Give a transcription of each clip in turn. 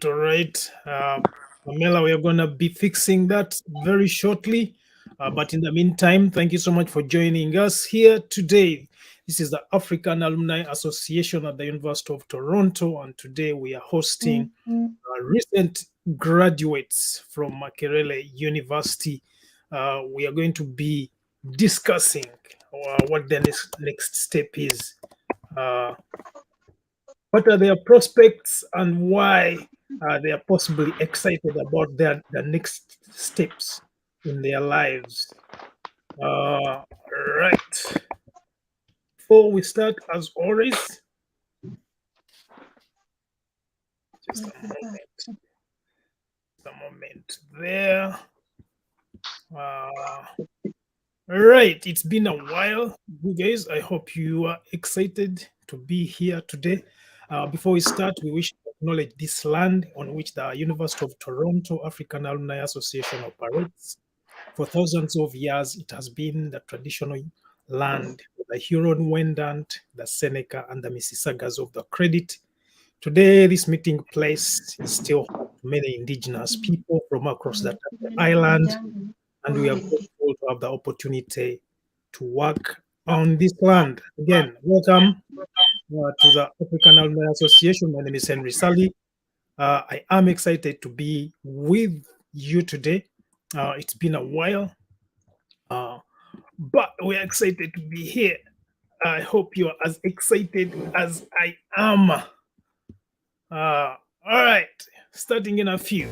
all right. Pamela, we are going to be fixing that very shortly. But in the meantime, thank you so much for joining us here today. This is the African Alumni Association at the University of Toronto, and today we are hosting recent graduates from Makerere University. We are going to be discussing what the next step is. What are their prospects and why they are possibly excited about the next steps in their lives. Right. Before we start, as always, just a moment there. Right, it's been a while, you guys. I hope you are excited to be here today. Before we start, we wish to acknowledge this land on which the University of Toronto African Alumni Association operates. For thousands of years, it has been the traditional land of the Huron-Wendat, the Seneca, and the Mississaugas of the Credit. Today, this meeting place is still home to many Indigenous people from across the island, and we are grateful to have the opportunity to work on this land. Again, welcome to the African Alumni Association. My name is Henry Ssali. I am excited to be with you today. It's been a while, but we're excited to be here. I hope you are as excited as I am. All right, starting in a few.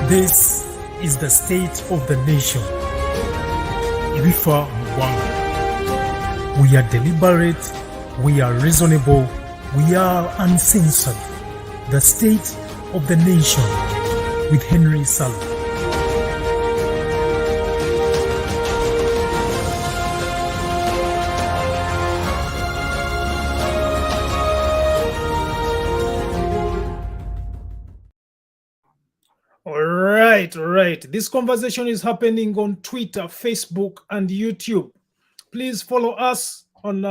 This is the state of the nation. Ibifa Mwanga. We are deliberate, we are reasonable, we are uncensored. The state of the nation with Henry Ssali. All right. This conversation is happening on Twitter, Facebook, and YouTube. Please follow us on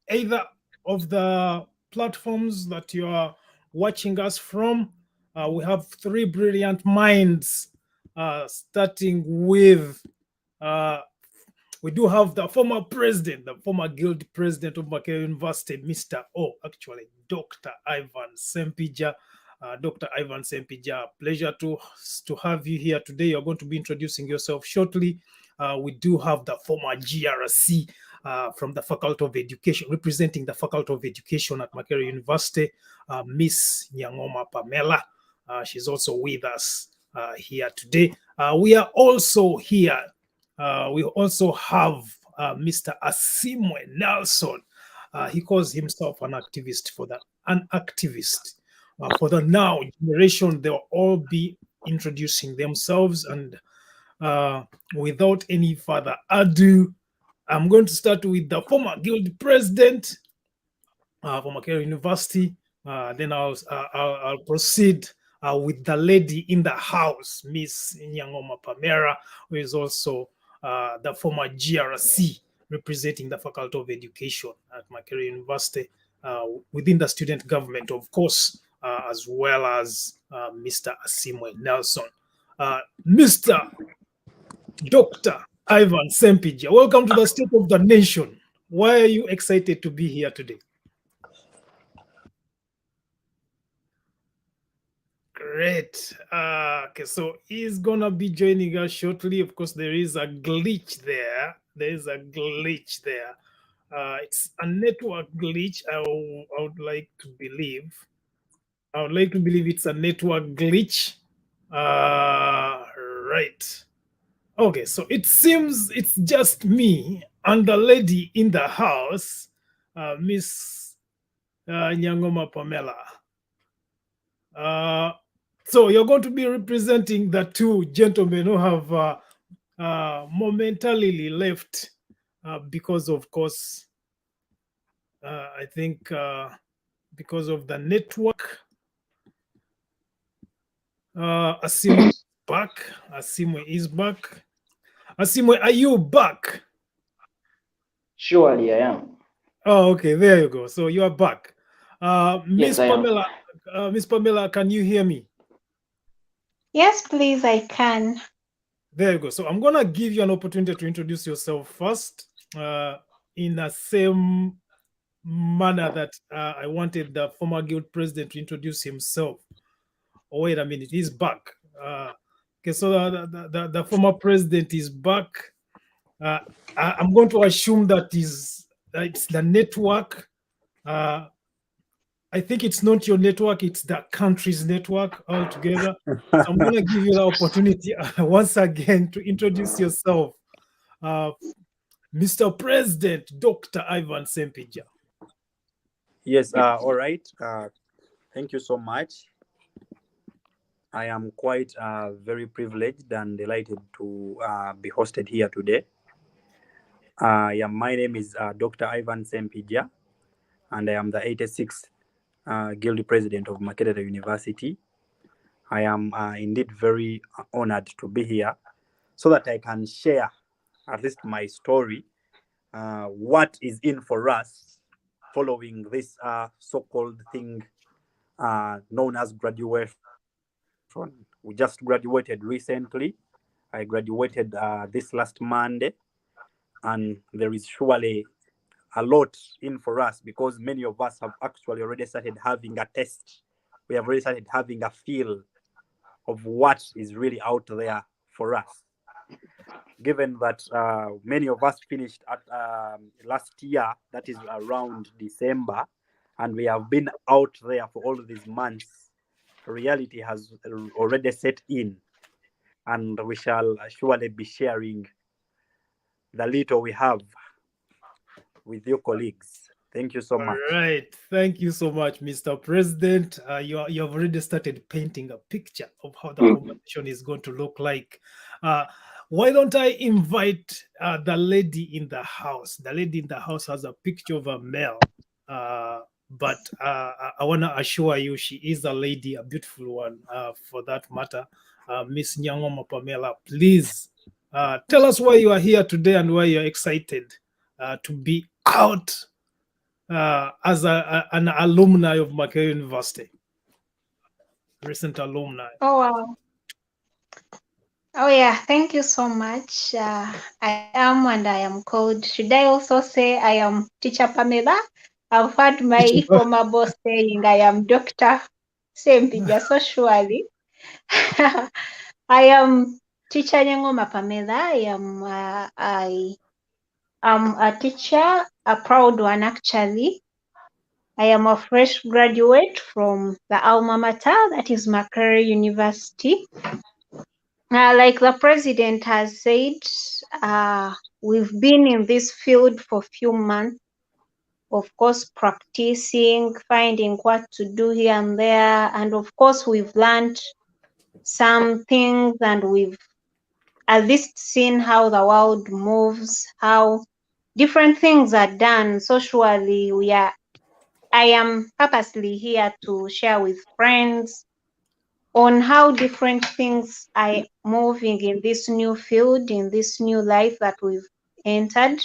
either of the platforms that you are watching us from. We have three brilliant minds, starting with, we do have the former president, the former guild president of Makerere University, Dr. Ivan Ssempijja. Dr. Ivan Ssempijja, pleasure to have you here today. You're going to be introducing yourself shortly. We do have the former GRC from the Faculty of Education, representing the Faculty of Education at Makerere University, Miss Nyangoma Pamerah. She's also with us here today. We are also here. We also have Mr. Asiimwe Nelson. He calls himself an activist for the now generation. They'll all be introducing themselves, and without any further ado, I'm going to start with the former guild president from Makerere University. Then I'll proceed with the lady in the house, Miss Nyangoma Pamerah, who is also the former GRC representing the Faculty of Education at Makerere University within the student government, of course. As well as Mr. Asiimwe Nelson. Mr. Dr. Ivan Ssempijja, welcome to the State of the Nation. Why are you excited to be here today? Great. Okay, so he's going to be joining us shortly. Of course, there is a glitch there. It's a network glitch, I would like to believe. I would like to believe it's a network glitch. Right. Okay, so it seems it's just me and the lady in the house, Miss Nyangoma Pamerah. So you're going to be representing the two gentlemen who have momentarily left because, of course, I think because of the network. Asiimwe, back. Asiimwe is back. Asiimwe, are you back? Surely I am. Oh, okay. There you go. So you are back. Miss Yes, I am. Pamela, Miss Pamela, can you hear me? Yes, please, I can. There you go. So I'm gonna give you an opportunity to introduce yourself first, in the same manner that I wanted the former guild president to introduce himself. Oh, wait a minute, he's back. Okay, so the former president is back. I'm going to assume that it's the network. I think it's not your network, it's the country's network altogether. So I'm going to give you the opportunity once again to introduce yourself. Mr. President, Dr. Ivan Ssempijja. Yes, all right. Thank you so much. I am quite very privileged and delighted to be hosted here today. My name is Dr. Ivan Ssempijja, and I am the 86th Guild President of Makerere University. I am indeed very honored to be here so that I can share at least my story, what is in for us following this so-called thing known as graduation. We just graduated recently. I graduated this last Monday, and there is surely a lot in for us because many of us have actually already started having a taste. We have already started having a feel of what is really out there for us. Given that many of us finished at last year, that is around December, and we have been out there for all these months, reality has already set in, and we shall surely be sharing the little we have with your colleagues. Thank you so much. All right. Thank you so much, Mr. President. You have already started painting a picture of how the conversation is going to look like. Why don't I invite the lady in the house? The lady in the house has a picture of a male, but I want to assure you she is a lady, a beautiful one for that matter. Miss Nyangoma Pamerah, please tell us why you are here today and why you're excited to be out as an alumni of Makerere University, recent alumni. Oh, wow. Oh, yeah. Thank you so much. I am and I am called. Should I also say I am Teacher Pamela? I've heard my former boss saying I am Dr. Ssempijja, so surely. I am Teacher Nyangoma Pamerah. I am a teacher, a proud one actually. I am a fresh graduate from the alma mater, that is Makerere University. Like the president has said, we've been in this field for a few months, of course, practicing, finding what to do here and there. And of course, we've learned some things and we've at least seen how the world moves, how different things are done. So surely I am purposely here to share with friends on how different things are moving in this new field, in this new life that we've entered.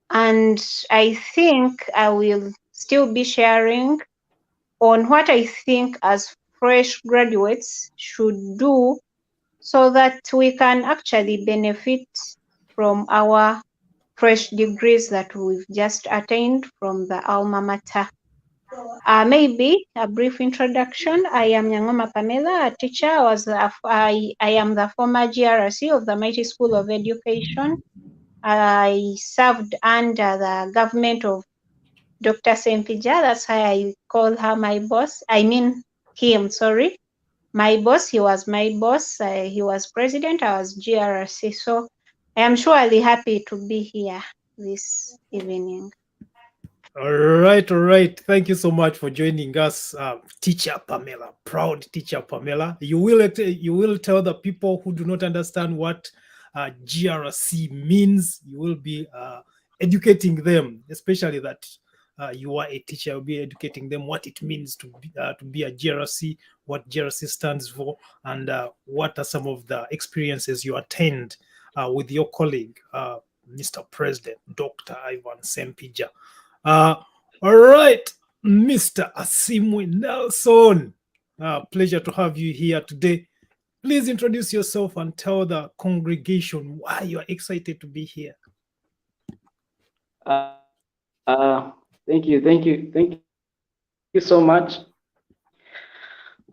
And I think I will still be sharing on what I think as fresh graduates should do so that we can actually benefit from our fresh degrees that we've just attained from the alma mater. Maybe a brief introduction. I am Nyangoma Pamerah, a teacher. I am the former GRC of the Mighty School of Education. I served under the government of Dr. Ssempijja. That's why I call her my boss. I mean him, sorry. My boss, he was my boss. He was president, I was GRC. So I am surely happy to be here this evening. All right. Thank you so much for joining us, Teacher Pamela, proud Teacher Pamela. You will tell the people who do not understand what GRC means. You will be educating them, especially that you are a teacher, you'll be educating them what it means to be a GRC, what GRC stands for, and what are some of the experiences you attained with your colleague, Mr. President, Dr. Ivan Ssempijja. All right, Mr. Asiimwe Nelson, pleasure to have you here today. Please introduce yourself and tell the congregation why you are excited to be here. Thank you so much.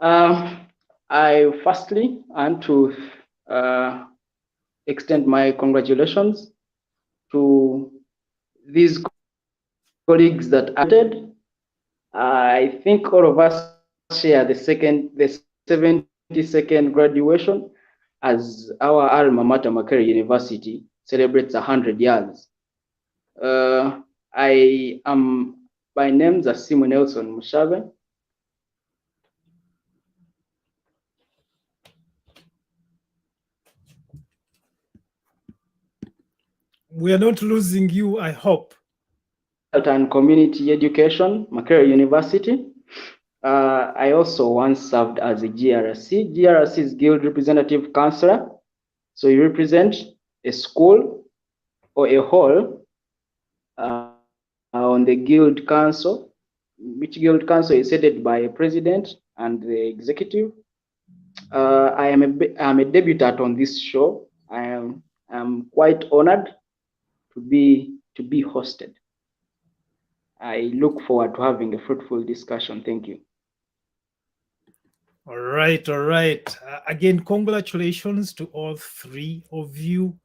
I firstly want to extend my congratulations to these colleagues that added. I think all of us share the 72nd graduation as our alma mater, Makerere University, celebrates 100 years. I am by name Asiimwe Nelson Mushabe. We are not losing you, I hope. And community education, Makerere University. I also once served as a GRC. GRC is Guild Representative Councillor. So you represent a school or a hall on the Guild Council, which Guild Council is headed by a president and the executive. I'm a debutant on this show. I am quite honored to be hosted. I look forward to having a fruitful discussion. Thank you. All right. Again, congratulations to all three of you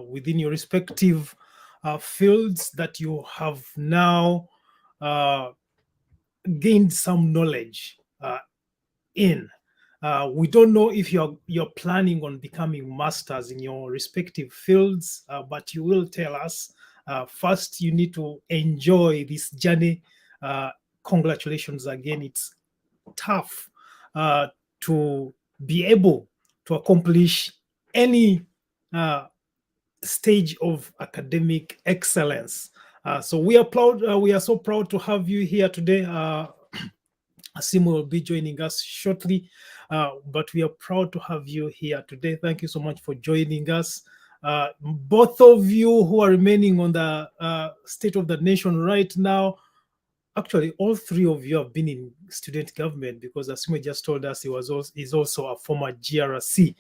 within your respective fields that you have now gained some knowledge in. We don't know if you're planning on becoming masters in your respective fields, but you will tell us. First, you need to enjoy this journey. Congratulations again. It's tough to be able to accomplish any stage of academic excellence. So we are proud. We are so proud to have you here today. Asiimwe will be joining us shortly, but we are proud to have you here today. Thank you so much for joining us. Both of you who are remaining on the State of the Nation right now, actually, all three of you have been in student government, because Asiimwe just told us he's also a former GRC.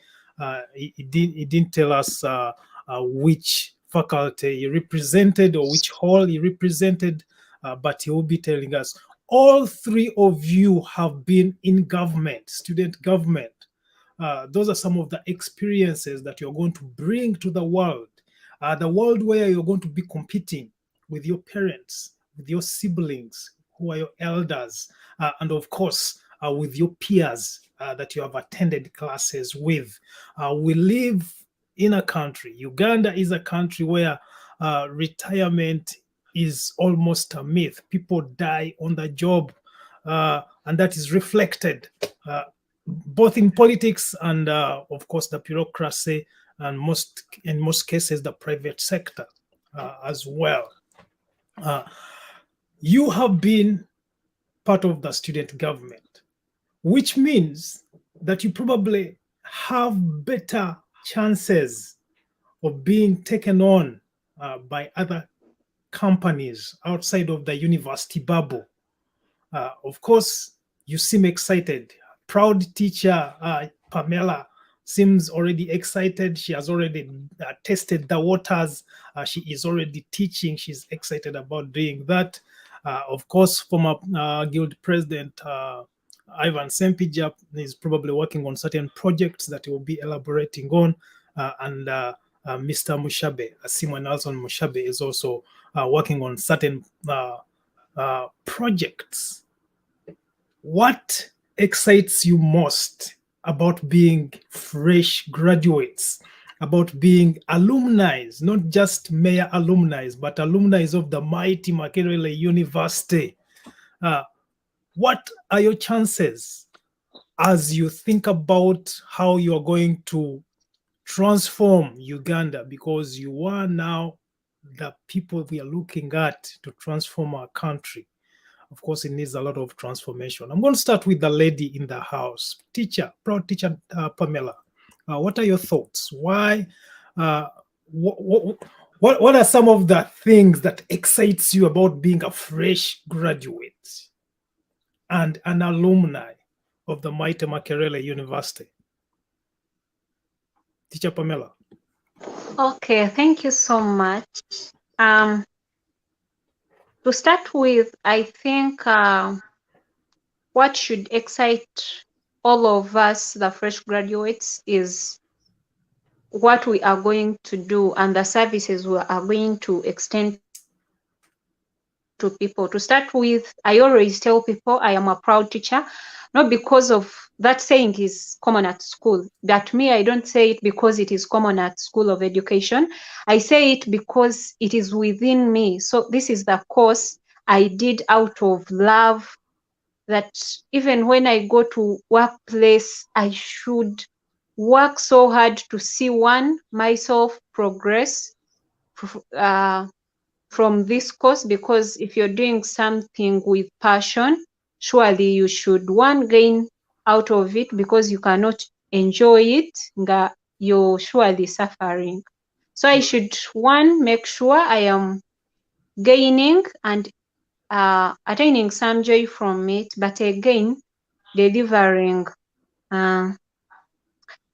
He didn't tell us which faculty he represented or which hall he represented, but he will be telling us. All three of you have been in government, student government. Those are some of the experiences that you're going to bring to the world where you're going to be competing with your parents, with your siblings who are your elders, and of course, with your peers that you have attended classes with. We live in a country, Uganda is a country where retirement is almost a myth. People die on the job, and that is reflected both in politics and, of course, the bureaucracy, and in most cases, the private sector as well. You have been part of the student government, which means that you probably have better chances of being taken on by other companies outside of the university bubble. Of course, you seem excited. Proud teacher Pamerah seems already excited. She has already tested the waters. She is already teaching. She's excited about doing that. Of course, former guild president Ivan Ssempijja is probably working on certain projects that he will be elaborating on. And Mr. Mushabe, Asiimwe Nelson Mushabe, is also working on certain projects. What excites you most about being fresh graduates, about being alumni, not just mere alumni, but alumni of the mighty Makerere University? What are your chances as you think about how you are going to transform Uganda, because you are now the people we are looking at to transform our country? of course, it needs a lot of transformation. I'm going to start with the lady in the house, proud teacher Pamerah. What are your thoughts? Why? What are some of the things that excites you about being a fresh graduate and an alumni of the mighty Makerere University? Teacher Pamerah. Okay, thank you so much. To start with, I think what should excite all of us, the fresh graduates, is what we are going to do and the services we are going to extend to people. To start with, I always tell people I am a proud teacher, not because of that saying is common at school. That me, I don't say it because it is common at School of Education. I say it because it is within me. So this is the course I did out of love, that even when I go to workplace, I should work so hard to see myself progress from this course, because if you're doing something with passion, surely you should gain out of it, because you cannot enjoy it, you're surely suffering. So I should make sure I am gaining and attaining some joy from it, but again delivering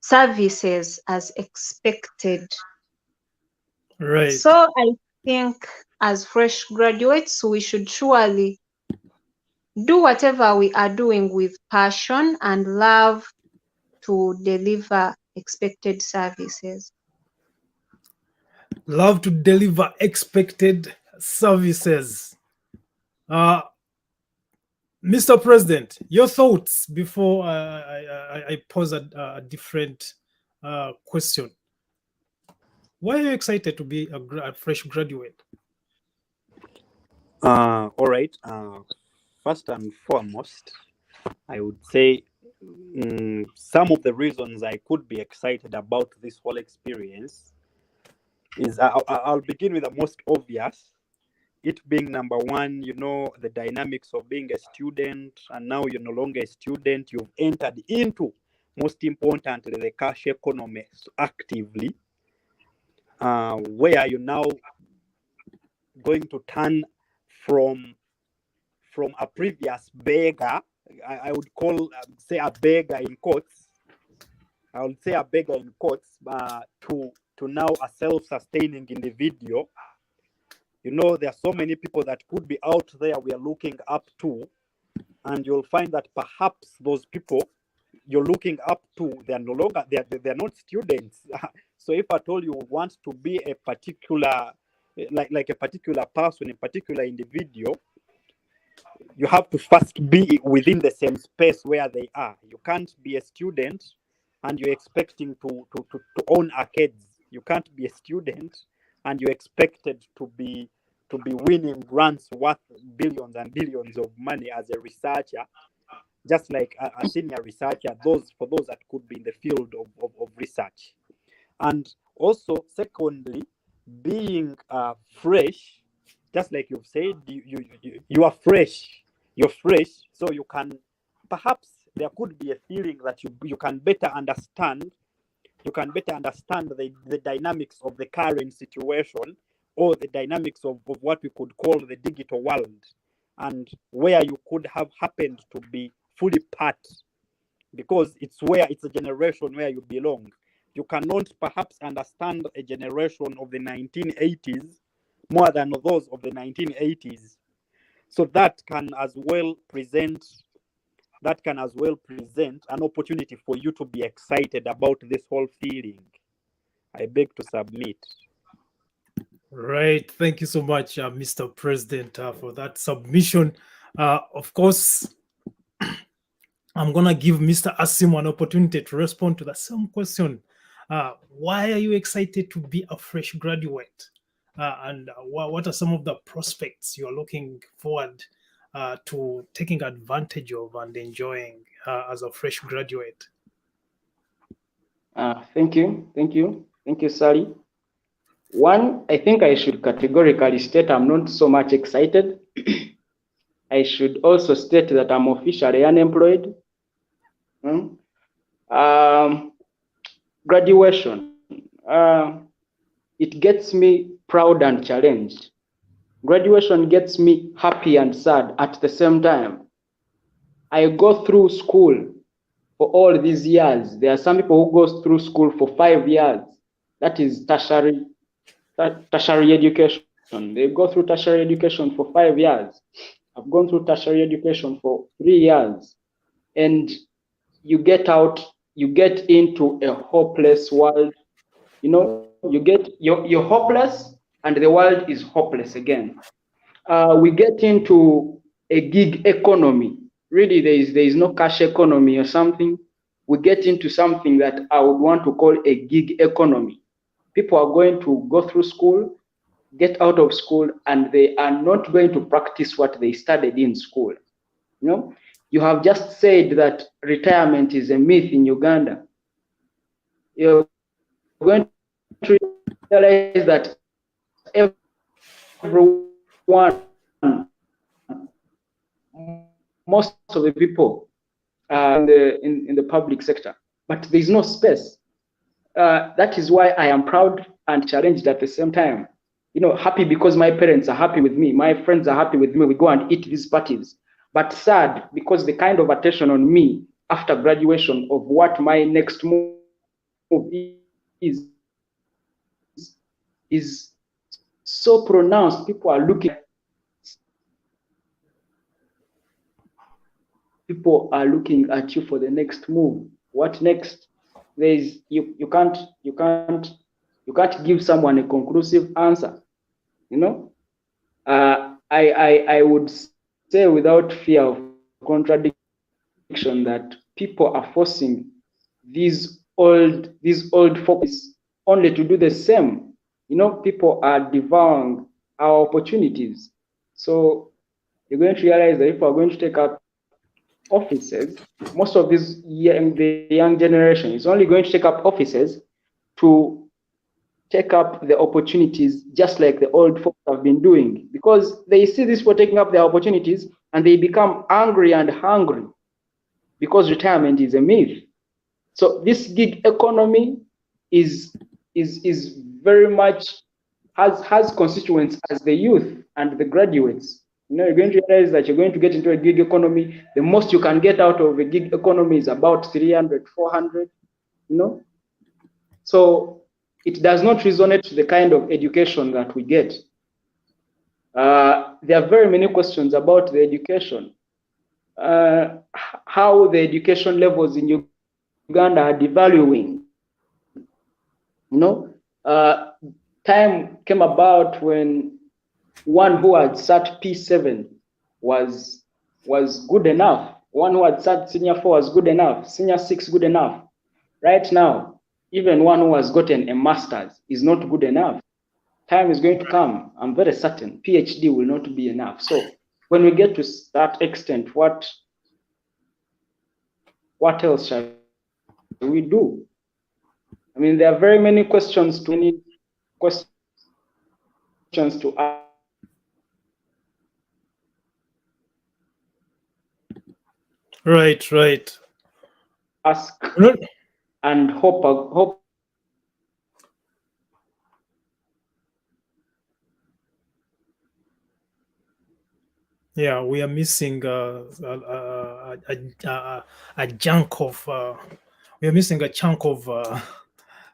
services as expected. Right. So I think as fresh graduates, we should surely do whatever we are doing with passion and love to deliver expected services. Love to deliver expected services. Mr. President, your thoughts before I pose a different question. Why are you excited to be a fresh graduate? All right. First and foremost, I would say some of the reasons I could be excited about this whole experience is I'll begin with the most obvious. It being number one, the dynamics of being a student, and now you're no longer a student. You've entered into, most importantly, the cash economy actively, where you're now going to turn from a previous beggar, I would say a beggar in quotes. I would say a beggar in quotes, to now a self-sustaining individual. There are so many people that could be out there we are looking up to, and you'll find that perhaps those people you're looking up to, they're no longer, they're not students. So if at all you want to be a particular, like a particular person, a particular individual, you have to first be within the same space where they are. You can't be a student and you're expecting to own arcades. You can't be a student and you're expected to be winning grants worth billions and billions of money as a researcher, just like a senior researcher, for those that could be in the field of research. And also, secondly, being fresh, just like you've said, you are fresh. You're fresh, so you can, perhaps there could be a feeling that you can better understand. You can better understand the dynamics of the current situation, or the dynamics of what we could call the digital world, and where you could have happened to be fully part, because it's a generation where you belong. You cannot perhaps understand a generation of the 1980s more than those of the 1980s. So that can as well present an opportunity for you to be excited about this whole feeling. I beg to submit. Right. Thank you so much, Mr. President, for that submission. Of course, I'm going to give Mr. Asiimwe an opportunity to respond to the same question. Why are you excited to be a fresh graduate? And what are some of the prospects you are looking forward to taking advantage of and enjoying as a fresh graduate? Thank you, Ssali. One, I think I should categorically state I'm not so much excited. I should also state that I'm officially unemployed. Graduation, it gets me proud and challenged. Graduation gets me happy and sad at the same time. I go through school for all these years. There are some people who go through school for 5 years. That is tertiary education. They go through tertiary education for 5 years. I've gone through tertiary education for 3 years. And you get out, you get into a hopeless world. You know, you're hopeless and the world is hopeless again. We get into a gig economy. Really, there is no cash economy or something. We get into something that I would want to call a gig economy. People are going to go through school, get out of school, and they are not going to practice what they studied in school. You know, you have just said that retirement is a myth in Uganda. You're going to realize that everyone, most of the people in the public sector, but there is no space. That is why I am proud and challenged at the same time. You know, happy because my parents are happy with me, my friends are happy with me, we go and eat these parties. But sad because the kind of attention on me after graduation of what my next move is so pronounced. People are looking at you for the next move. What next? You can't give someone a conclusive answer. You know, I would say without fear of contradiction that people are forcing these old folks only to do the same. You know, people are devouring our opportunities. So you're going to realize that if we're going to take up offices, most of the young generation is only going to take up offices to take up the opportunities just like the old folks have been doing, because they see this for taking up their opportunities and they become angry and hungry because retirement is a myth. So this gig economy is very much has constituents as the youth and the graduates. You know, you're going to realize that you're going to get into a gig economy. The most you can get out of a gig economy is about 300, 400, you know. So it does not resonate to the kind of education that we get. There are very many questions about the education. How the education levels in Uganda are devaluing. You know, time came about when one who had sat P7 was good enough. One who had sat senior 4 was good enough. Senior 6 good enough. Right now, even one who has gotten a master's is not good enough. Time is going to come, I'm very certain, PhD will not be enough. So when we get to that extent, what else shall we do? I mean, there are very many questions to ask. Right. Ask and hope. Yeah, we are missing a chunk of. We are missing a chunk of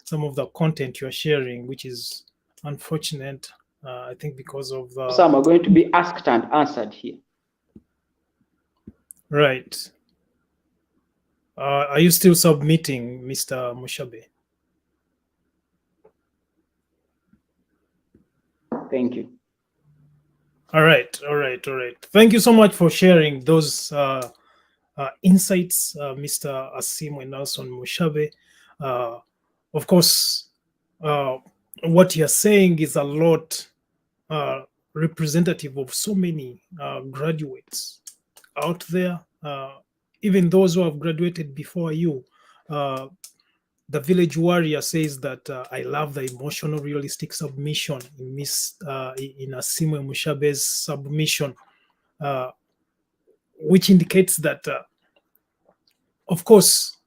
some of the content you're sharing, which is unfortunate. I think because of some are going to be asked and answered here. Right. Are you still submitting, Mr. Mushabe? Thank you. All right. Thank you so much for sharing those insights, Mr. Asiimwe Nelson Mushabe. Of course, what you're saying is a lot representative of so many graduates out there, even those who have graduated before you. The Village Warrior says that I love the emotional, realistic submission in Asiimwe Mushabe's submission. which indicates that, of course,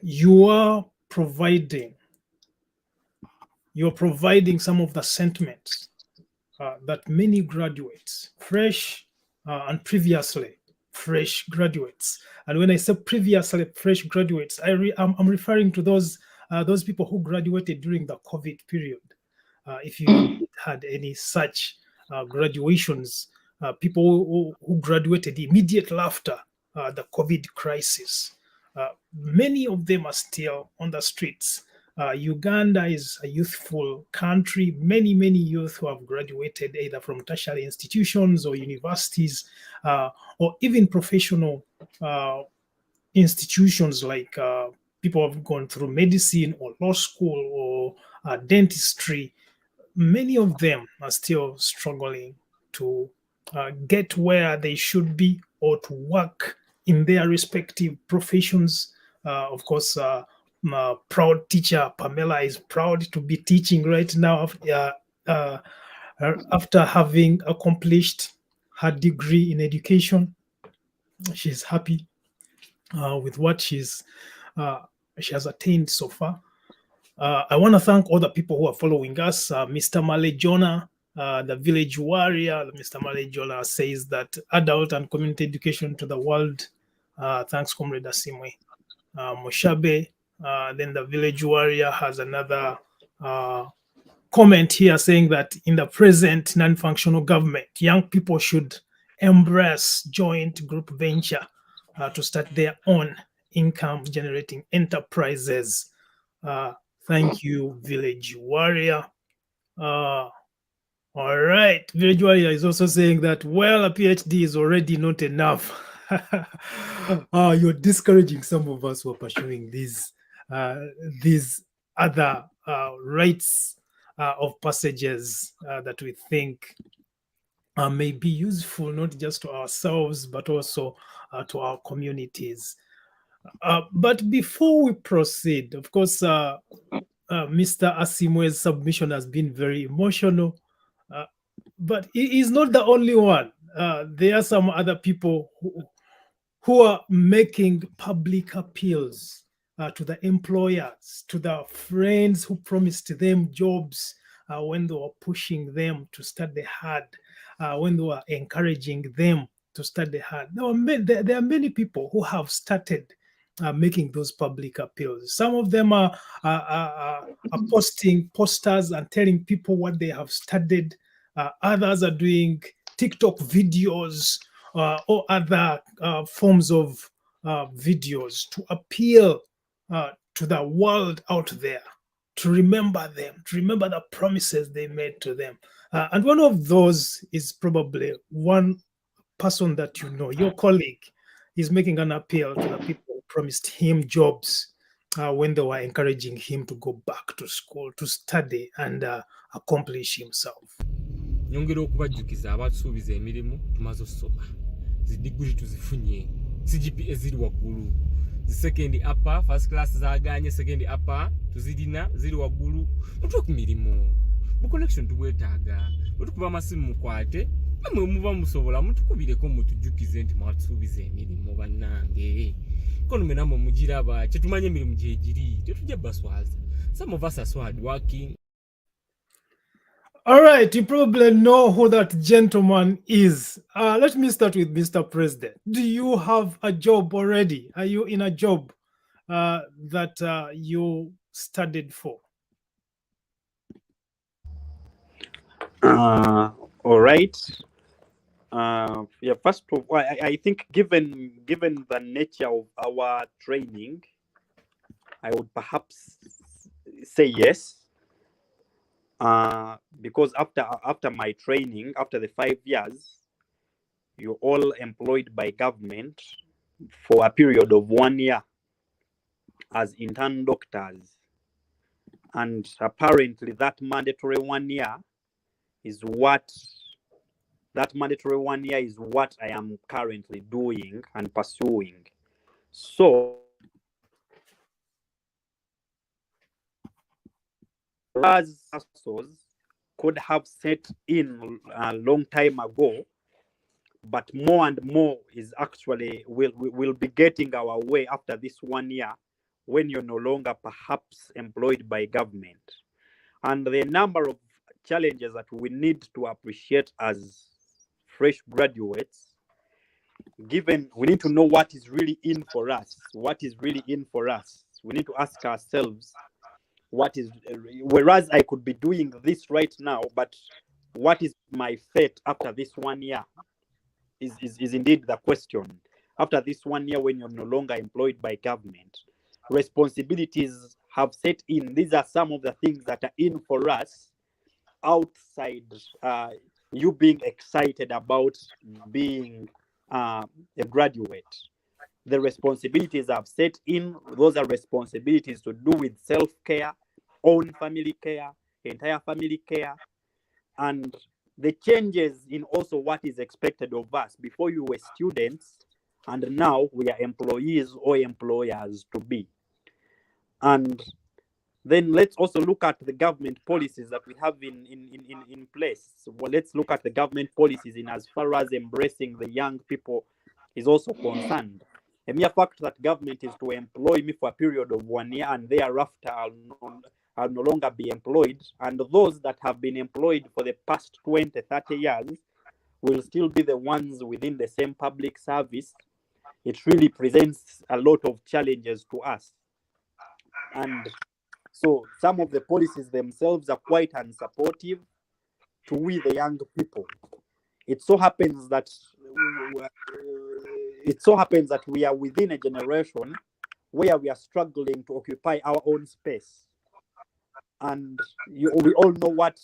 you're providing some of the sentiments that many graduates, fresh and previously fresh graduates, and when I say previously fresh graduates, I'm referring to those people who graduated during the COVID period. If you had any such graduations, people who graduated immediately after the COVID crisis, many of them are still on the streets. Uganda is a youthful country. Many youth who have graduated either from tertiary institutions or universities, or even professional institutions, like people have gone through medicine or law school or dentistry. Many of them are still struggling to get where they should be or to work in their respective professions. Of course, proud teacher Pamerah is proud to be teaching right now after having accomplished her degree in education. She's happy with what she has attained so far. I want to thank all the people who are following us. Mr. Malejona, the village warrior. Mr. Malejona says that adult and community education to the world. Thanks, Comrade Asiimwe. Moshabe, then the village warrior has another comment here saying that in the present non-functional government, young people should embrace joint group venture to start their own income generating enterprises. Thank you, Village Warrior. All right. Village Warrior is also saying that, well, a PhD is already not enough. You're discouraging some of us who are pursuing these other rites of passages that we think may be useful, not just to ourselves, but also to our communities. But before we proceed, of course, Mr. Asiimwe's submission has been very emotional, but he is not the only one. There are some other people who are making public appeals to the employers, to the friends who promised them jobs when they were pushing them to study hard, when they were encouraging them to study hard. There are many people who have started making those public appeals. Some of them are posting posters and telling people what they have studied. Others are doing TikTok videos or other forms of videos to appeal to the world out there, to remember them, to remember the promises they made to them. And one of those is probably one person that you know, your colleague, is making an appeal to the people who promised him jobs when they were encouraging him to go back to school, to study and accomplish himself. Nyongera okubajjukiza abatusuubiza emirimu tumaze okusoma zidiguli tuzifunye CGPA ziri waggulu zi second upper first class zaganye second upper tuzirina ziri waggulu mutwe ku mirimu mu connection tubwetaaga otukuba amasimu mukwate bamwe muba musobola mutukubireko mutujjukize nti mwatusuubiza emirimu bannange kono mwe namwe mugiraba kyetumanye emirimu gye giri tetujja baswaza. Some of us are so hard working. All right, you probably know who that gentleman is. Let me start with Mr. President. Do you have a job already? Are you in a job that you studied for? All right. Yeah. First of all, I think given the nature of our training, I would perhaps say yes. Because after my training, after the 5 years, you're all employed by government for a period of 1 year as intern doctors. And apparently that mandatory 1 year is what I am currently doing and pursuing. So as could have set in a long time ago, but more and more is actually will be getting our way after this 1 year, when you're no longer perhaps employed by government. And the number of challenges that we need to appreciate as fresh graduates, given we need to know what is really in for us. What is really in for us? We need to ask ourselves, what is, whereas I could be doing this right now, but what is my fate after this 1 year is indeed the question. After this 1 year, when you're no longer employed by government, responsibilities have set in. These are some of the things that are in for us outside you being excited about being a graduate. The responsibilities have set in. Those are responsibilities to do with self-care, own family care, entire family care, and the changes in also what is expected of us. Before you were students, and now we are employees or employers to be. And then let's also look at the government policies that we have in place. Well, let's look at the government policies in as far as embracing the young people is also concerned. A mere fact that government is to employ me for a period of 1 year and thereafter I'll no longer be employed, and those that have been employed for the past 20, 30 years will still be the ones within the same public service. It really presents a lot of challenges to us. And so some of the policies themselves are quite unsupportive to we, the young people. It so happens that we are within a generation where we are struggling to occupy our own space. And we all know what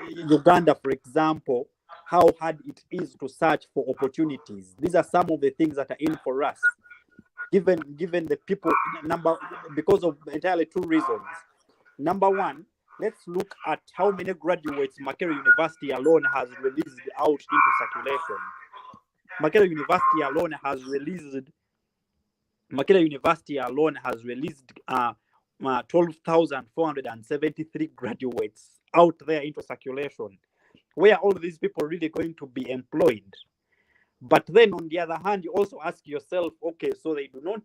Uganda, for example, how hard it is to search for opportunities. These are some of the things that are in for us. Given the people because of entirely two reasons. Number one, let's look at how many graduates Makerere University alone has released out into circulation. Makerere University alone has released 12,473 graduates out there into circulation. Where are all these people really going to be employed? But then on the other hand, you also ask yourself, okay, so they do not,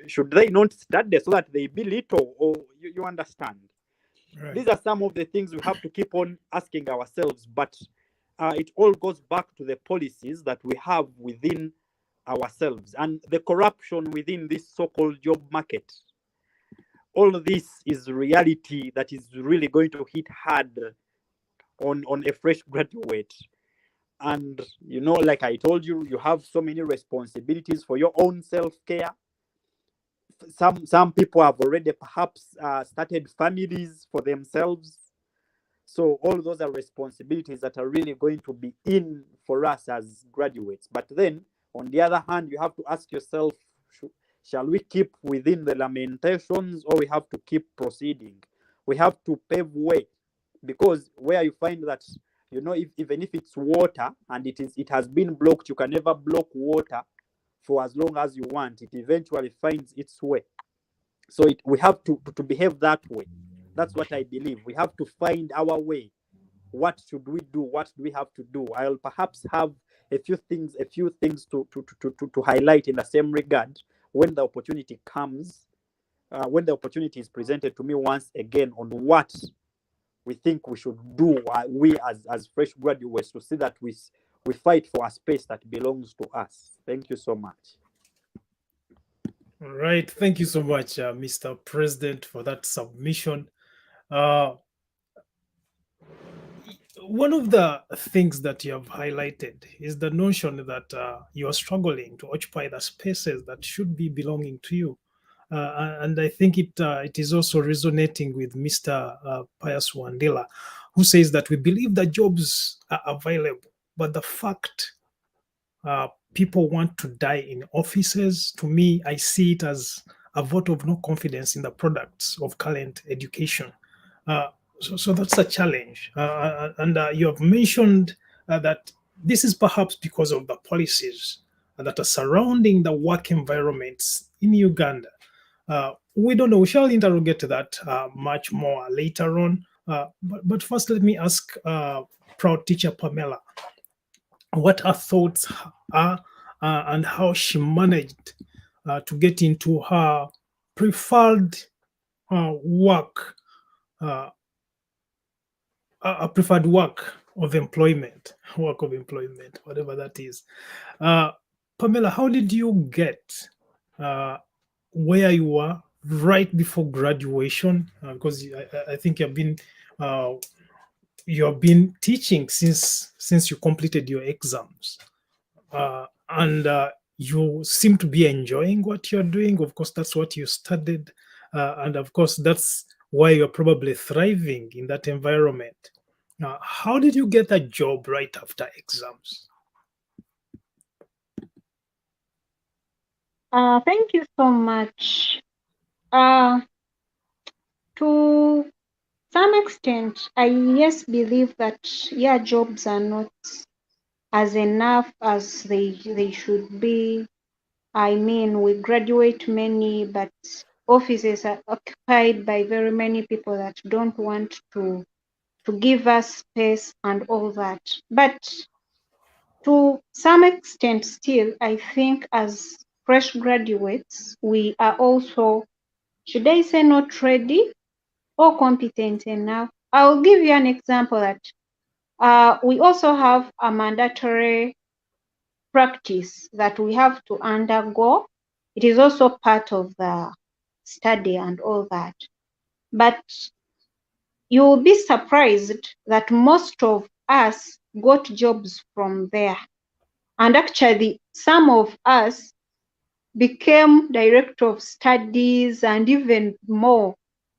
should they not study so that they be little, or you understand? Right. These are some of the things we have to keep on asking ourselves, but it all goes back to the policies that we have within ourselves and the corruption within this so-called job market. All of this is reality that is really going to hit hard on a fresh graduate. And, you know, like I told you, you have so many responsibilities for your own self-care. Some people have already perhaps started families for themselves. So all those are responsibilities that are really going to be in for us as graduates. But then, on the other hand, you have to ask yourself, shall we keep within the lamentations, or we have to keep proceeding? We have to pave way, because where you find that, you know, even if it's water and it has been blocked, you can never block water for as long as you want. It eventually finds its way. So we have to behave that way. That's what I believe. We have to find our way. What should we do? What do we have to do? I'll perhaps have a few things to highlight in the same regard when the opportunity comes, when the opportunity is presented to me once again on what we think we should do, we as fresh graduates, to see that we fight for a space that belongs to us. Thank you so much. All right. Thank you so much, Mr. President, for that submission. One of the things that you have highlighted is the notion that you are struggling to occupy the spaces that should be belonging to you. And I think it is also resonating with Mr. Pius Wandila, who says that we believe that jobs are available, but the fact people want to die in offices, to me, I see it as a vote of no confidence in the products of current education. So that's a challenge. And you have mentioned that this is perhaps because of the policies that are surrounding the work environments in Uganda. We don't know. We shall interrogate that much more later on. But first, let me ask proud teacher Pamerah. what her thoughts are, and how she managed to get into her preferred work, a preferred work of employment, whatever that is. Pamela, how did you get where you were right before graduation? Because I think you've been teaching since you completed your exams, and you seem to be enjoying what you're doing. Of course, that's what you studied, and of course, that's why you're probably thriving in that environment. How did you get a job right after exams? Thank you so much. To some extent, I yes believe that jobs are not as enough as they should be. I mean, we graduate many, but offices are occupied by very many people that don't want to give us space and all that. But to some extent still, I think as fresh graduates, we are also, should I say, not ready or competent enough. I'll give you an example that we also have a mandatory practice that we have to undergo. It is also part of the study and all that. But you will be surprised that most of us got jobs from there. And actually, some of us became director of studies and even more.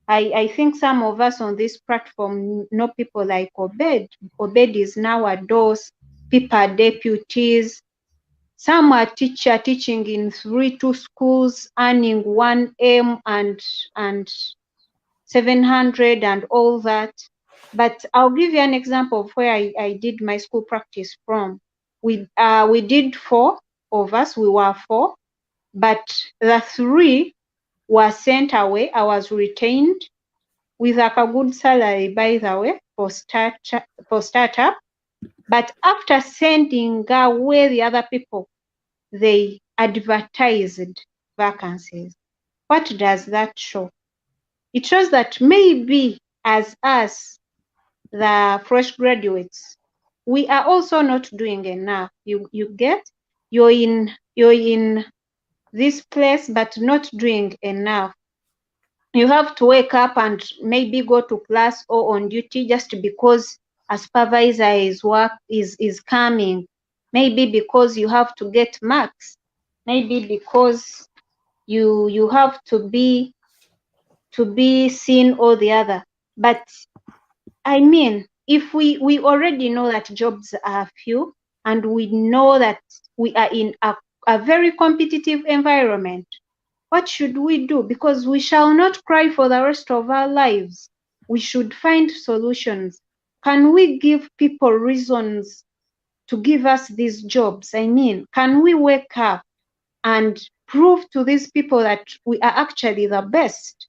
I think some of us on this platform know people like Obed. Obed is now a DOS, people are deputies. Some are teaching in 3-2 schools, earning 1M and 700 and all that. But I'll give you an example of where I did my school practice from. We did 4 of us, we were 4, but the 3 were sent away. I was retained with a good salary, by the way, for startup. But after sending away the other people, they advertised vacancies. What does that show? It shows that maybe as us, the fresh graduates, we are also not doing enough. You get, you're in this place, but not doing enough. You have to wake up and maybe go to class or on duty just because a supervisor is coming. Maybe because you have to get marks. Maybe because you have to be seen or the other. But I mean, if we already know that jobs are few and we know that we are in a very competitive environment, what should we do? Because we shall not cry for the rest of our lives. We should find solutions. Can we give people reasons to give us these jobs? I mean, can we wake up and prove to these people that we are actually the best?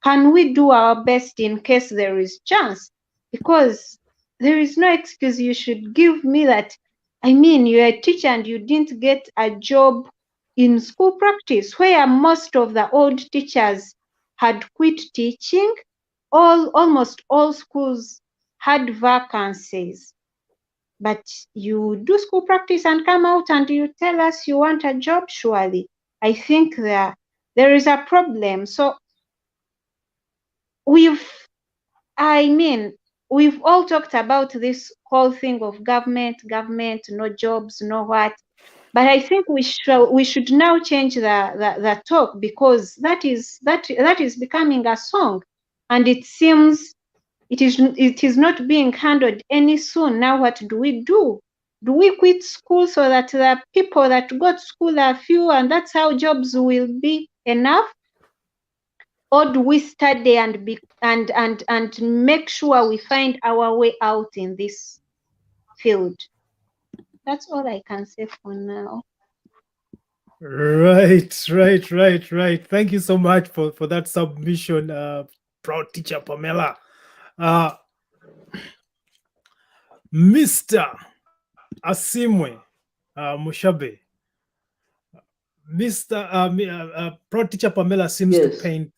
Can we do our best in case there is chance? Because there is no excuse you should give me that, I mean, you're a teacher and you didn't get a job in school practice, where most of the old teachers had quit teaching. Almost all schools had vacancies. But you do school practice and come out and you tell us you want a job, surely. I think there is a problem. So we've all talked about this whole thing of government, no jobs, no what. But I think we should now change the talk, because that is becoming a song, and it seems it is not being handled any soon. Now what do we do? Do we quit school so that the people that go to school are few and that's how jobs will be enough? Or do we study and make sure we find our way out in this field? That's all I can say for now. Right. Thank you so much for that submission, proud teacher Pamela. Mr. Asiimwe Mushabe, Pro Teacher Pamerah seems to Yes. paint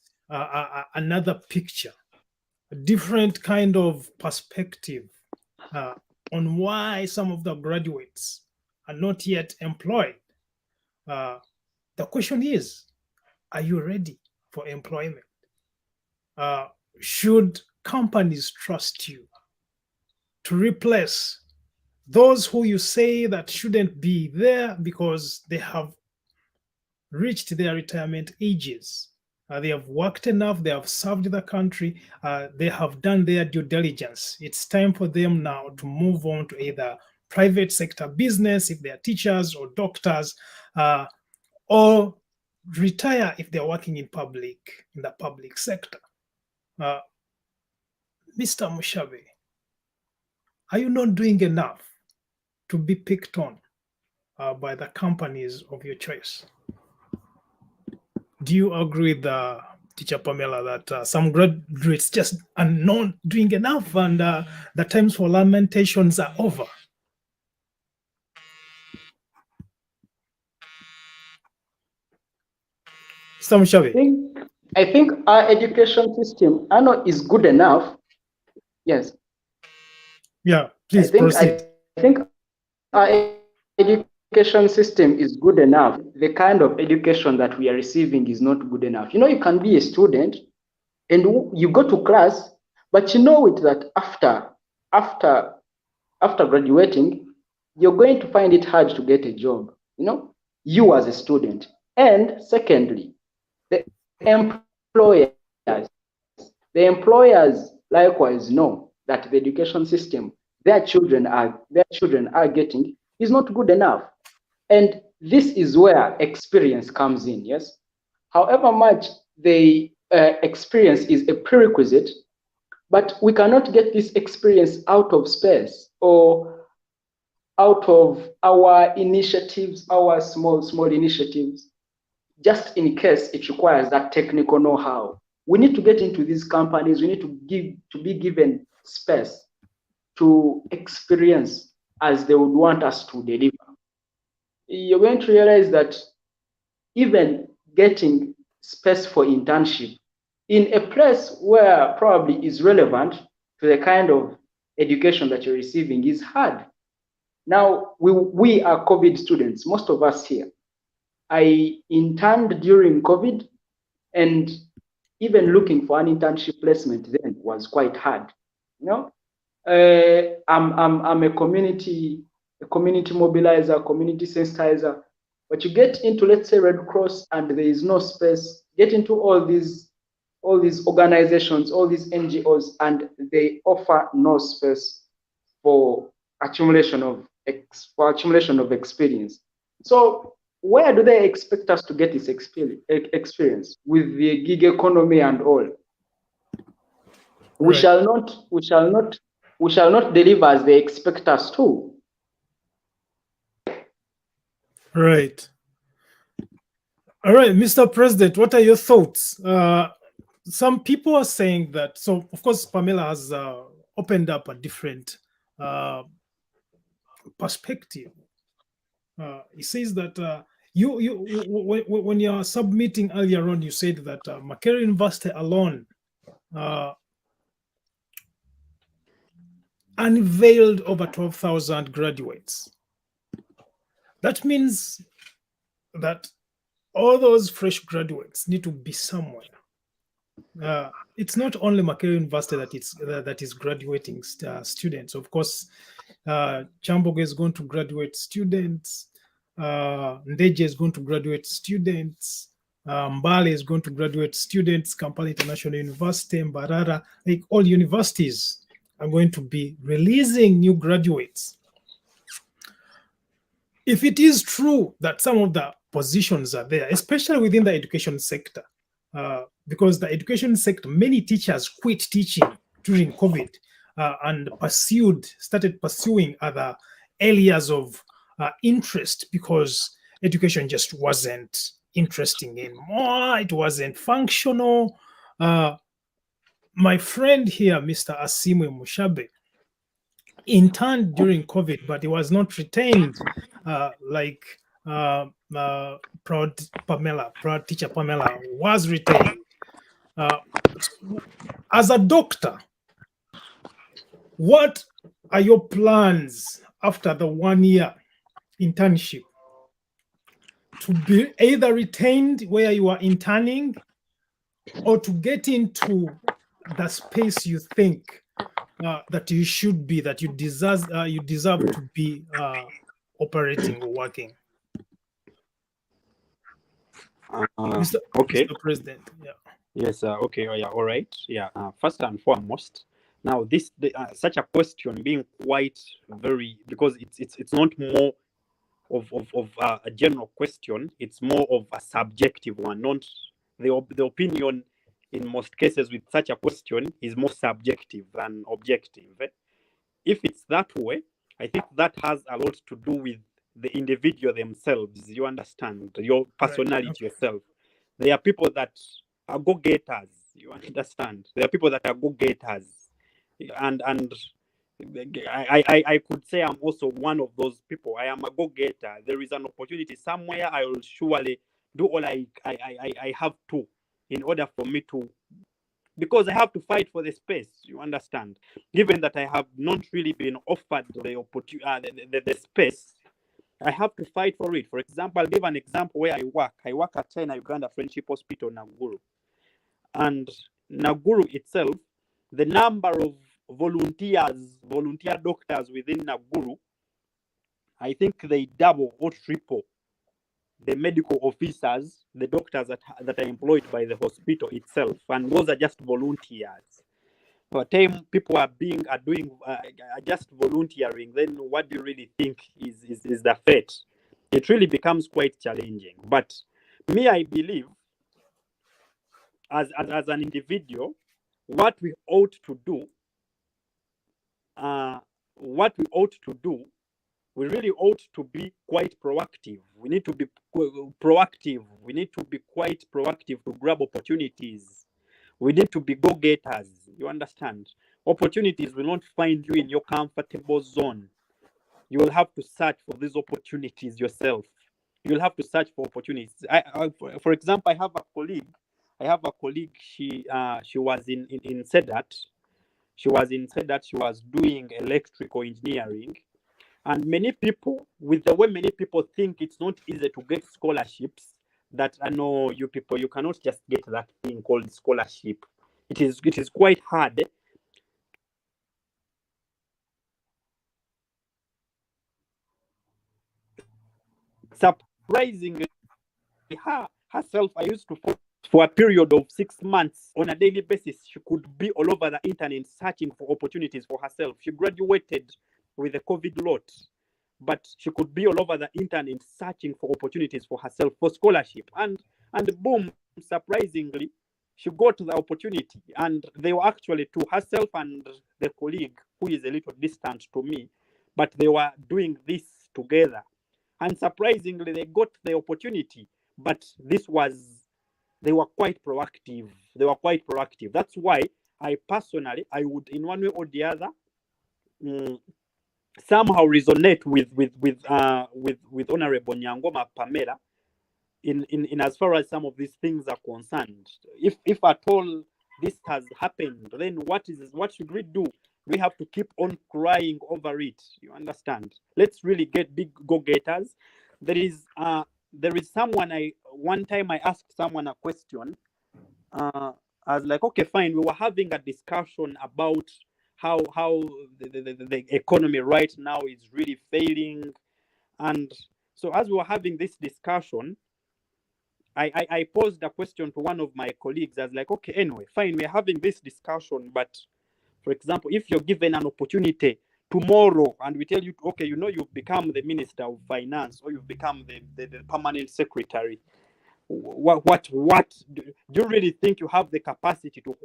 another picture, a different kind of perspective on why some of the graduates are not yet employed. The question is, are you ready for employment? Should companies trust you to replace those who you say that shouldn't be there because they have reached their retirement ages? They have worked enough, they have served the country, they have done their due diligence. It's time for them now to move on to either private sector business if they are teachers or doctors, or retire if they're working in the public sector. Mr. Mushabe, are you not doing enough to be picked on by the companies of your choice? Do you agree with Teacher Pamerah that some graduates just are not doing enough and the times for lamentations are over? Mr. Mushabe? I think our education system, I know, is good enough. Yes. Yeah, please proceed. I think our education system is good enough. The kind of education that we are receiving is not good enough. You know, you can be a student and you go to class, but you know it that after graduating, you're going to find it hard to get a job, you know, you as a student. And secondly, the employers likewise know that the education system their children are getting is not good enough. And this is where experience comes in, yes? However much the experience is a prerequisite, but we cannot get this experience out of space or out of our initiatives, our small initiatives, just in case it requires that technical know-how. We need to get into these companies. We need to be given space to experience as they would want us to deliver. You're going to realize that even getting space for internship in a place where probably is relevant to the kind of education that you're receiving is hard. Now, we are COVID students, most of us here. I interned during COVID, and even looking for an internship placement then was quite hard. You know, I'm a community mobilizer, community sensitizer, but you get into, let's say, Red Cross, and there is no space. Get into all these organizations, all these NGOs, and they offer no space for accumulation of experience. So where do they expect us to get this experience with the gig economy and all? We shall not deliver as they expect us to. Right. All right, Mr. President, what are your thoughts? Some people are saying that, so of course, Pamerah has opened up a different perspective. He says that when you're submitting earlier on, you said that Makerere University alone unveiled over 12,000 graduates. That means that all those fresh graduates need to be somewhere. It's not only Makerere University that is graduating students. Of course, Chambogo is going to graduate students. Ndeje is going to graduate students. Mbale is going to graduate students. Kampala International University, Mbarara, like all universities are going to be releasing new graduates. If it is true that some of the positions are there, especially within the education sector, because the education sector, many teachers quit teaching during COVID and started pursuing other areas of interest because education just wasn't interesting anymore. It wasn't functional. My friend here, Mr. Asiimwe Mushabe, interned during COVID, but he was not retained like proud teacher Pamerah was retained. As a doctor, what are your plans after the 1 year internship? To be either retained where you are interning, or to get into the space you think that you should be, that you deserve to be operating or working. Okay. Mr. President. Yeah. Yes. Okay. Yeah. All right. Yeah. First and foremost, now this such a question being quite very, because it's not more of a general question. It's more of a subjective one. Not the opinion in most cases with such a question is more subjective than objective. If it's that way, I think that has a lot to do with the individual themselves. You understand your personality, Right. yourself. There are people that are go-getters. You understand. There are people that are go-getters, and I could say I'm also one of those people. I am a go-getter. There is an opportunity somewhere. I will surely do all I have to in order for me to, because I have to fight for the space. You understand? Given that I have not really been offered the opportunity, the space, I have to fight for it. For example, I'll give an example where I work. I work at China Uganda Friendship Hospital, Nakuru. And Nakuru itself, the number of volunteer doctors within Nakuru, I think they double or triple the medical officers, the doctors that are employed by the hospital itself, and those are just volunteers. By the time people are just volunteering, then what do you really think is the fate? It really becomes quite challenging. But me, I believe, as an individual, what we ought to do, we really ought to be quite proactive. We need to be proactive. We need to be quite proactive to grab opportunities. We need to be go-getters. You understand? Opportunities will not find you in your comfortable zone. You will have to search for these opportunities yourself. You will have to search for opportunities. For example, I have a colleague. She was in Sedat. She was in Sedat. She was doing electrical engineering. And many people, with the way many people think it's not easy to get scholarships, that I know you people, you cannot just get that thing called scholarship. It is quite hard. Surprisingly, herself, I used to follow for a period of 6 months on a daily basis. She could be all over the internet searching for opportunities for herself. She graduated with a COVID lot, but she could be all over the internet searching for opportunities for herself for scholarship. And boom, surprisingly, she got the opportunity. And they were actually to herself and the colleague who is a little distant to me, but they were doing this together. And surprisingly, they got the opportunity. But they were quite proactive. That's why I personally, I would, in one way or the other, somehow resonate with Honorable Nyangoma Pamerah in as far as some of these things are concerned. If at all this has happened, then what should we do? We have to keep on crying over it. You understand? Let's really get big go-getters. There is someone, one time I asked someone a question. I was like, okay, fine. We were having a discussion about how the economy right now is really failing. And so as we were having this discussion, I posed a question to one of my colleagues. I was like, okay, anyway, fine, we're having this discussion, but for example, if you're given an opportunity tomorrow and we tell you, okay, you've become the Minister of Finance or you've become the Permanent Secretary, what do you really think you have the capacity to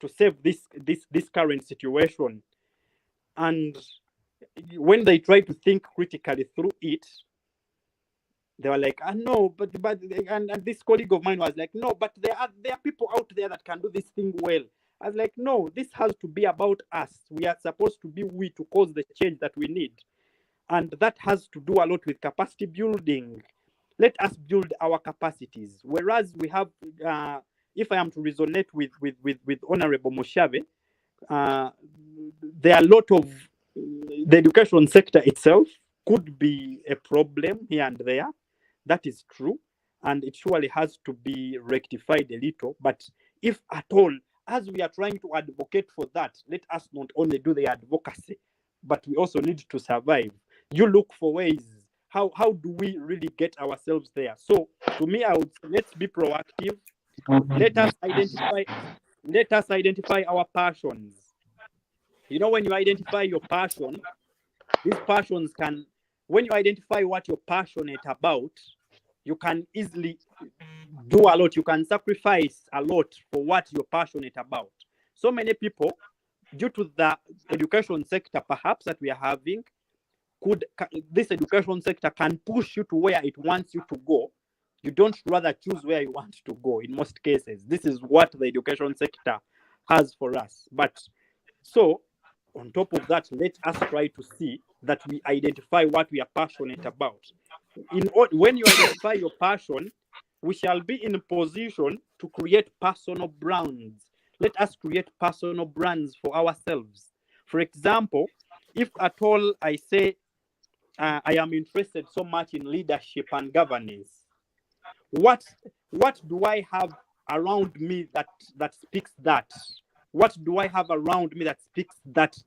save this current situation? And when they try to think critically through it, they were like, no, but and this colleague of mine was like, no, but there are people out there that can do this thing well. I was like, no, this has to be about us. We are supposed to be we to cause the change that we need. And that has to do a lot with capacity building. Let us build our capacities. Whereas we have, if I am to resonate with Honorable Mushabe, there are a lot of the education sector itself could be a problem here and there. That is true. And it surely has to be rectified a little. But if at all, as we are trying to advocate for that, let us not only do the advocacy, but we also need to survive. You look for ways. How do we really get ourselves there? So to me, I would say, let's be proactive. Let us identify our passions. You know, when you identify your passion, these passions can, when you identify what you're passionate about, you can easily do a lot. You can sacrifice a lot for what you're passionate about. So many people, due to the education sector perhaps that we are having, this education sector can push you to where it wants you to go. You don't rather choose where you want to go in most cases. This is what the education sector has for us. But so on top of that, let us try to see that we identify what we are passionate about. When you identify your passion, we shall be in a position to create personal brands. Let us create personal brands for ourselves. For example, if at all I say I am interested so much in leadership and governance, what do I have around me that speaks that? What do I have around me that speaks that's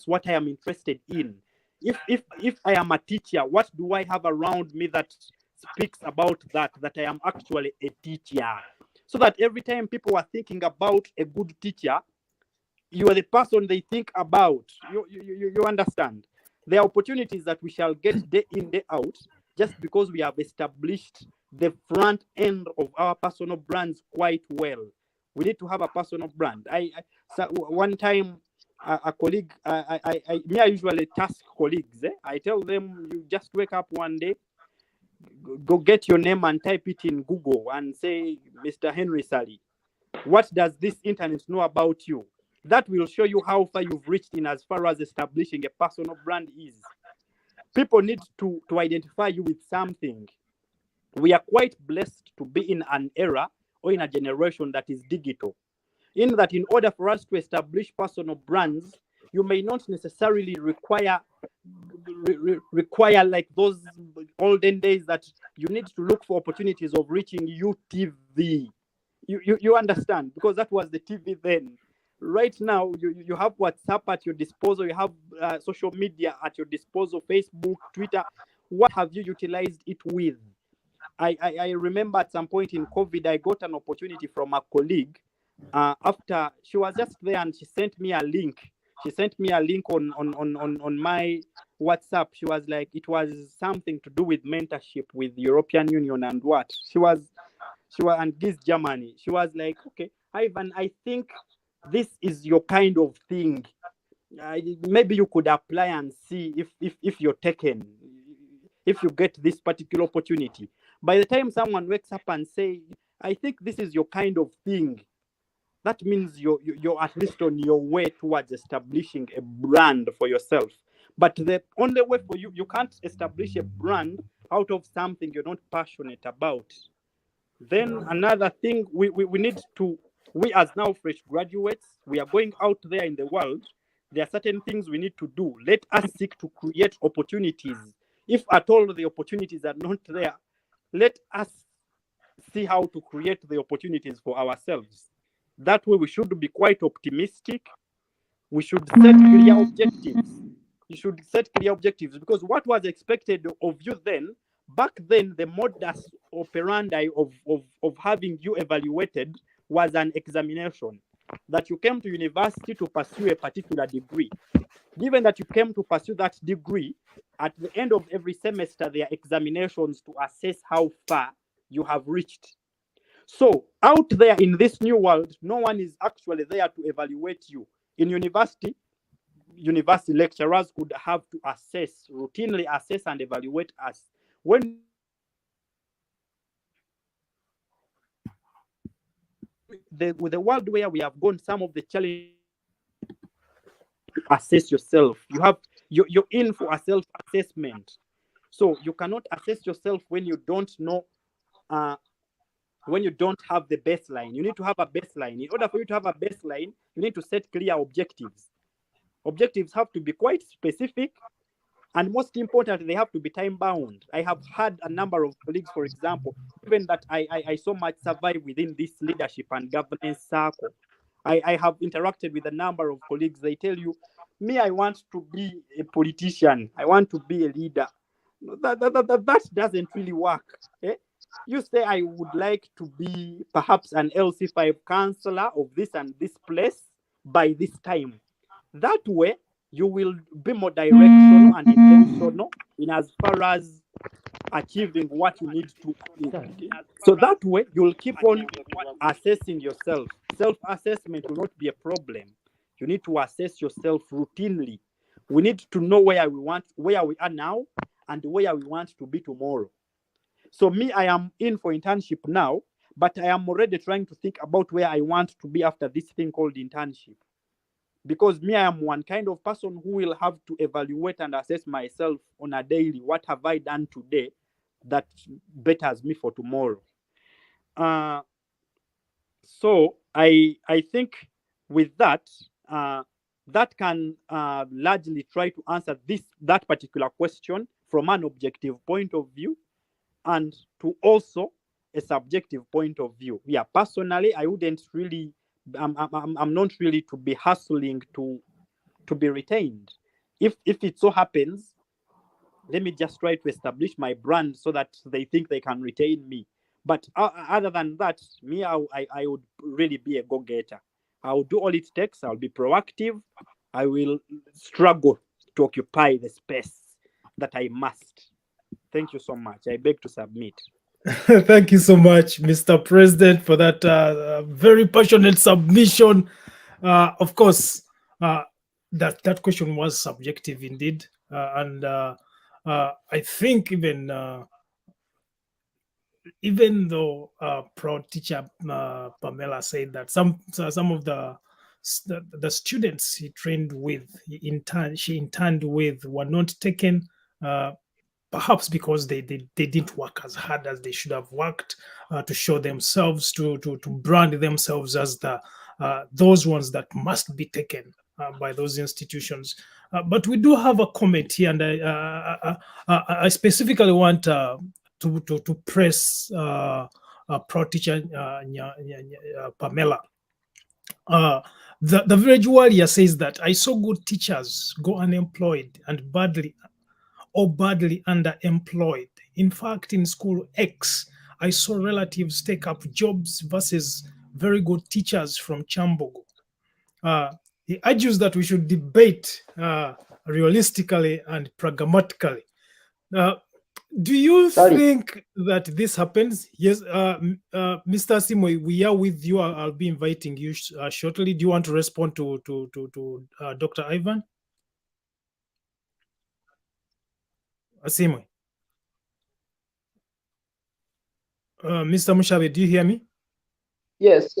what I am interested in? If I am a teacher, what do I have around me that speaks about that I am actually a teacher? So that every time people are thinking about a good teacher, you are the person they think about. You understand? There are opportunities that we shall get day in, day out, just because we have established the front end of our personal brands quite well. We need to have a personal brand. So one time, a colleague, I usually task colleagues. I tell them, you just wake up one day, go get your name and type it in Google and say, Mr. Henry Ssali, what does this internet know about you? That will show you how far you've reached in as far as establishing a personal brand is. People need to identify you with something. We are quite blessed to be in an era or in a generation that is digital. In that, in order for us to establish personal brands, you may not necessarily require like those olden days that you need to look for opportunities of reaching UTV. You understand? Because that was the TV then. Right now, you have WhatsApp at your disposal. You have social media at your disposal, Facebook, Twitter. What have you utilized it with? I remember at some point in COVID, I got an opportunity from a colleague. After she was just there and she sent me a link. She sent me a link on my WhatsApp. She was like, it was something to do with mentorship with the European Union and what. She was and this Germany. She was like, okay, Ivan, I think this is your kind of thing. Maybe you could apply and see if you're taken, if you get this particular opportunity. By the time someone wakes up and say, I think this is your kind of thing, that means you're at least on your way towards establishing a brand for yourself. But the only way for you can't establish a brand out of something you're not passionate about. Then another thing we need to, we as now fresh graduates, we are going out there in the world. There are certain things we need to do. Let us seek to create opportunities. If at all the opportunities are not there, let us see how to create the opportunities for ourselves. That way we should be quite optimistic. We should set clear objectives. You should set clear objectives, because what was expected of you then, back then, the modus operandi of having you evaluated was an examination, that you came to university to pursue a particular degree. Given that you came to pursue that degree, at the end of every semester, there are examinations to assess how far you have reached. So out there in this new world, no one is actually there to evaluate you. In university lecturers could have to routinely assess and evaluate us. When with the world where we have gone, some of the challenges, assess yourself. You're in for a self-assessment. So you cannot assess yourself when you don't know, when you don't have the baseline. You need to have a baseline. In order for you to have a baseline, you need to set clear objectives. Objectives have to be quite specific, and most important, they have to be time-bound. I have had a number of colleagues, for example, given that I so much survive within this leadership and governance circle, I have interacted with a number of colleagues. They tell you, me, I want to be a politician. I want to be a leader. That doesn't really work. Eh? You say, I would like to be perhaps an LC5 councillor of this and this place by this time. That way, you will be more directional and intentional in as far as achieving what you need to. So that way, you'll keep on assessing yourself. Self-assessment will not be a problem. You need to assess yourself routinely. We need to know where we are now and where we want to be tomorrow. So me, I am in for internship now, but I am already trying to think about where I want to be after this thing called internship. Because me, I am one kind of person who will have to evaluate and assess myself on a daily. What have I done today that betters me for tomorrow? So I think with that, that can largely try to answer that particular question from an objective point of view, and to also a subjective point of view. Yeah, personally, I wouldn't really. I'm not really to be hustling to be retained. If it so happens, let me just try to establish my brand so that they think they can retain me. But other than that, me, I would really be a go-getter. I will do all it takes. I'll be proactive. I will struggle to occupy the space that I must. Thank you so much. I beg to submit. Thank you so much, Mr. President, for that very passionate submission. Of course, that question was subjective indeed, and I think even though proud teacher Pamerah said that some of the students he trained with, she interned with, were not taken. Perhaps because they didn't work as hard as they should have worked to show themselves, to brand themselves as those ones that must be taken by those institutions. But we do have a comment here, and I specifically want to press proud teacher Pamerah. The village warrior says that I saw good teachers go unemployed and badly underemployed. In fact, in school X, I saw relatives take up jobs versus very good teachers from Chambogo. He argues that we should debate realistically and pragmatically. Do you think that this happens? Yes, Mr. Asiimwe, we are with you. I'll be inviting you shortly. Do you want to respond to Dr. Ivan? Asiimwe. Mr. Mushabe, do you hear me? Yes.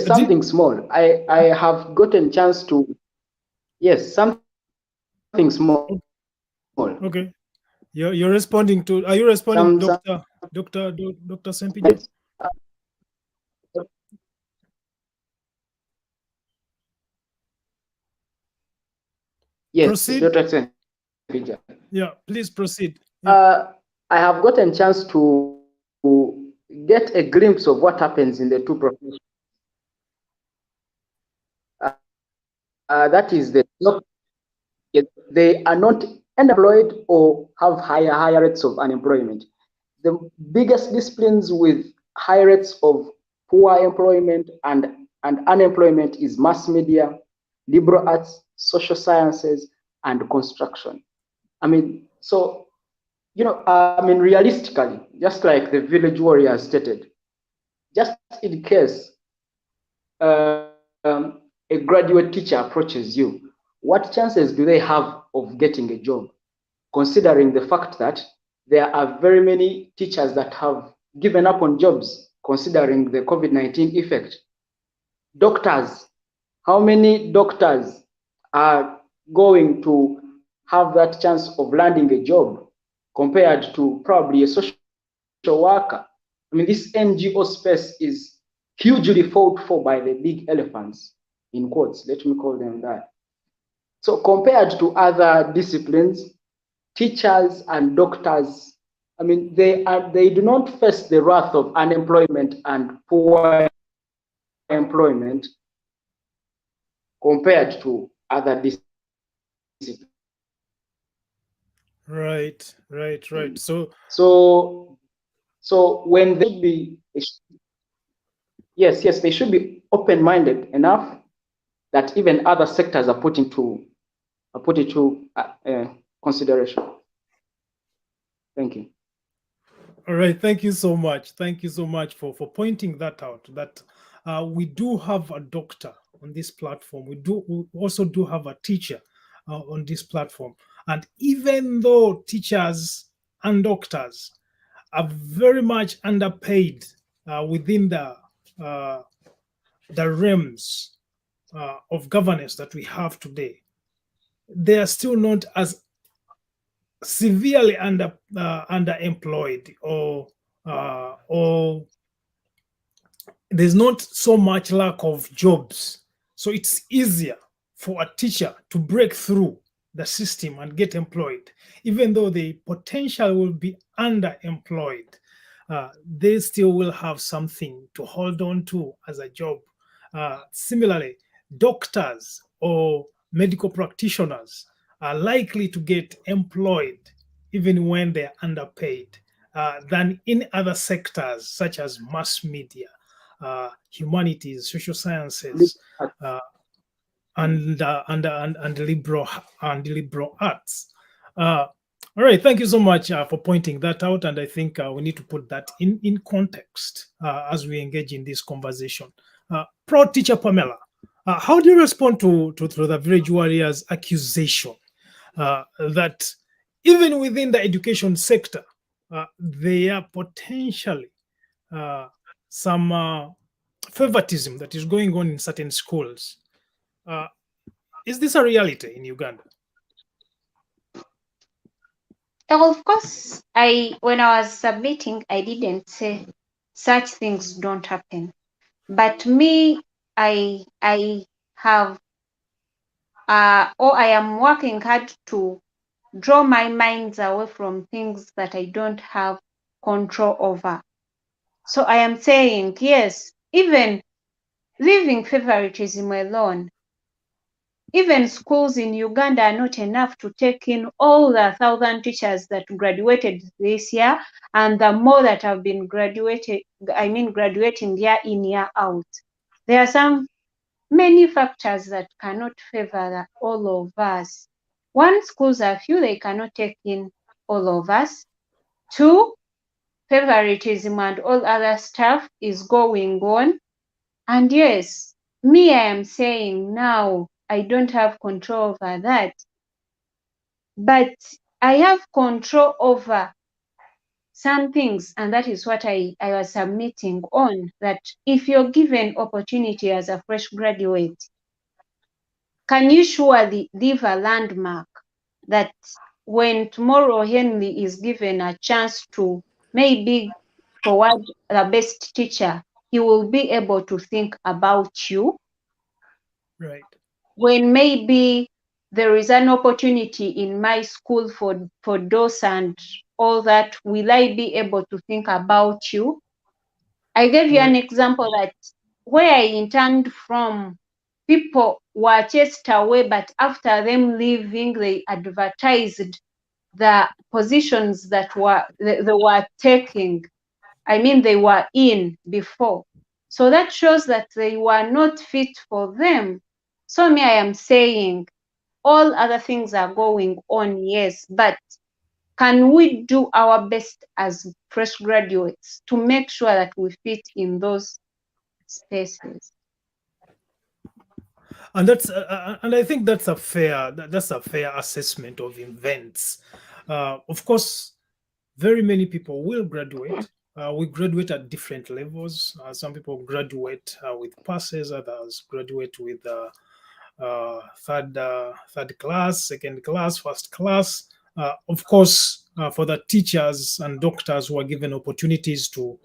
Something small. I have gotten chance to. Yes, something small. Okay. You're responding to. Are you responding, Dr. Ssempijja? Yes, proceed. Dr. Ssempijja. Yeah, please proceed. Yeah. I have gotten chance to get a glimpse of what happens in the two professions. That is, they are not unemployed or have higher rates of unemployment. The biggest disciplines with high rates of poor employment and unemployment is mass media, liberal arts, social sciences, and construction. I mean, so, realistically, just like the village warrior stated, just in case a graduate teacher approaches you, what chances do they have of getting a job, considering the fact that there are very many teachers that have given up on jobs considering the COVID-19 effect. Doctors, how many doctors are going to have that chance of landing a job compared to probably a social worker? I mean, this NGO space is hugely fought for by the big elephants, in quotes, let me call them that. So compared to other disciplines, teachers and doctors, I mean, they do not face the wrath of unemployment and poor employment compared to other disciplines. Right. So when they be, yes, they should be open-minded enough that even other sectors are put into consideration. Thank you. All right, thank you so much. Thank you so much for pointing that out, that we do have a doctor on this platform. We also do have a teacher on this platform. And even though teachers and doctors are very much underpaid within the realms of governance that we have today, they are still not as severely underemployed, or there's not so much lack of jobs. So it's easier for a teacher to break through the system and get employed, even though the potential will be underemployed. They still will have something to hold on to as a job. Similarly, doctors or medical practitioners are likely to get employed even when they're underpaid than in other sectors such as mass media, humanities, social sciences, and liberal arts. All right, thank you so much for pointing that out, and I think we need to put that in context as we engage in this conversation. Proud teacher Pamerah, how do you respond to the Village Warriors' accusation that even within the education sector, there are potentially some favoritism that is going on in certain schools? Is this a reality in Uganda? Well, of course, when I was submitting, I didn't say such things don't happen. But me, I have, or I am working hard to draw my minds away from things that I don't have control over. So I am saying, yes, even leaving favoritism alone, even schools in Uganda are not enough to take in all the 1,000 teachers that graduated this year, and the more that have been graduating year in, year out. There are many factors that cannot favor all of us. One, schools are few, they cannot take in all of us. Two, favoritism and all other stuff is going on. And yes, me, I am saying now, I don't have control over that. But I have control over some things, and that is what I was submitting on, that if you're given opportunity as a fresh graduate, can you surely leave a landmark that when tomorrow Henry is given a chance to maybe forward the best teacher, he will be able to think about you? Right. When maybe there is an opportunity in my school for DOS and all that, will I be able to think about you? I gave you an example that where I interned from, people were chased away, but after them leaving, they advertised the positions that they were taking. I mean, they were in before. So that shows that they were not fit for them. So me, I am saying all other things are going on, yes, but can we do our best as fresh graduates to make sure that we fit in those spaces? And I think that's a fair assessment of events. Of course, very many people will graduate we graduate at different levels. Some people graduate with passes, others graduate with third class, second class, first class. Of course, for the teachers and doctors who are given opportunities to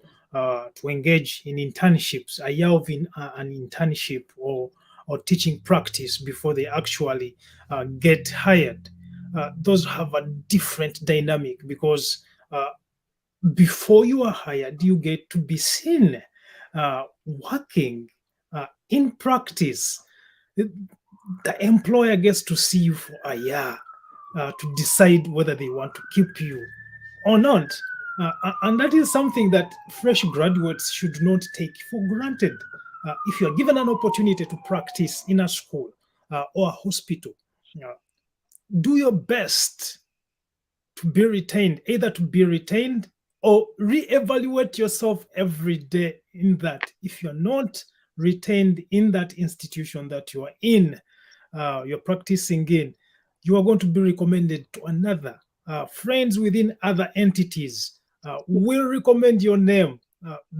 engage in internships, a year of an internship or teaching practice before they actually get hired. Those have a different dynamic because before you are hired, you get to be seen working in practice. The employer gets to see you for a year to decide whether they want to keep you or not. And that is something that fresh graduates should not take for granted. If you are given an opportunity to practice in a school or a hospital, do your best to be retained, either to be retained or reevaluate yourself every day in that. If you're not retained in that institution that you are in, you're practicing in, you are going to be recommended to another. Friends within other entities will recommend your name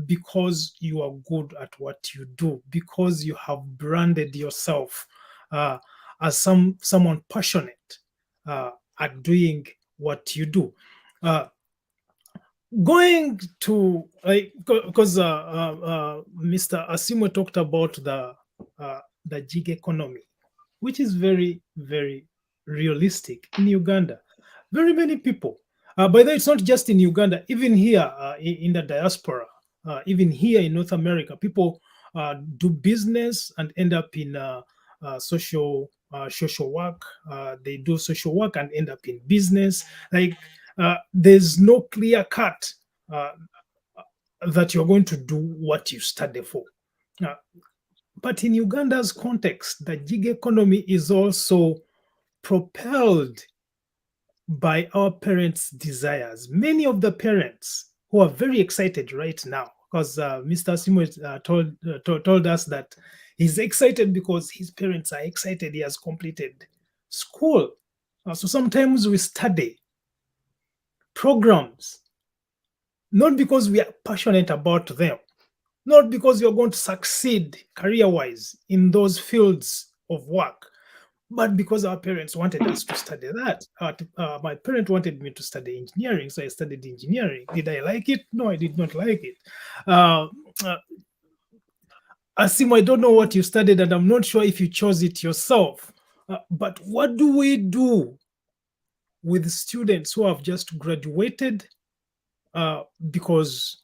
because you are good at what you do, because you have branded yourself as someone passionate at doing what you do. Going to, because Mr. Asiimwe talked about the gig economy, which is very, very realistic in Uganda. Very many people, by the way, it's not just in Uganda, even here in the diaspora, even here in North America, people do business and end up in social work. They do social work and end up in business. Like there's no clear cut that you're going to do what you study for. But in Uganda's context, the gig economy is also propelled by our parents' desires. Many of the parents who are very excited right now, because Mr. Asiimwe told us that he's excited because his parents are excited he has completed school. So sometimes we study programs, not because we are passionate about them, not because you're going to succeed career-wise in those fields of work, but because our parents wanted us to study that. My parent wanted me to study engineering, so I studied engineering. Did I like it? No, I did not like it. Asiimwe, I don't know what you studied, and I'm not sure if you chose it yourself. But what do we do with students who have just graduated because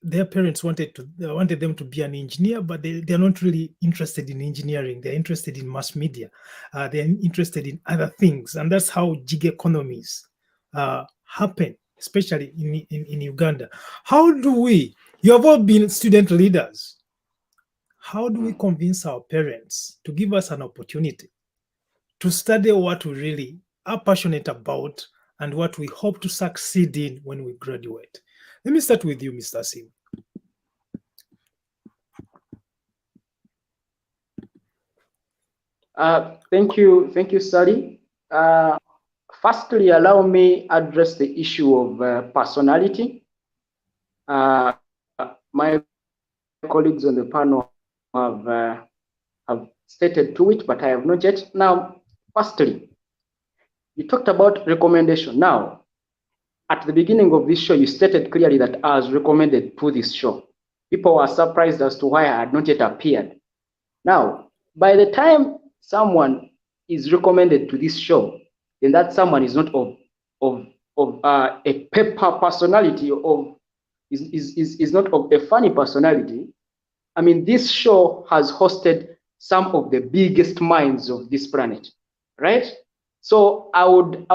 their parents wanted them to be an engineer, but they're not really interested in engineering. They're interested in mass media. They're interested in other things. And that's how gig economies happen, especially in Uganda. How do we, you have all been student leaders. How do we convince our parents to give us an opportunity to study what we really are passionate about and what we hope to succeed in when we graduate? Let me start with you, Mr. Asiimwe. Thank you, Ssali. Firstly, allow me address the issue of personality. My colleagues on the panel have stated to it, but I have not yet. Now, firstly, you talked about recommendation. Now, at the beginning of this show, you stated clearly that I was recommended to this show. People were surprised as to why I had not yet appeared. Now, by the time someone is recommended to this show, then that someone is not of a paper personality, is not of a funny personality. I mean, this show has hosted some of the biggest minds of this planet, right? So I would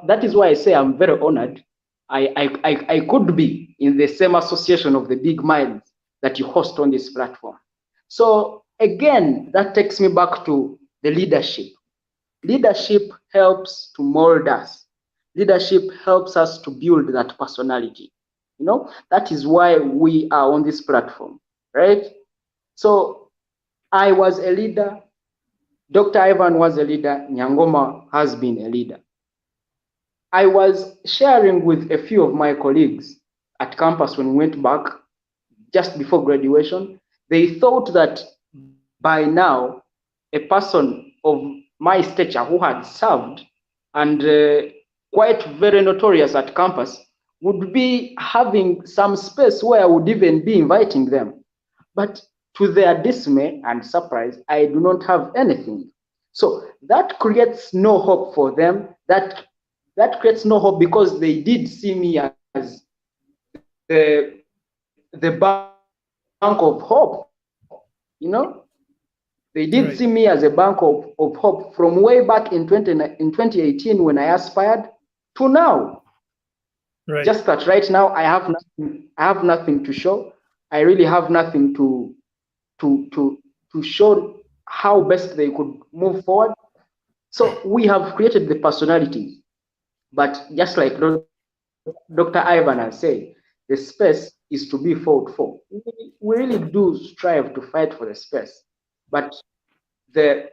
that is why I say I'm very honored. I could be in the same association of the big minds that you host on this platform. So again, that takes me back to the leadership. Leadership helps to mold us. Leadership helps us to build that personality. You know, that is why we are on this platform, right? So I was a leader. Dr. Ivan was a leader. Nyangoma has been a leader. I was sharing with a few of my colleagues at campus when we went back just before graduation. They thought that by now, a person of my stature who had served and quite very notorious at campus would be having some space where I would even be inviting them. But to their dismay and surprise, I do not have anything. So that creates no hope for them. That creates no hope because they did see me as the bank of hope, you know. They did see me as a bank of hope from way back in 2018 when I aspired to now. Right. Just that right now I have nothing to show. I really have nothing to show how best they could move forward. So we have created the personality, but just like Dr. Ivan has said, the space is to be fought for. We really do strive to fight for the space, but the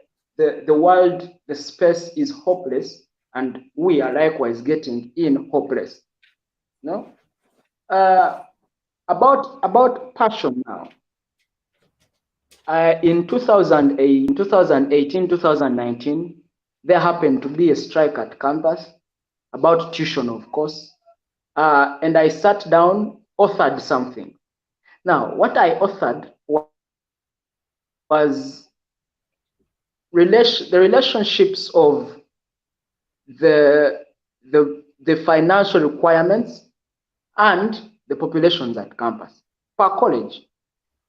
world, the space is hopeless, and we are likewise getting in hopeless. No? About passion now. In 2018, 2019, there happened to be a strike at campus about tuition, of course. And I sat down, authored something. Now, what I authored was the relationships of the financial requirements and the populations at campus per college.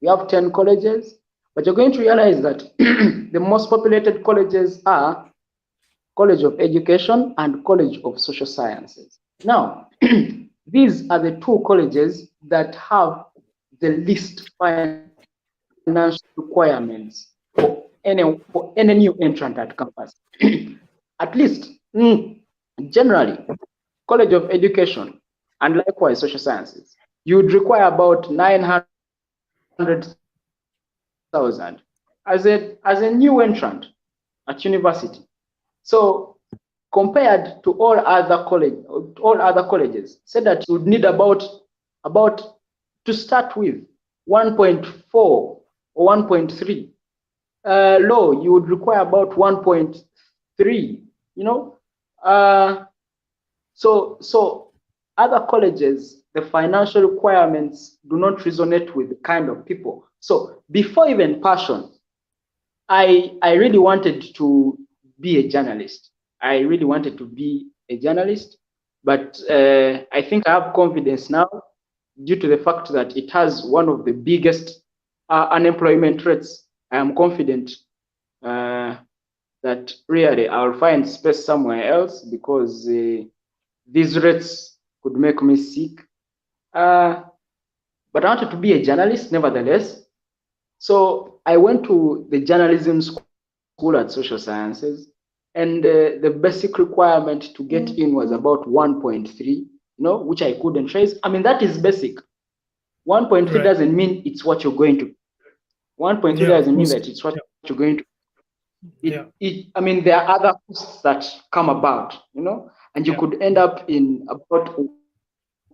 We have 10 colleges, but you're going to realize that the most populated colleges are College of Education and College of Social Sciences. Now, these are the two colleges that have the least financial requirements for any new entrant at campus. At least, generally, College of Education and likewise Social Sciences, you would require about 900,000 as a new entrant at university. So compared to all other colleges, said that you would need about to start with 1.4 or 1.3. Law, you would require about 1.3. You know, so other colleges, the financial requirements do not resonate with the kind of people. So before even passion, I really wanted to be a journalist. I really wanted to be a journalist, but I think I have confidence now due to the fact that it has one of the biggest unemployment rates. I am confident that really I'll find space somewhere else because these rates could make me sick. But I wanted to be a journalist nevertheless. So I went to the journalism school at Social Sciences, and the basic requirement to get in was about 1.3, you know, which I couldn't trace. I mean, that is basic. 1.3 doesn't mean it's what you're going to. 1.3 doesn't mean that it's what you're going to. I mean, there are other costs that come about, you know, and you could end up in about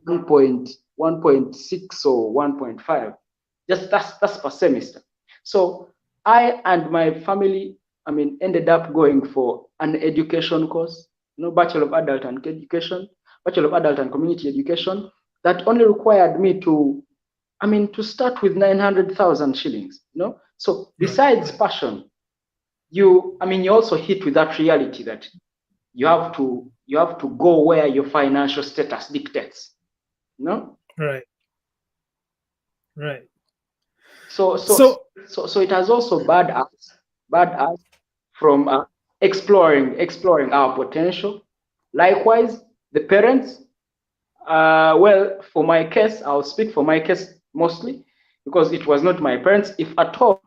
1.6 or 1.5. Just that's per semester. So I and my family, I mean, ended up going for an education course, you know, Bachelor of Adult and Education, Bachelor of Adult and Community Education, that only required me to, I mean, to start with 900,000 shillings, you know. So besides passion, you also hit with that reality that you have to go where your financial status dictates, you know. Right. So it has also barred us from exploring our potential. Likewise, the parents. Well, for my case, I'll speak for my case mostly because it was not my parents. If at all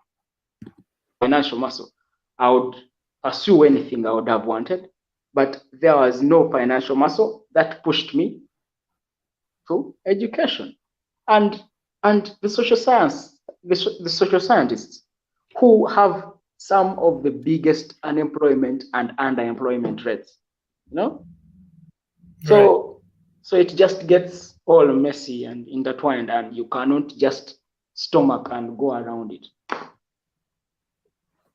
financial muscle, I would pursue anything I would have wanted, but there was no financial muscle that pushed me to education, and the social science, the social scientists who have some of the biggest unemployment and underemployment rates, you know. So it just gets all messy and intertwined, and you cannot just stomach and go around it.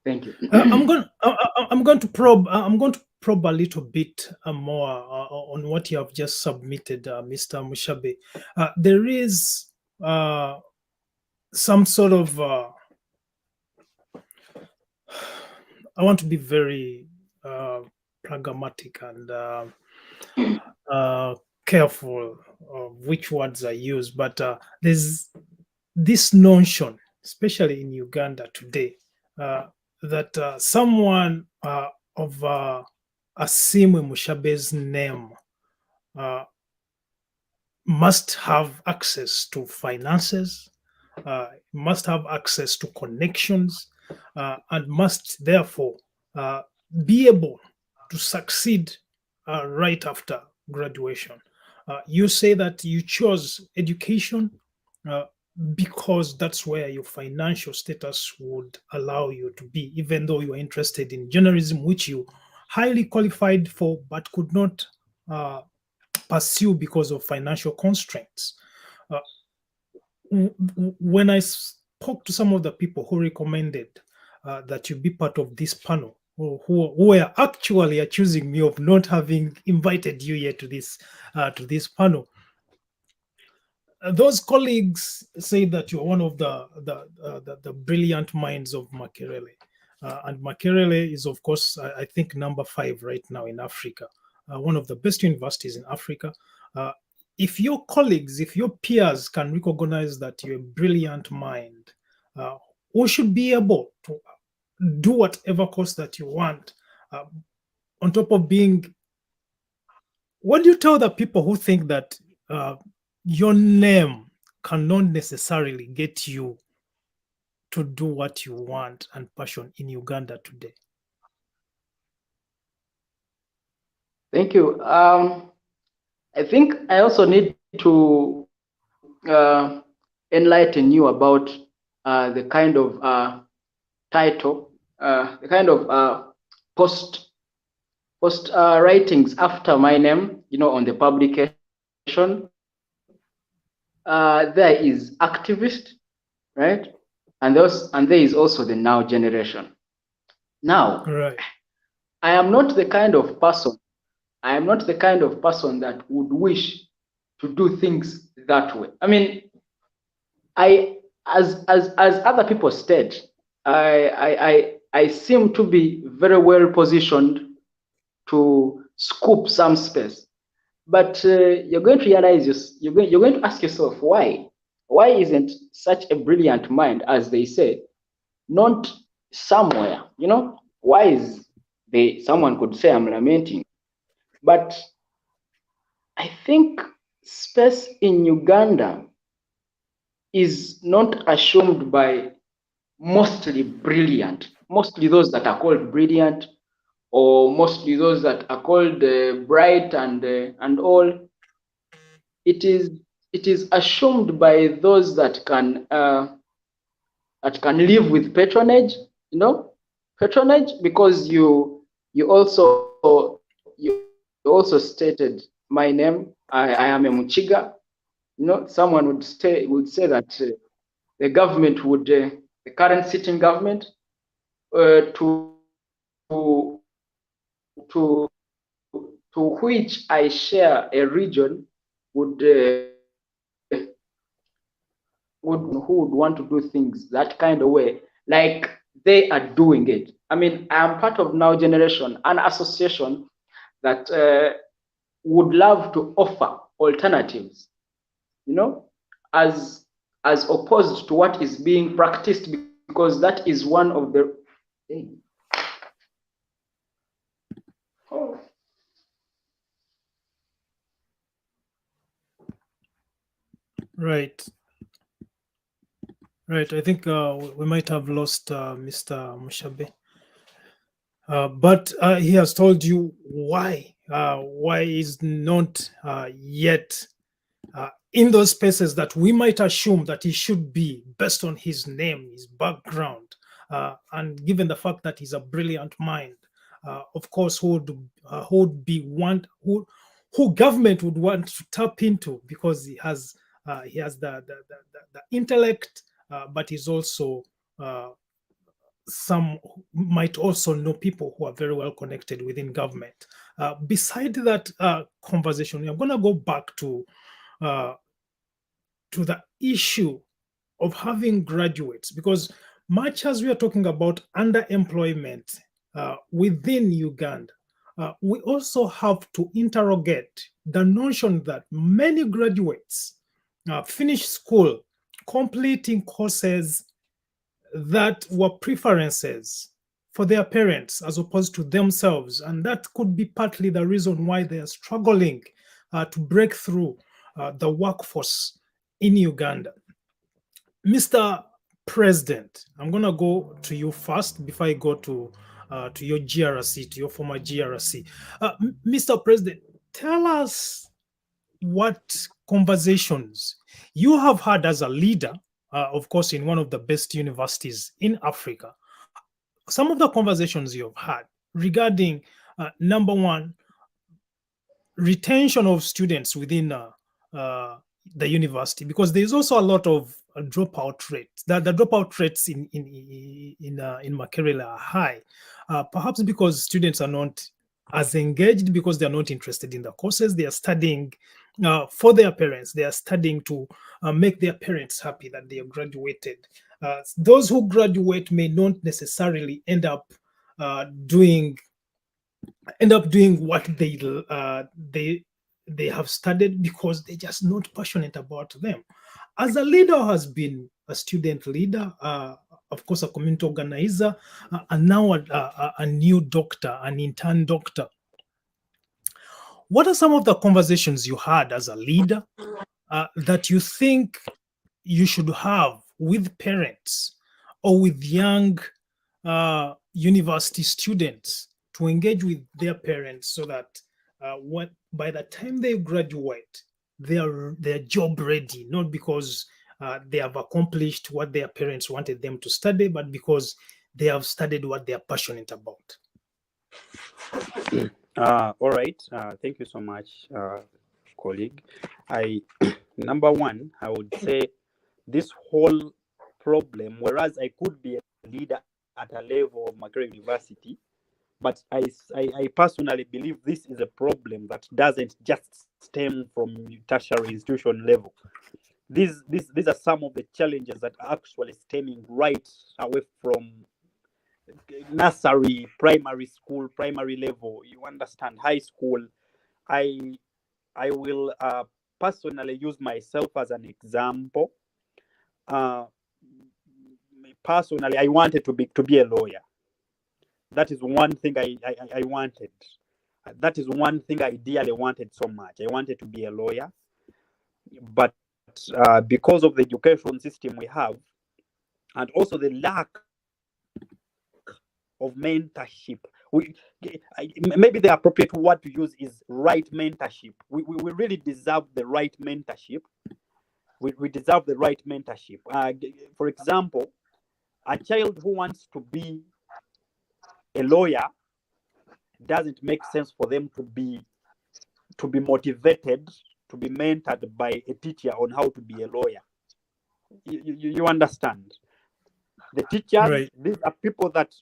Thank you. I'm going to probe a little bit more on what you have just submitted, Mr. Mushabe. There is some sort of I want to be very pragmatic and careful of which words I use, but there's this notion, especially in Uganda today, that someone of Asiimwe Mushabe's name must have access to finances, must have access to connections, and must therefore be able to succeed right after graduation. You say that you chose education because that's where your financial status would allow you to be, even though you are interested in journalism, which you highly qualified for but could not pursue because of financial constraints. When I spoke to some of the people who recommended that you be part of this panel, who were actually accusing me of not having invited you yet to this panel, those colleagues say that you're one of the brilliant minds of Makerere. And Makerere is, of course, I think number 5 right now in Africa, one of the best universities in Africa. If your colleagues, if your peers can recognize that you're a brilliant mind, we should be able to do whatever course that you want. On top of being, what do you tell the people who think that your name cannot necessarily get you to do what you want and passion in Uganda today? Thank you. I think I also need to enlighten you about the kind of title, the kind of post writings after my name, on the publication. There is activist, right? And there is also the now generation. Now, right. I am not the kind of person that would wish to do things that way. I mean, as other people state, I seem to be very well positioned to scoop some space. But you're going to realize, you're going to ask yourself, why? Why isn't such a brilliant mind, as they say, not somewhere? Why is someone could say I'm lamenting? But I think space in Uganda is not assumed by mostly those that are called brilliant, or mostly those that are called bright and all. It is assumed by those that can live with patronage, patronage, because you also stated my name. I am a Muchiga. Someone would say that the government the current sitting government, to which I share a region, who would want to do things that kind of way, like they are doing it. I mean, I am part of Now Generation, an association that would love to offer alternatives, as opposed to what is being practiced, because that is one of the Right. I think we might have lost Mr. Mushabe. But he has told you why is not yet in those spaces that we might assume that he should be, based on his name, his background, and given the fact that he's a brilliant mind. Of course, who who government would want to tap into because he has the intellect, but he's also some might also know people who are very well connected within government. Beside that conversation, I'm going to go back to the issue of having graduates, because much as we are talking about underemployment within Uganda, we also have to interrogate the notion that many graduates finish school completing courses that were preferences for their parents as opposed to themselves. And that could be partly the reason why they are struggling to break through the workforce in Uganda. Mr. President, I'm going to go to you first before I go to your GRC, to your former GRC. Mr. President, tell us what conversations you have had as a leader, of course, in one of the best universities in Africa. Some of the conversations you've had regarding, number one, retention of students within the university, because there's also a lot of dropout rates. The dropout rates in Makerere are high, perhaps because students are not as engaged, because they are not interested in the courses. They are studying for their parents. They are studying to make their parents happy that they have graduated. Those who graduate may not necessarily end up doing what they have studied, because they're just not passionate about them. As a leader who has been a student leader, of course, a community organizer, and now a new doctor, an intern doctor, what are some of the conversations you had as a leader that you think you should have with parents or with young university students to engage with their parents, so that by the time they graduate, they're job ready, not because they have accomplished what their parents wanted them to study, but because they have studied what they are passionate about? All right. Thank you so much, colleague. Number one, I would say this whole problem, whereas I could be a leader at a level of Makerere University, but I personally believe this is a problem that doesn't just stem from tertiary institution level. These are some of the challenges that are actually stemming right away from nursery, primary school, primary level. You understand, high school. I will personally use myself as an example. Personally, I wanted to be a lawyer. That is one thing I wanted. That is one thing I ideally wanted so much. I wanted to be a lawyer, but because of the education system we have, and also the lack of mentorship, maybe the appropriate word to use is right mentorship. We really deserve the right mentorship. We deserve the right mentorship. For example, a child who wants to be a lawyer, doesn't make sense for them to be motivated, to be mentored by a teacher on how to be a lawyer. You understand? The teachers, right. These are people that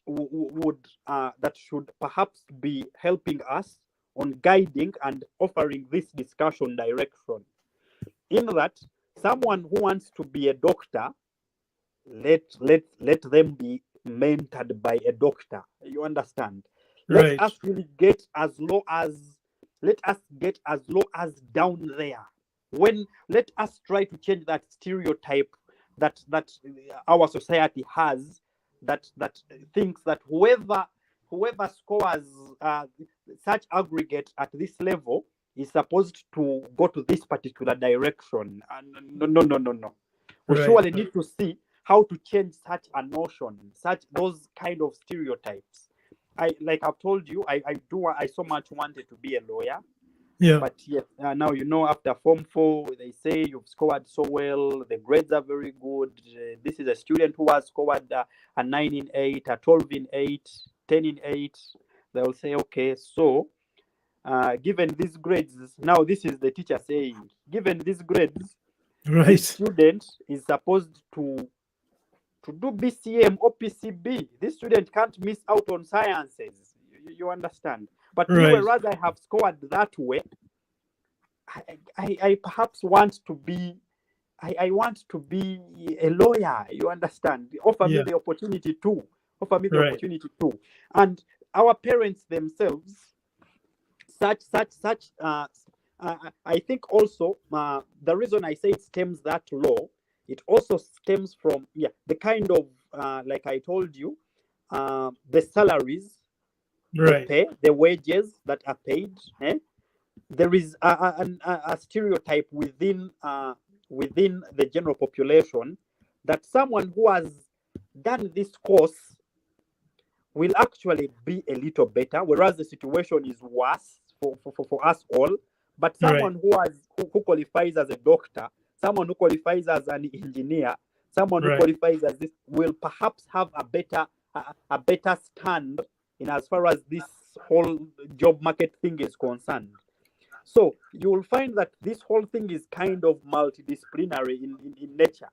that should perhaps be helping us on guiding and offering this discussion direction. In that, someone who wants to be a doctor, let them be mentored by a doctor. You understand? Right. Let us really get as low as down there. Let us try to change that stereotype that our society has, that thinks that whoever scores such aggregate at this level is supposed to go to this particular direction. No. We surely need to see how to change such a notion, those kind of stereotypes. Like I've told you, I so much wanted to be a lawyer. Yeah. But yes, now after Form 4, they say you've scored so well, the grades are very good. This is a student who has scored a 9 in 8, a 12 in 8, 10 in 8. They will say, okay, so given these grades, now this is the teacher saying, given these grades, Right. this student is supposed to do BCM or PCB. This student can't miss out on sciences. You understand? But me, Right. whereas I have scored that way, I perhaps want to be, I want to be a lawyer. You understand? Offer me Yeah. the opportunity too. Offer me the Right. opportunity too. And our parents themselves, I think also the reason I say it stems that low, it also stems from the kind of like I told you, the salaries they Right. pay, the wages that are paid. There is a stereotype within the general population that someone who has done this course will actually be a little better, whereas the situation is worse for us all. But someone who qualifies as a doctor, someone who qualifies as an engineer, someone who Right. qualifies as this will perhaps have a better stand in as far as this whole job market thing is concerned. So you will find that this whole thing is kind of multidisciplinary in nature.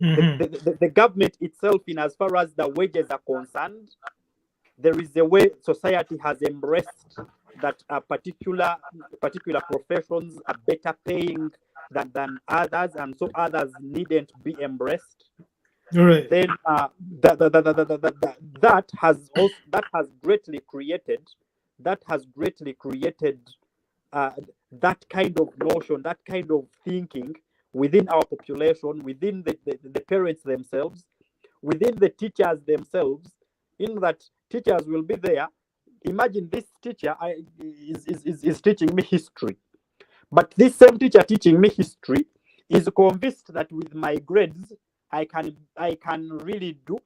Mhm. The government itself, in as far as the wages are concerned, there is a way society has embraced that particular professions are better paying than others, and so others needn't be embraced. Right. Then that has greatly created that kind of notion, that kind of thinking within our population, within the parents themselves, within the teachers themselves, in that teachers will be there. Imagine this teacher is teaching me history, but this same teacher teaching me history is convinced that with my grades I can really do.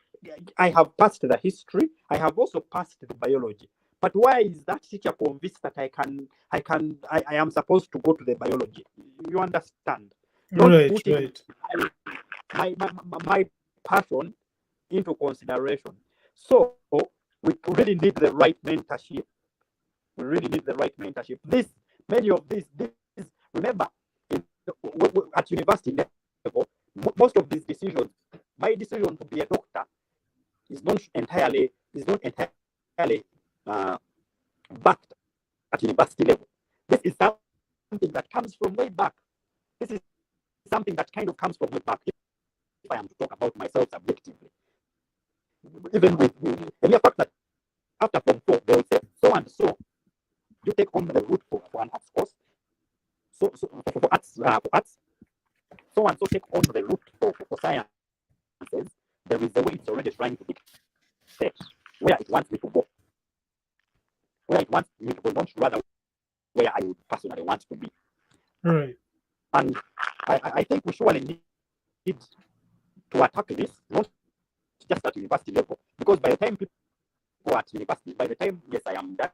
I have passed the history. I have also passed the biology. But why is that teacher convinced that I am supposed to go to the biology? You understand? Not Right. putting Right. my passion into consideration. So we really need the right mentorship. We really need the right mentorship. Many of these, remember, at university level, most of these decisions, my decision to be a doctor is not entirely backed at university level. This is something that comes from way back. This is something that kind of comes from way back. If I am to talk about myself subjectively, even with the mere fact that after Form 4, they will say, so and so, you take on the route for an arts course. So for arts, so and so take on the route for sciences. There is a way it's already trying to dictate where it wants me to go. Where it wants me to go, not rather where I would personally want to be. Right. And I think we surely need to attack this, not just at university level, because by the time people at university, by the time, yes, I am done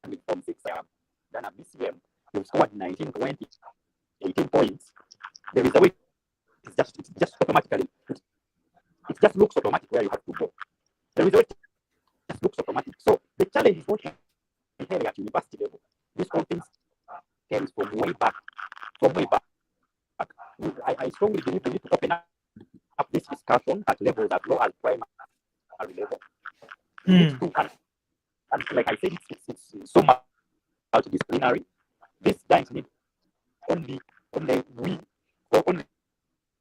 with Form 6, I am done at BCM, you've scored 19, 20, 18 points. There is a way, it's just automatically, it just looks automatic where you have to go. There is a way, it just looks automatic. So the challenge is not entirely at university level. This whole thing stems from way back. I strongly believe we need to open up this discussion at levels as low as primary level. And like I said, it's so multidisciplinary. This doesn't need only we or only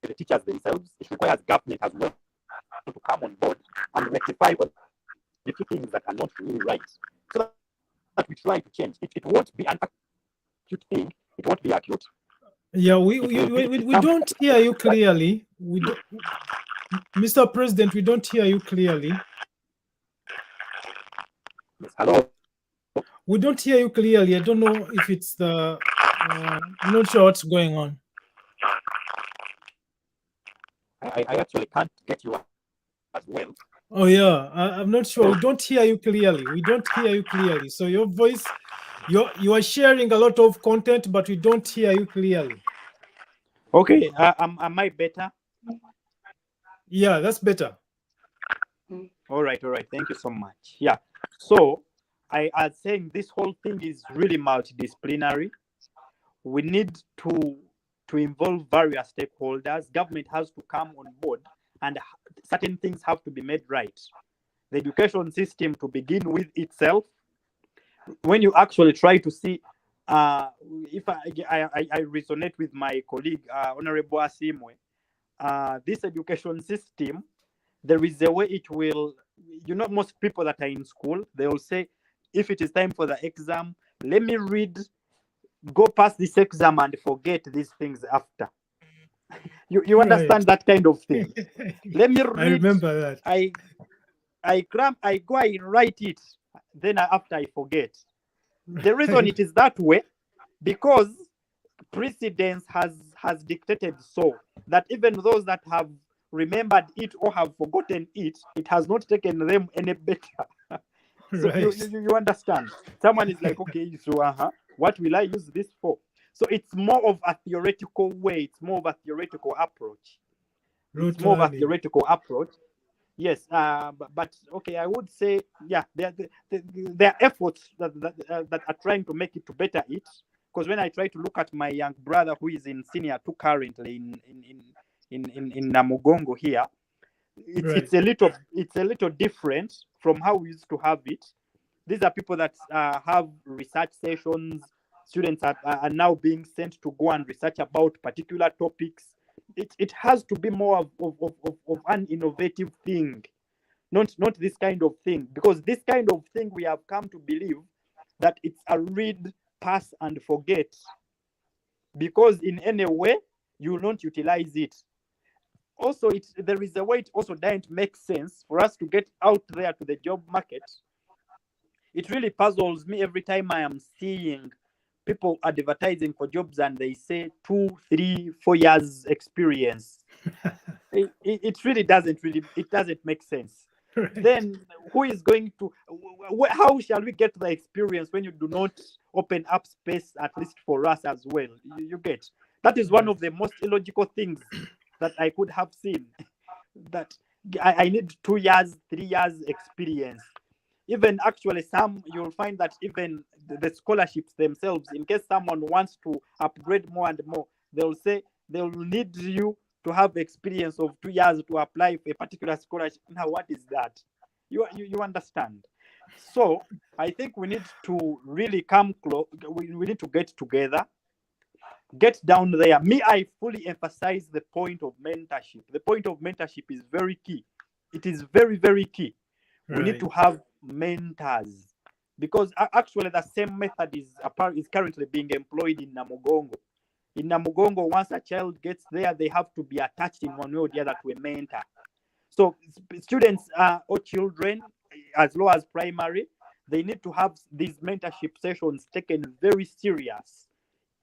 the teachers themselves. It requires government as well to come on board and rectify the few things that are not really right, so that we try to change. It won't be an acute thing. It won't be acute. Yeah, we don't hear you clearly. Mr. President, we don't hear you clearly. Yes, hello. We don't hear you clearly. I don't know if it's the. I'm not sure what's going on. I actually can't get you as well. Oh yeah, I'm not sure. We don't hear you clearly. So your voice, you are sharing a lot of content, but we don't hear you clearly. Okay, am I better? Yeah, that's better. All right. Thank you so much. Yeah. So I was saying this whole thing is really multidisciplinary. We need to involve various stakeholders. Government has to come on board, and certain things have to be made right. The education system to begin with itself. When you actually try to see, if I resonate with my colleague, Honorable Asiimwe, this education system, there is a way it will, most people that are in school, they will say, if it is time for the exam, let me read, go past this exam and forget these things after. You understand that kind of thing? Let me read. I remember that. I go and write it, then after I forget. The reason it is that way, because precedence has dictated so that even those that have remembered it or have forgotten it, it has not taken them any better. So you understand? Someone is like, okay, so what will I use this for? So it's more of a theoretical way. It's more of a theoretical approach. It's more of a theoretical approach. Yes, but okay, I would say, yeah, there are efforts that are trying to make it to better it. Because when I try to look at my young brother who is in senior 2 currently in Namugongo here, it's a little different from how we used to have it. These are people that have research sessions. Students are now being sent to go and research about particular topics. It has to be more of an innovative thing, not this kind of thing, because this kind of thing we have come to believe that it's a read, pass and forget, because in any way you will not utilize it. Also, there is a way it also doesn't make sense for us to get out there to the job market. It really puzzles me every time I am seeing people advertising for jobs and they say 2, 3, 4 years experience. It really doesn't make sense. Right. Then who is going to, how shall we get the experience when you do not open up space, at least for us as well? You get, that is one of the most illogical things that I could have seen, that I need 2 years, 3 years experience. Even actually you'll find that even the scholarships themselves, in case someone wants to upgrade more and more, they'll say they'll need you to have experience of 2 years to apply for a particular scholarship. Now, what is that? You understand? So I think we need to really come close. We need to get together, get down there. I fully emphasize the point of mentorship. The point of mentorship is very key. It is very, very key. Right. We need to have mentors, because actually the same method is currently being employed in Namugongo. In Namugongo, once a child gets there, they have to be attached in one way or the other to a mentor. So students or children, as low as primary, they need to have these mentorship sessions taken very serious,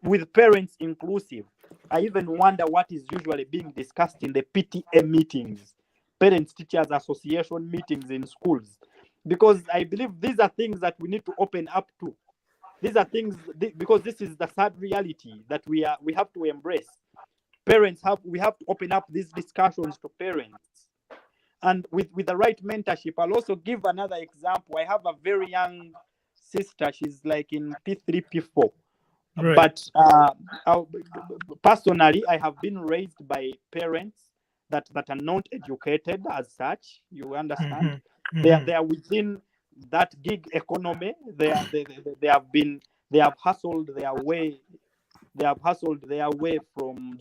with parents inclusive. I even wonder what is usually being discussed in the PTA meetings, Parents Teachers Association meetings in schools, because I believe these are things that we need to open up to. These are things, because this is the sad reality that we have to embrace. We have to open up these discussions to parents. And with the right mentorship, I'll also give another example. I have a very young sister. She's like in P3, P4. Right. But personally, I have been raised by parents that are not educated as such. You understand? Mm-hmm. They are within that gig economy. They have hustled their way. They have hustled their way from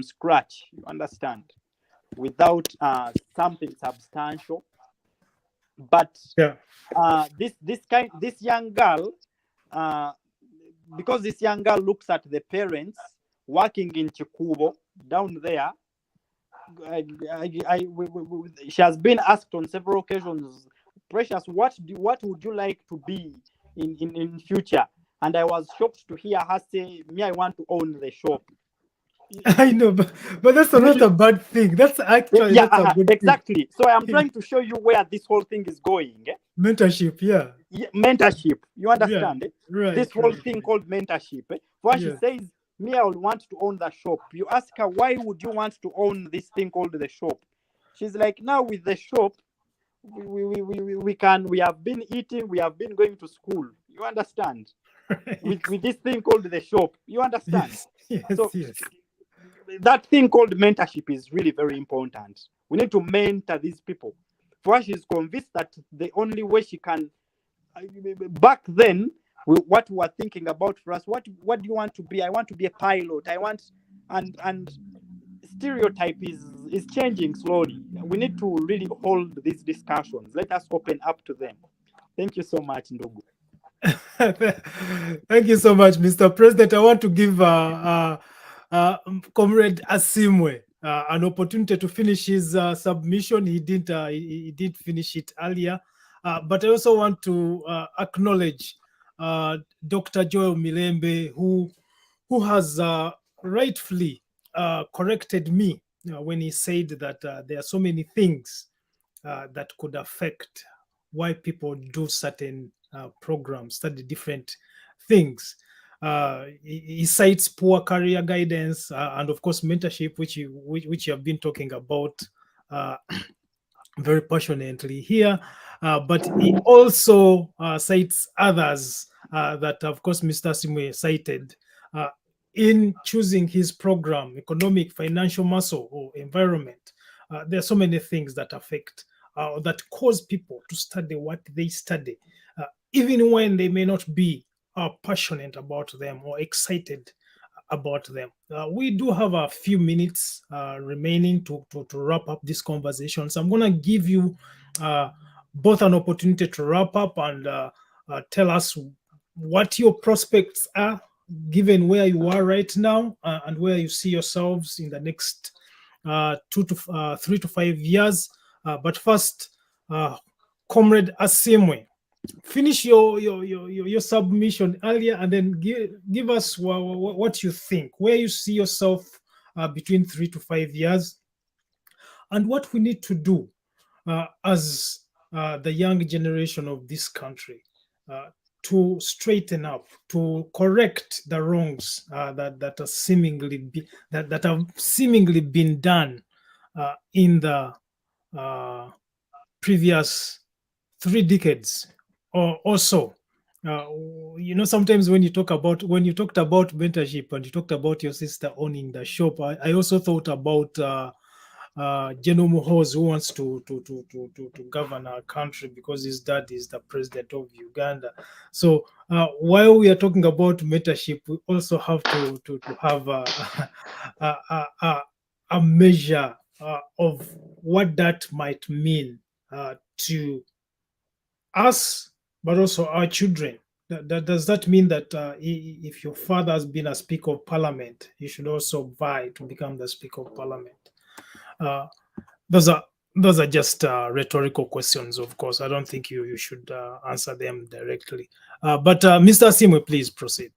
scratch. You understand? Without something substantial. But this young girl, because this young girl looks at the parents working in Chikubo down there, she has been asked on several occasions, Precious, what would you like to be in future? And I was shocked to hear her say, I want to own the shop. I know, but that's not a bad thing. That's actually that's a good exactly thing. So I'm trying to show you where this whole thing is going. Mentorship, yeah, mentorship. You understand? Right. This whole thing called mentorship. When she says, I would want to own the shop, you ask her, why would you want to own this thing called the shop? She's like, now with the shop, we have been eating, we have been going to school. You understand? With this thing called the shop. You understand? Yes, So yes. that thing called mentorship is really very important. We need to mentor these people. For her, she's convinced that the only way she can, back then, what we were thinking about for us, what do you want to be? I want to be a pilot. I want, and stereotype is changing slowly. We need to really hold these discussions. Let us open up to them. Thank you so much, Ndugu. Thank you so much, Mr. President. I want to give Comrade Asiimwe an opportunity to finish his submission. He didn't finish it earlier, but I also want to acknowledge Dr. Joel Milembe, who has rightfully corrected me when he said that there are so many things that could affect why people do certain programs, study different things. He cites poor career guidance and, of course, mentorship, which you have been talking about very passionately here. But he also cites others that, of course, Mr. Asiimwe cited in choosing his program, economic, financial muscle, or environment. There are so many things that affect that cause people to study what they study, even when they may not be passionate about them or excited about them. We do have a few minutes remaining to wrap up this conversation. So I'm going to give you both an opportunity to wrap up and tell us what your prospects are, given where you are right now and where you see yourselves in the next 3 to 5 years. But first, Comrade Asiimwe, finish your submission earlier and then give us what you think, where you see yourself between 3 to 5 years, and what we need to do as the young generation of this country to straighten up, to correct the wrongs that have seemingly been done in the previous 3 decades or so. Sometimes when you talked about mentorship and you talked about your sister owning the shop, I also thought about General Muhoozi, who wants to govern our country because his dad is the president of Uganda. So while we are talking about mentorship, we also have to have a measure of what that might mean to us, but also our children. Does that mean that if your father has been a Speaker of Parliament, you should also vie to become the Speaker of Parliament? Those are just rhetorical questions, of course. I don't think you should answer them directly. But Mr. Asiimwe, please proceed.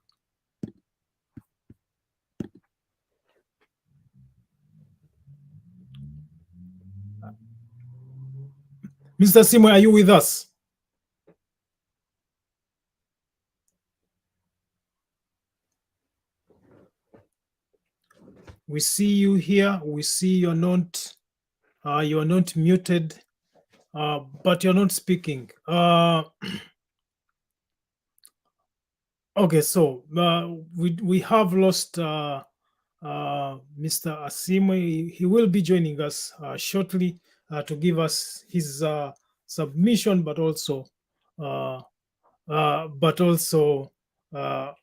Mr. Asiimwe, are you with us? We see you here. We see you're not muted, but you're not speaking. Okay, so we have lost Mr. Asiimwe. He will be joining us shortly to give us his submission, but also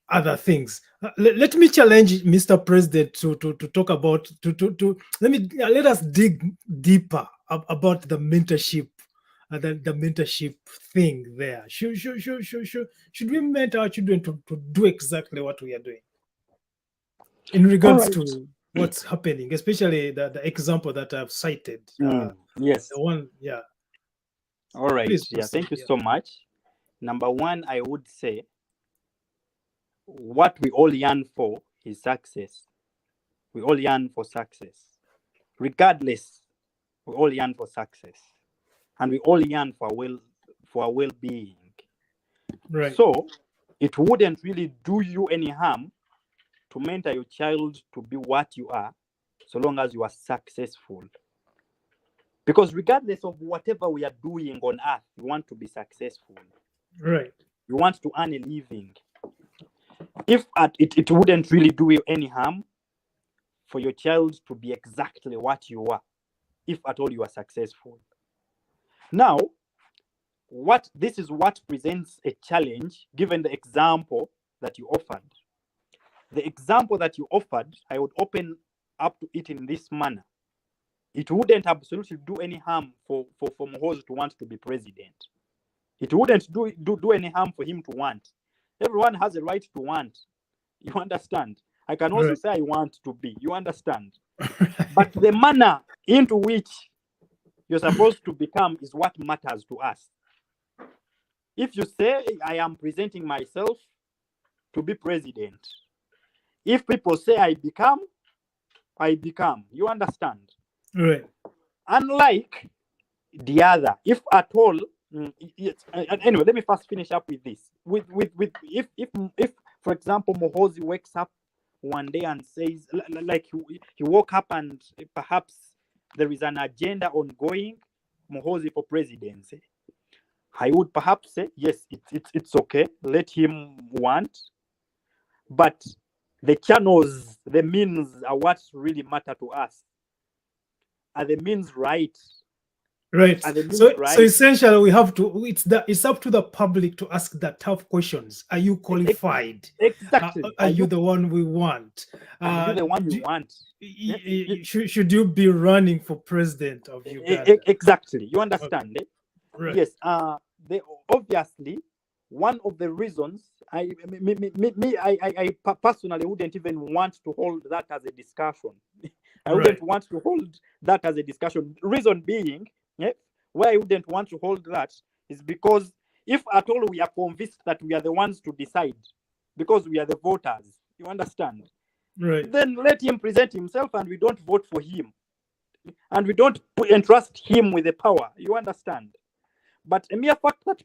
other things. Let me challenge Mr. President to talk about let us dig deeper about the mentorship, the mentorship thing there. Should we mentor our children to do exactly what we are doing in regards to what's happening, especially the example that I've cited? Yes. The one, yeah. All right. Please yeah. proceed, Thank you so much. Number one, I would say what we all yearn for is success. We all yearn for success. Regardless, we all yearn for success. And we all yearn for our well-being. Right. So it wouldn't really do you any harm to mentor your child to be what you are, so long as you are successful. Because regardless of whatever we are doing on earth, we want to be successful. Right. You want to earn a living. If it wouldn't really do you any harm for your child to be exactly what you are, if at all you are successful. Now, this is what presents a challenge, given the example that you offered. The example that you offered, I would open up to it in this manner. It wouldn't absolutely do any harm for Muhoozi to want to be president. It wouldn't do any harm for him to want. Everyone has a right to want. You understand? I can also say I want to be. You understand? But the manner into which you're supposed to become is what matters to us. If you say, I am presenting myself to be president, if people say I become. You understand? Right. Unlike the other, if at all, anyway, let me first finish up with this. If for example, Muhoozi wakes up one day and says, like he woke up and perhaps there is an agenda ongoing, Muhoozi for presidency, I would perhaps say, yes, it's okay, let him want, but the channels, the means are what really matter to us. Are the means right? Right. So essentially, we have to. It's up to the public to ask the tough questions. Are you qualified? Exactly. Are you the one we want? Are you the one you want? Should you be running for president of Uganda? Exactly. You understand? Okay. Right. Yes. Obviously, one of the reasons I personally wouldn't even want to hold that as a discussion. I wouldn't want to hold that as a discussion. Reason being, why I wouldn't want to hold that is because if at all we are convinced that we are the ones to decide, because we are the voters, you understand? Right. Then let him present himself and we don't vote for him. And we don't entrust him with the power, you understand? But a mere fact that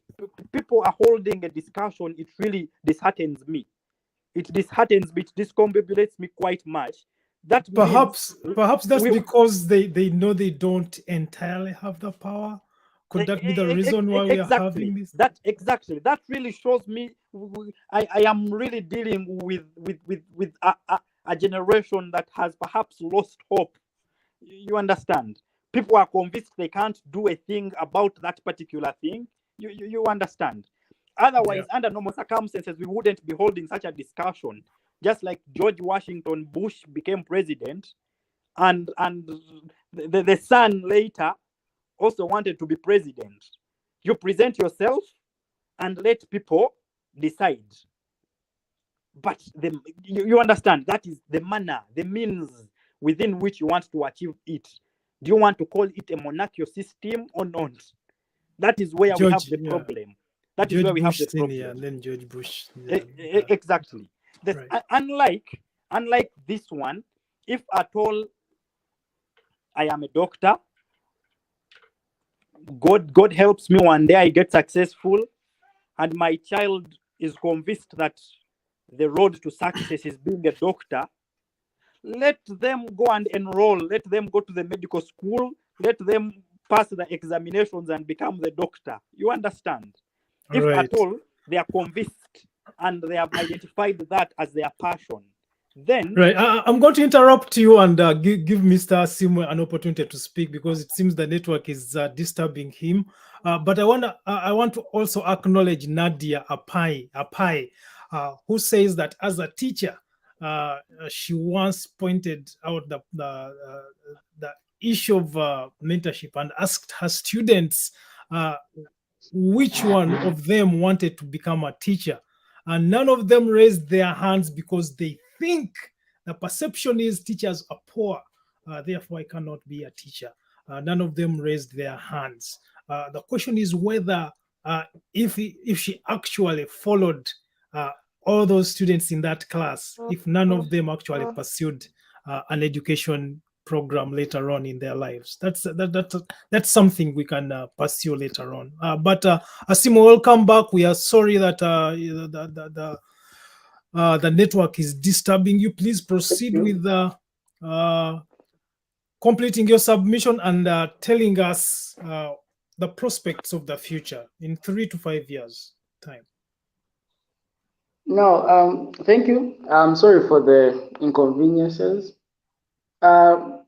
people are holding a discussion, it really disheartens me. It disheartens me, it discombobulates me quite much. That perhaps that's because they know they don't entirely have the power. Could that be the reason why we are having this? That really shows me I am really dealing with a generation that has perhaps lost hope. You understand? People are convinced they can't do a thing about that particular thing. You understand? Otherwise, under normal circumstances, we wouldn't be holding such a discussion. Just like George Washington Bush became president, and the son later also wanted to be president. You present yourself and let people decide. But you understand, that is the manner, the means within which you want to achieve it. Do you want to call it a monarchical system or not? That is where we have the problem. That is where we have the problem. And then George Bush. Exactly. Unlike this one, if at all I am a doctor, God helps me one day, I get successful, and my child is convinced that the road to success is being a doctor, let them go and enroll, let them go to the medical school, let them pass the examinations and become the doctor. You understand? If at all they are convinced and they have identified that as their passion, then I'm going to interrupt you and give Mr. Asiimwe an opportunity to speak because it seems the network is disturbing him. But I want to also acknowledge Nadia Apai, who says that as a teacher, she once pointed out the issue of mentorship and asked her students which one of them wanted to become a teacher. And none of them raised their hands because they think the perception is teachers are poor, therefore I cannot be a teacher. None of them raised their hands. The question is whether if she actually followed all those students in that class, if none of them actually pursued an education program later on in their lives. That's something we can pursue later on. But Asiimwe, welcome back. We are sorry that the network is disturbing you. Please proceed with completing your submission and telling us the prospects of the future in 3 to 5 years time. No, thank you. I'm sorry for the inconveniences. But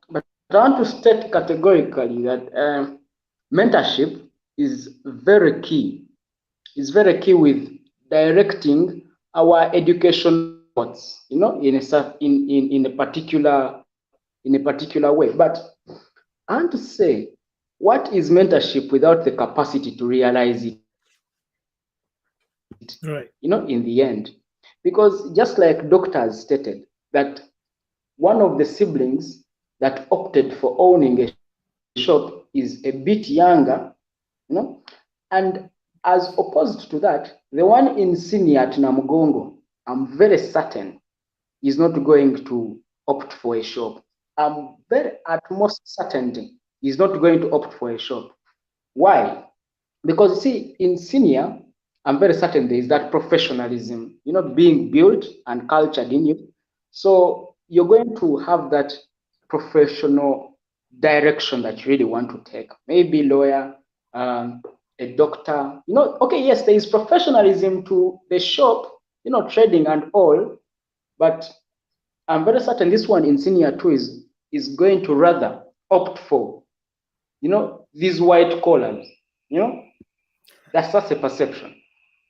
I want to state categorically that mentorship is very key. It's very key with directing our education efforts, in a particular way. But I want to say, what is mentorship without the capacity to realize it? Right. In the end, because just like doctors stated that one of the siblings that opted for owning a shop is a bit younger, and as opposed to that, the one in senior at Namugongo, I'm very certain is not going to opt for a shop. I'm very at most certainty is not going to opt for a shop. Why? Because see, in senior, I'm very certain there is that professionalism, being built and cultured in you. So you're going to have that professional direction that you really want to take. Maybe lawyer, a doctor, okay, yes, there is professionalism to the shop, trading and all, but I'm very certain this one in senior too is going to rather opt for, these white collars, that's just a perception.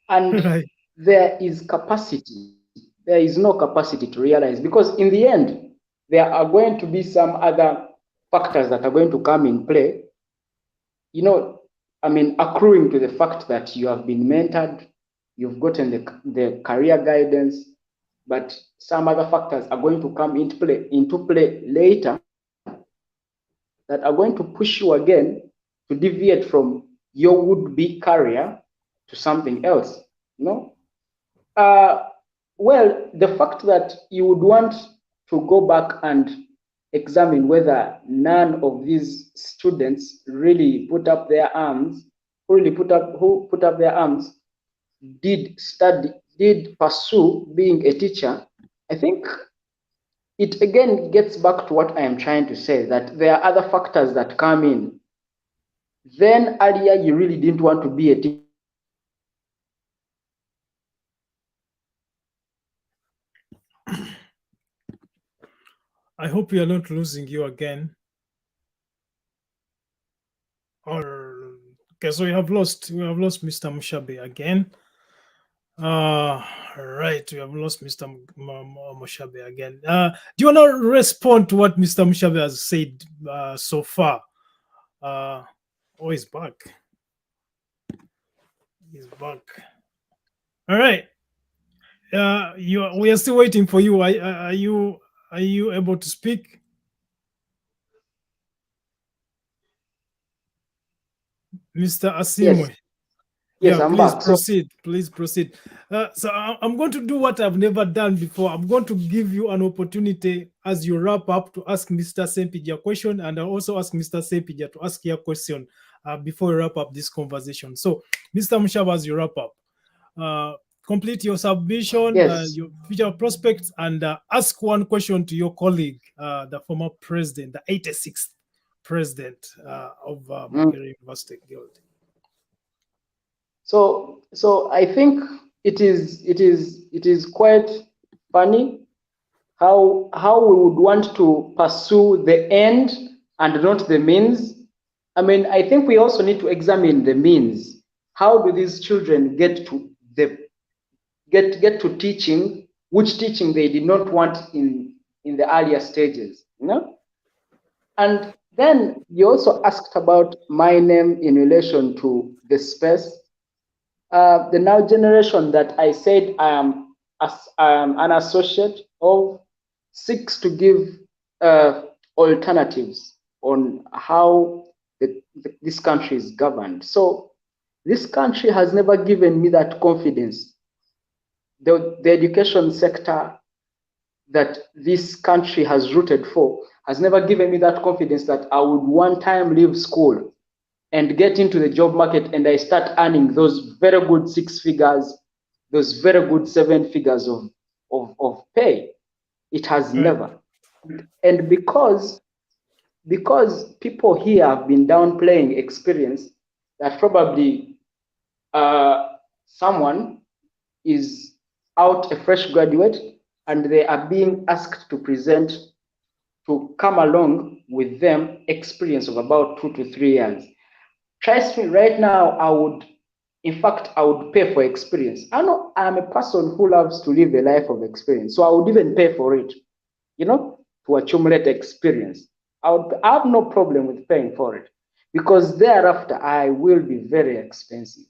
And Right. there is capacity. There is no capacity to realize, because in the end, there are going to be some other factors that are going to come in play, accruing to the fact that you have been mentored, you've gotten the career guidance, but some other factors are going to come into play later that are going to push you again to deviate from your would-be career to something else. Well, the fact that you would want to go back and examine whether none of these students really put up their arms, did pursue being a teacher, I think it again gets back to what I am trying to say, that there are other factors that come in. Then earlier you really didn't want to be a teacher. I hope we are not losing you again. Okay, so we have lost Mr. Mushabe again. Right, we have lost Mr. Mushabe again. Do you want to respond to what Mr. Mushabe has said so far? He's back. He's back. All right. We are still waiting for you. Are you able to speak? Mr. Asiimwe. Yes, I'm please back. Proceed. Please proceed. So I'm going to do what I've never done before. I'm going to give you an opportunity as you wrap up to ask Mr. Ssempijja a question, and I'll also ask Mr. Ssempijja to ask you a question before we wrap up this conversation. So, Mr. Mushabe, as you wrap up, complete your submission, Yes. your future prospects, and ask one question to your colleague, the former president, the 86th president of Makerere University Guild. So I think it is quite funny how we would want to pursue the end and not the means. I mean, I think we also need to examine the means. How do these children get to teaching, which teaching they did not want in the earlier stages, And then you also asked about my name in relation to the space. The now generation that I said I am an associate of seeks to give alternatives on how this country is governed. So this country has never given me that confidence. The education sector that this country has rooted for has never given me that confidence that I would one time leave school and get into the job market and I start earning those very good 6 figures, those very good 7 figures of pay. It has never. And because because people here have been downplaying experience, that probably someone is out, a fresh graduate, and they are being asked to present, to come along with them experience of about 2 to 3 years. Trust me, right now, I would pay for experience. I know I'm a person who loves to live a life of experience, so I would even pay for it, to accumulate experience. I have no problem with paying for it, because thereafter I will be very expensive,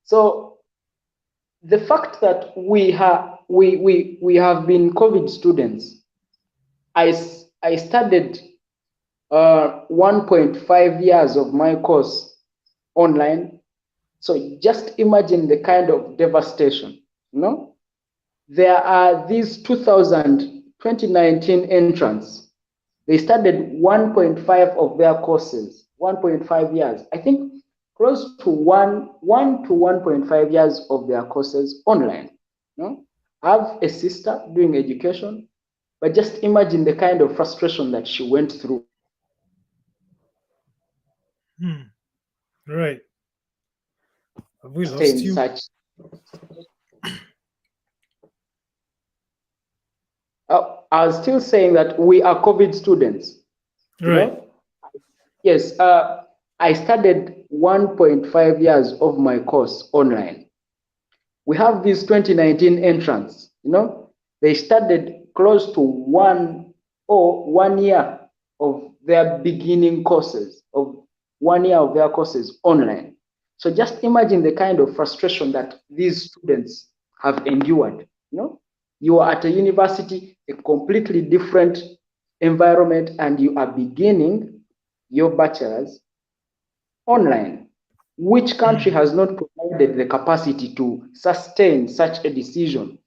So the fact that we have been COVID students, I studied 1.5 years of my course online. So just imagine the kind of devastation, There are these 2019 entrants. They studied 1.5 of their courses, 1.5 years. I think close to 1 to 1.5 years of their courses online. I have a sister doing education, but just imagine the kind of frustration that she went through. Right. Have we lost you? I was still saying that we are COVID students. Right. Yes. I studied 1.5 years of my course online. We have these 2019 entrants, they studied close to 1 year of their beginning courses, of 1 year of their courses online. So just imagine the kind of frustration that these students have endured. You are at a university, a completely different environment, and you are beginning your bachelor's online. Which country has not provided the capacity to sustain such a decision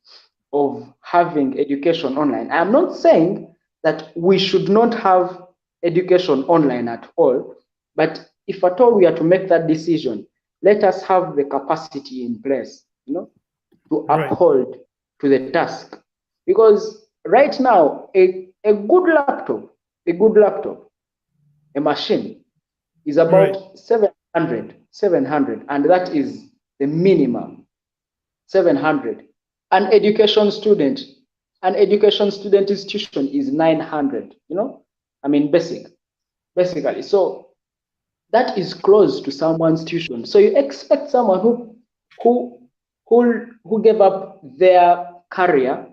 of having education online? I'm not saying that we should not have education online at all, but if at all we are to make that decision, let us have the capacity in place, to uphold to the task. Because right now, a good laptop, a machine, is about 700, and that is the minimum, 700. An education student institution is 900, basically. So that is close to someone's tuition. So you expect someone who gave up their career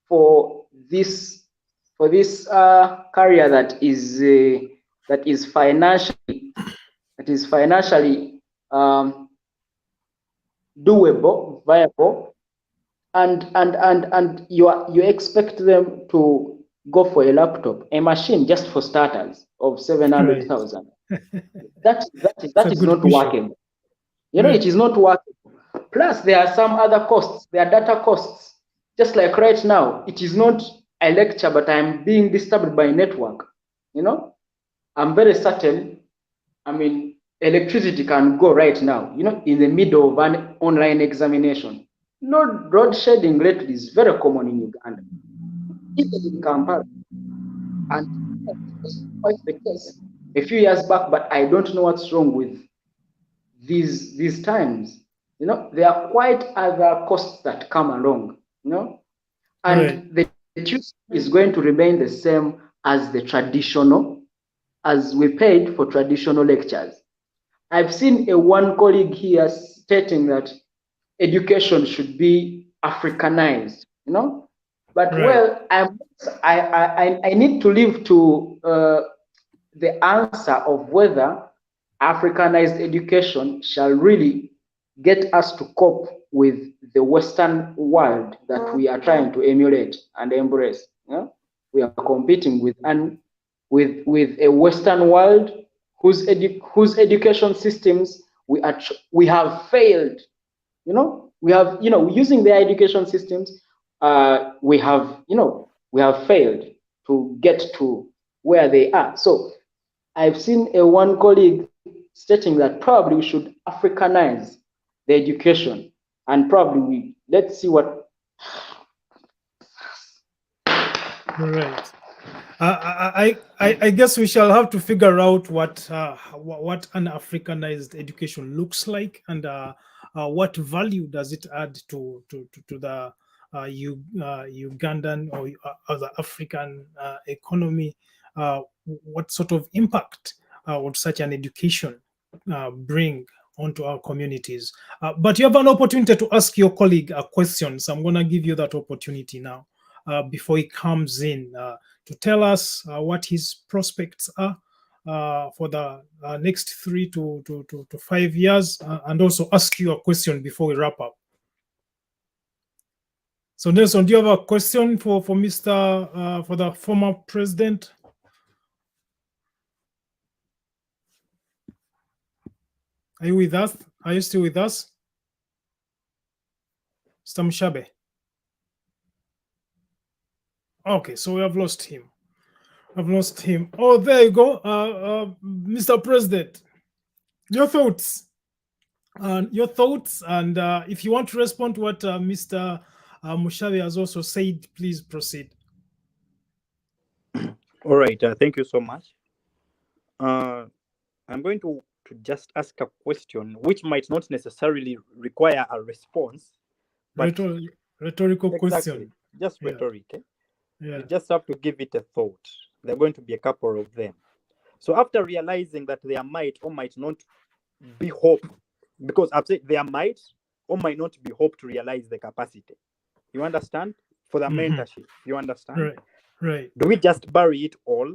for this career that is financially doable, viable, and you expect them to go for a laptop, a machine, just for starters, of 700,000. That is not workable. It is not workable. Plus, there are some other costs. There are data costs. Just like right now, it is not a lecture, but I'm being disturbed by network. I'm very certain. Electricity can go right now, in the middle of an online examination. Load shedding lately is very common in Uganda, even in Kampala. And that's quite the case a few years back, but I don't know what's wrong with these times. There are quite other costs that come along, and the tuition is going to remain the same as the traditional, as we paid for traditional lectures. I've seen one colleague here stating that education should be Africanized, but well, I need to leave to the answer of whether Africanized education shall really get us to cope with the Western world that we are trying to emulate and embrace. We are competing with a Western world whose education systems we have failed. We have, using their education systems, we have failed to get to where they are. So I've seen one colleague stating that probably we should Africanize the education, and probably let's see what. Right. I guess we shall have to figure out what an Africanized education looks like, and what value does it add to the Ugandan or other African economy. What sort of impact would such an education bring onto our communities? But you have an opportunity to ask your colleague a question, so I'm going to give you that opportunity now before he comes in to tell us what his prospects are for the next 3 to 5 years, and also ask you a question before we wrap up. So Nelson, do you have a question for Mr. For the former president? Are you with us? Are you still with us, Mr. Mushabe? Okay, so we have lost him. I've lost him. Oh, there you go, Mr. President. Your thoughts, and if you want to respond to what Mr. Mushabe has also said, please proceed. All right, thank you so much. I'm going to just ask a question which might not necessarily require a response, but rhetorical exactly, question. just Yeah. rhetoric. Yeah. You just have to give it a thought. There are going to be a couple of them. So after realizing that there might or might not be hope, because I've said there might or might not be hope to realize the capacity. You understand? For the mentorship, you understand? Right. Do we just bury it all?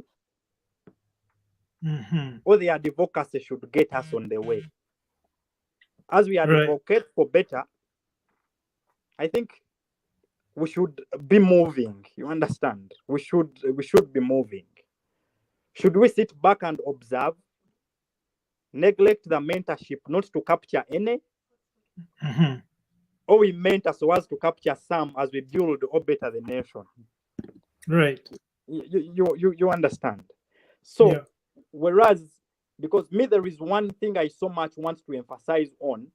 Mm-hmm. Or the advocacy should get us on the way? As we advocate for better, I think we should be moving. You understand? We should be moving. Should we sit back and observe, neglect the mentorship not to capture any, or we mentor so as to capture some as we build or better the nation? Right. You understand? So, whereas, because me, there is one thing I so much want to emphasize on,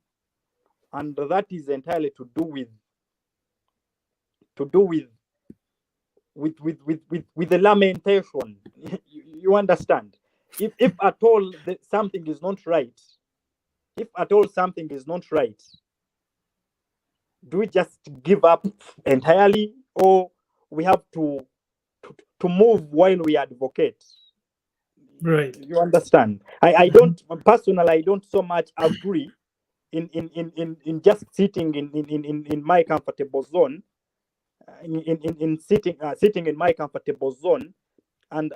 and that is entirely to do with the lamentation. You understand? If at all something is not right, do we just give up entirely, or we have to move while we advocate? Right. You understand? I don't personally, I don't so much agree in just sitting in my comfortable zone, sitting in my comfortable zone and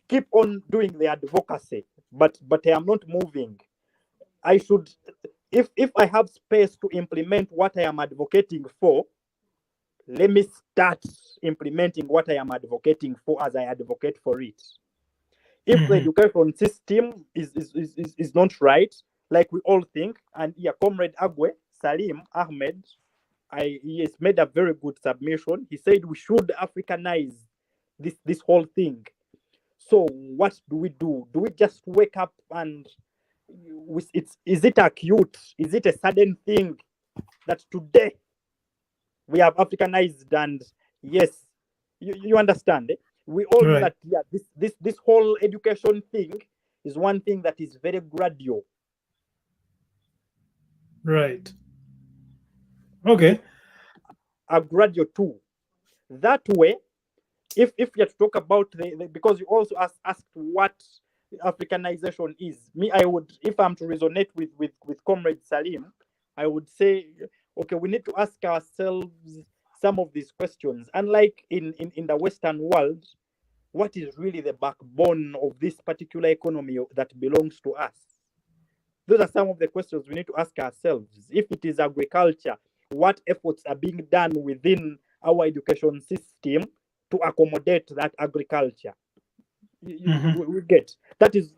keep on doing the advocacy, but I am not moving. I should, if I have space to implement what I am advocating for, let me start implementing what I am advocating for as I advocate for it. If the education system is not right, like we all think, and Comrade Agwe, Salim Ahmed, he has made a very good submission. He said we should Africanize this whole thing. So what do we do? Do we just wake up and is it acute? Is it a sudden thing that today we have Africanized? And yes, you understand. We all know that this whole education thing is one thing that is very gradual. Right. Okay. A gradual too. That way, if you have to talk about because you also asked what Africanization is. Me, I would, if I'm to resonate with Comrade Salim, I would say, okay, we need to ask ourselves some of these questions. Unlike in the Western world, what is really the backbone of this particular economy that belongs to us? Those are some of the questions we need to ask ourselves. If it is agriculture, what efforts are being done within our education system to accommodate that agriculture? We get that is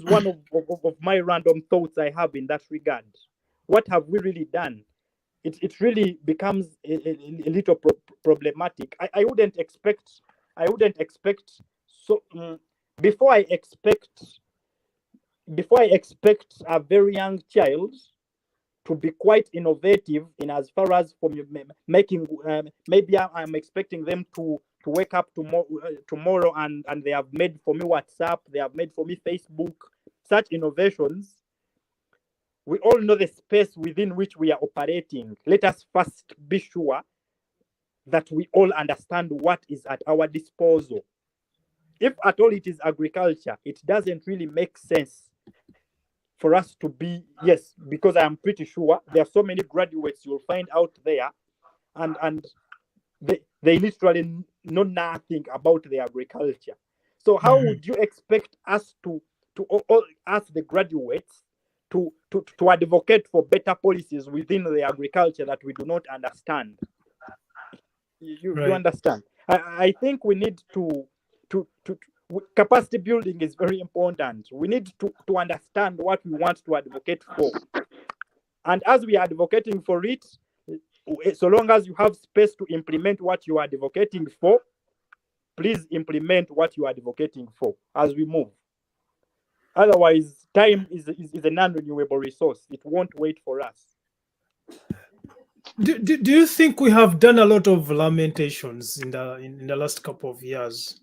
one of my random thoughts I have in that regard. What have we really done? It really becomes a little problematic. I wouldn't expect so before I expect a very young child to be quite innovative in as far as from making. Maybe I'm expecting them to wake up tomorrow and they have made for me WhatsApp, they have made for me Facebook. Such innovations. We all know the space within which we are operating. Let us first be sure that we all understand what is at our disposal. If at all it is agriculture, it doesn't really make sense for us to be, yes, because I am pretty sure there are so many graduates you'll find out there, and they literally know nothing about the agriculture. So how would you expect us to all us the graduates to advocate for better policies within the agriculture that we do not understand? You understand? I think we need to capacity building is very important. We need to understand what we want to advocate for. And as we are advocating for it, so long as you have space to implement what you are advocating for, please implement what you are advocating for as we move. Otherwise, time is a non-renewable resource. It won't wait for us. Do you think we have done a lot of lamentations in the last couple of years?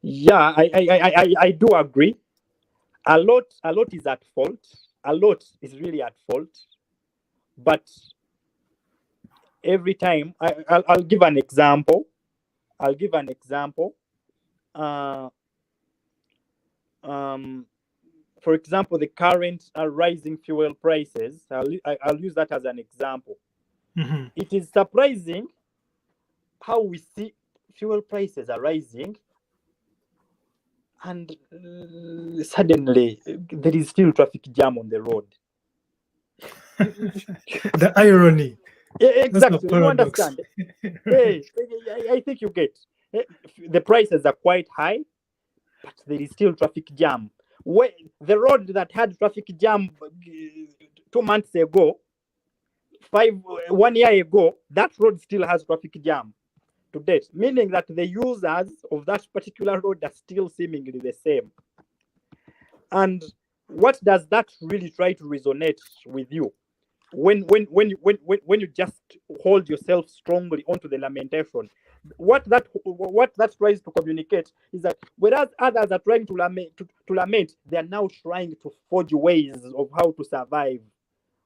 Yeah, I do agree. A lot is at fault. A lot is really at fault. But every time, I'll give an example. For example, the current rising fuel prices. I'll use that as an example. Mm-hmm. It is surprising how we see fuel prices are rising, and suddenly there is still traffic jam on the road. The irony. Exactly, you understand. Hey, I think you get. The prices are quite high, but there is still traffic jam. The road that had traffic jam 2 months ago, 1 year ago, that road still has traffic jam to date, meaning that the users of that particular road are still seemingly the same. And what does that really try to resonate with you? When you just hold yourself strongly onto the lamentation, what that tries to communicate is that whereas others are trying to lament, they are now trying to forge ways of how to survive.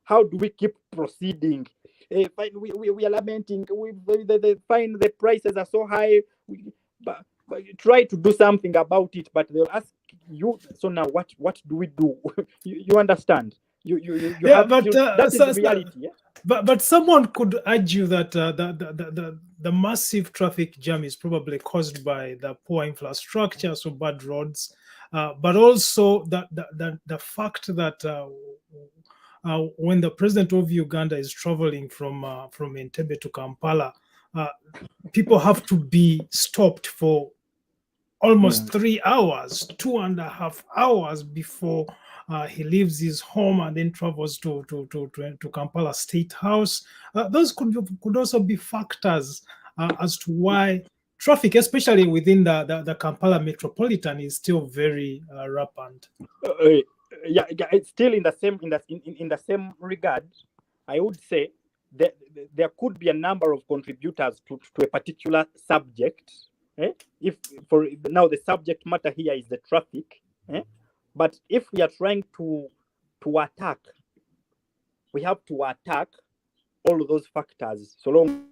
How do we keep proceeding? We are lamenting. They find the prices are so high. But try to do something about it, but they'll ask you. So now, what do we do? you understand? That's the reality. Yeah? But someone could argue that the massive traffic jam is probably caused by the poor infrastructure, so bad roads, but also the fact that when the president of Uganda is traveling from Entebbe to Kampala, people have to be stopped for almost 3 hours, 2.5 hours before he leaves his home and then travels to Kampala State House. Those could also be factors as to why traffic, especially within the Kampala metropolitan, is still very rampant. Yeah, it's still in the same regard. I would say that there could be a number of contributors to a particular subject. If for now the subject matter here is the traffic, but if we are trying to attack, we have to attack all of those factors. So long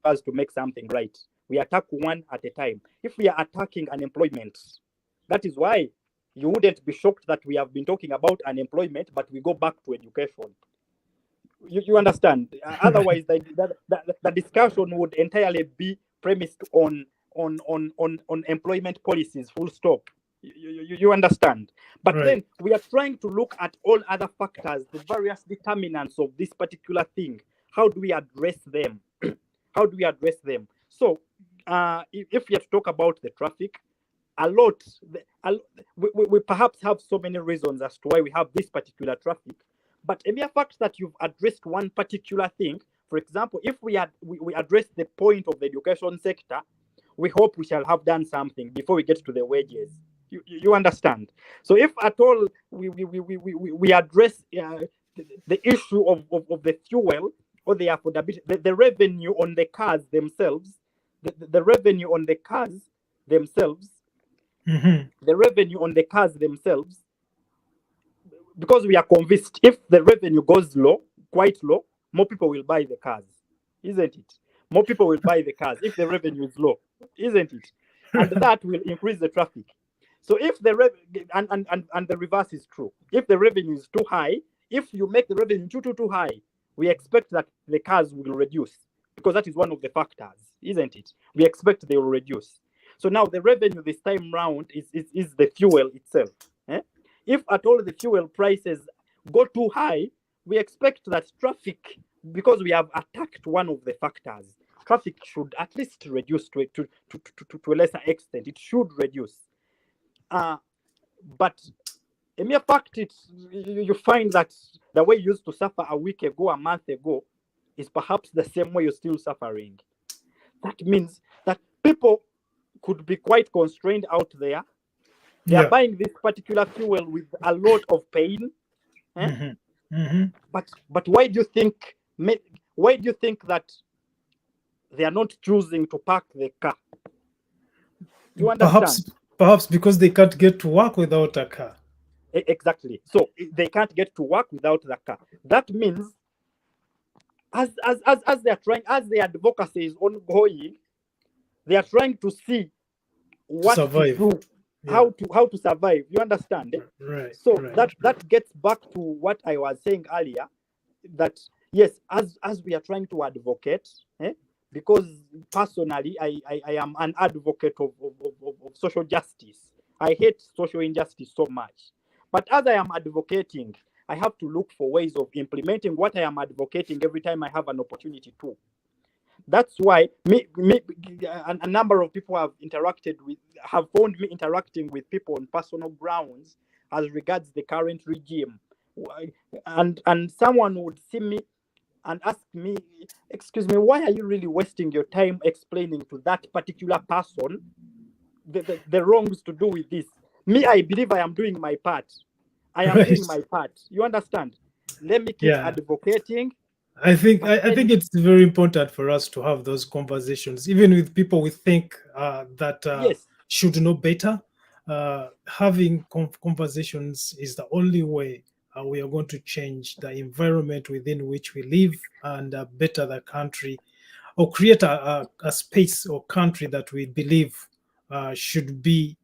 as to make something right, we attack one at a time. If we are attacking unemployment, that is why you wouldn't be shocked that we have been talking about unemployment, but we go back to education. You understand? Otherwise, the discussion would entirely be premised on employment policies, full stop. You understand? But right. Then we are trying to look at all other factors, the various determinants of this particular thing. How do we address them? How do we address them? So if we have to talk about the traffic, we perhaps have so many reasons as to why we have this particular traffic. But a mere fact that you've addressed one particular thing, for example, if we address the point of the education sector, we hope we shall have done something before we get to the wages. You understand? So if at all we address the issue of the fuel or the affordability, the revenue on the cars themselves, the revenue on the cars themselves, the revenue on the cars themselves, because we are convinced if the revenue goes low, quite low, more people will buy the cars, isn't it? More people will buy the cars if the revenue is low, isn't it? And that will increase the traffic. So if the and the reverse is true. If the revenue is too high, if you make the revenue too high, we expect that the cars will reduce, because that is one of the factors, isn't it? We expect they will reduce. So now the revenue this time round is the fuel itself. If at all the fuel prices go too high, we expect that traffic, because we have attacked one of the factors, traffic should at least reduce to a lesser extent. It should reduce. But a mere fact, you find that the way you used to suffer a week ago, a month ago, is perhaps the same way you're still suffering. That means that people could be quite constrained out there. They are buying this particular fuel with a lot of pain. But why do you think? Why do you think that they are not choosing to park the car? You understand? Perhaps because they can't get to work without a car. Exactly. So they can't get to work without the car. That means, as they are trying, as the advocacy is ongoing, they are trying to see what to do, how to survive. You understand? Right. So that gets back to what I was saying earlier, that yes, as we are trying to advocate, because personally I am an advocate of social justice. I hate social injustice so much. But as I am advocating, I have to look for ways of implementing what I am advocating every time I have an opportunity to. That's why a number of people have found me interacting with people on personal grounds as regards the current regime. And someone would see me and ask me, excuse me, why are you really wasting your time explaining to that particular person the wrongs to do with this? Me, I believe I am doing my part. I am doing my part. You understand? Let me keep advocating. I think it's very important for us to have those conversations, even with people we think that should know better. Having conversations is the only way we are going to change the environment within which we live and better the country, or create a space or country that we believe should be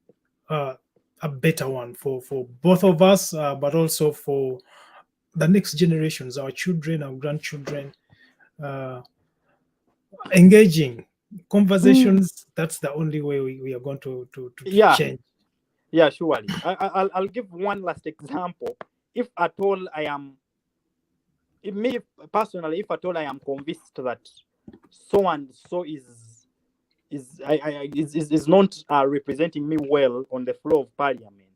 a better one for both of us, but also for the next generations, our children, our grandchildren. Engaging conversations, that's the only way we are going to change. Yeah, surely. I'll give one last example. If at all I am, me personally, if at all I am convinced that so and so is not representing me well on the floor of parliament,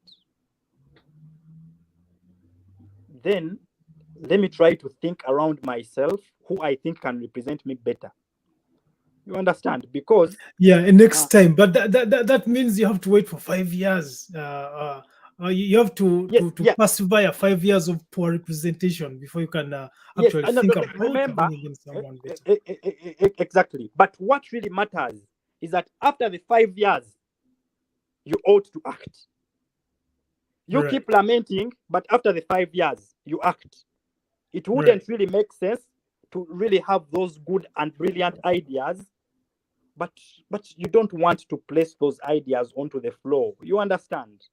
then let me try to think around myself who I think can represent me better. You understand? Because next time, but that means you have to wait for 5 years. You have to pass by 5 years of poor representation before you can actually think about bringing in someone better. Exactly. But what really matters is that after the 5 years, you ought to act. You keep lamenting, but after the 5 years, you act. It wouldn't really make sense to really have those good and brilliant ideas, but you don't want to place those ideas onto the floor. You understand?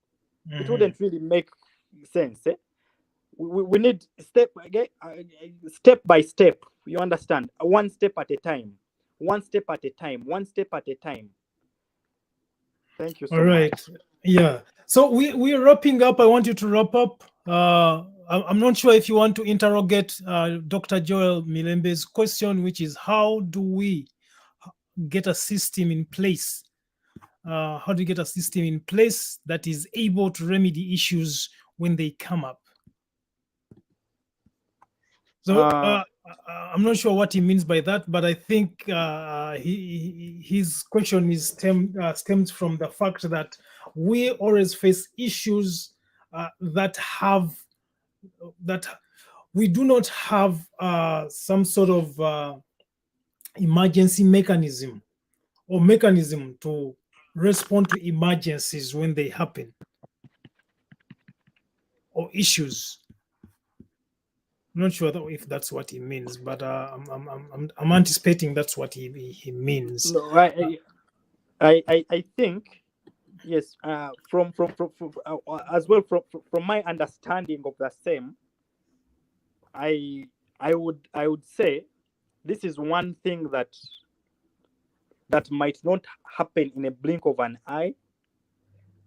It wouldn't really make sense. We need step by step. You understand? One step at a time. One step at a time. One step at a time. Thank you so much. Yeah. So we're wrapping up. I want you to wrap up. I'm not sure if you want to interrogate Dr. Joel Milembe's question, which is how do we get a system in place? How do you get a system in place that is able to remedy issues when they come up? So I'm not sure what he means by that, but I think his question is stems from the fact that we always face issues that we do not have some sort of emergency mechanism or mechanism to respond to emergencies when they happen or issues. I'm not sure if that's what he means, but I'm anticipating that's what he means. No, I think yes. From as well from my understanding of the same, I would say this is one thing that might not happen in a blink of an eye.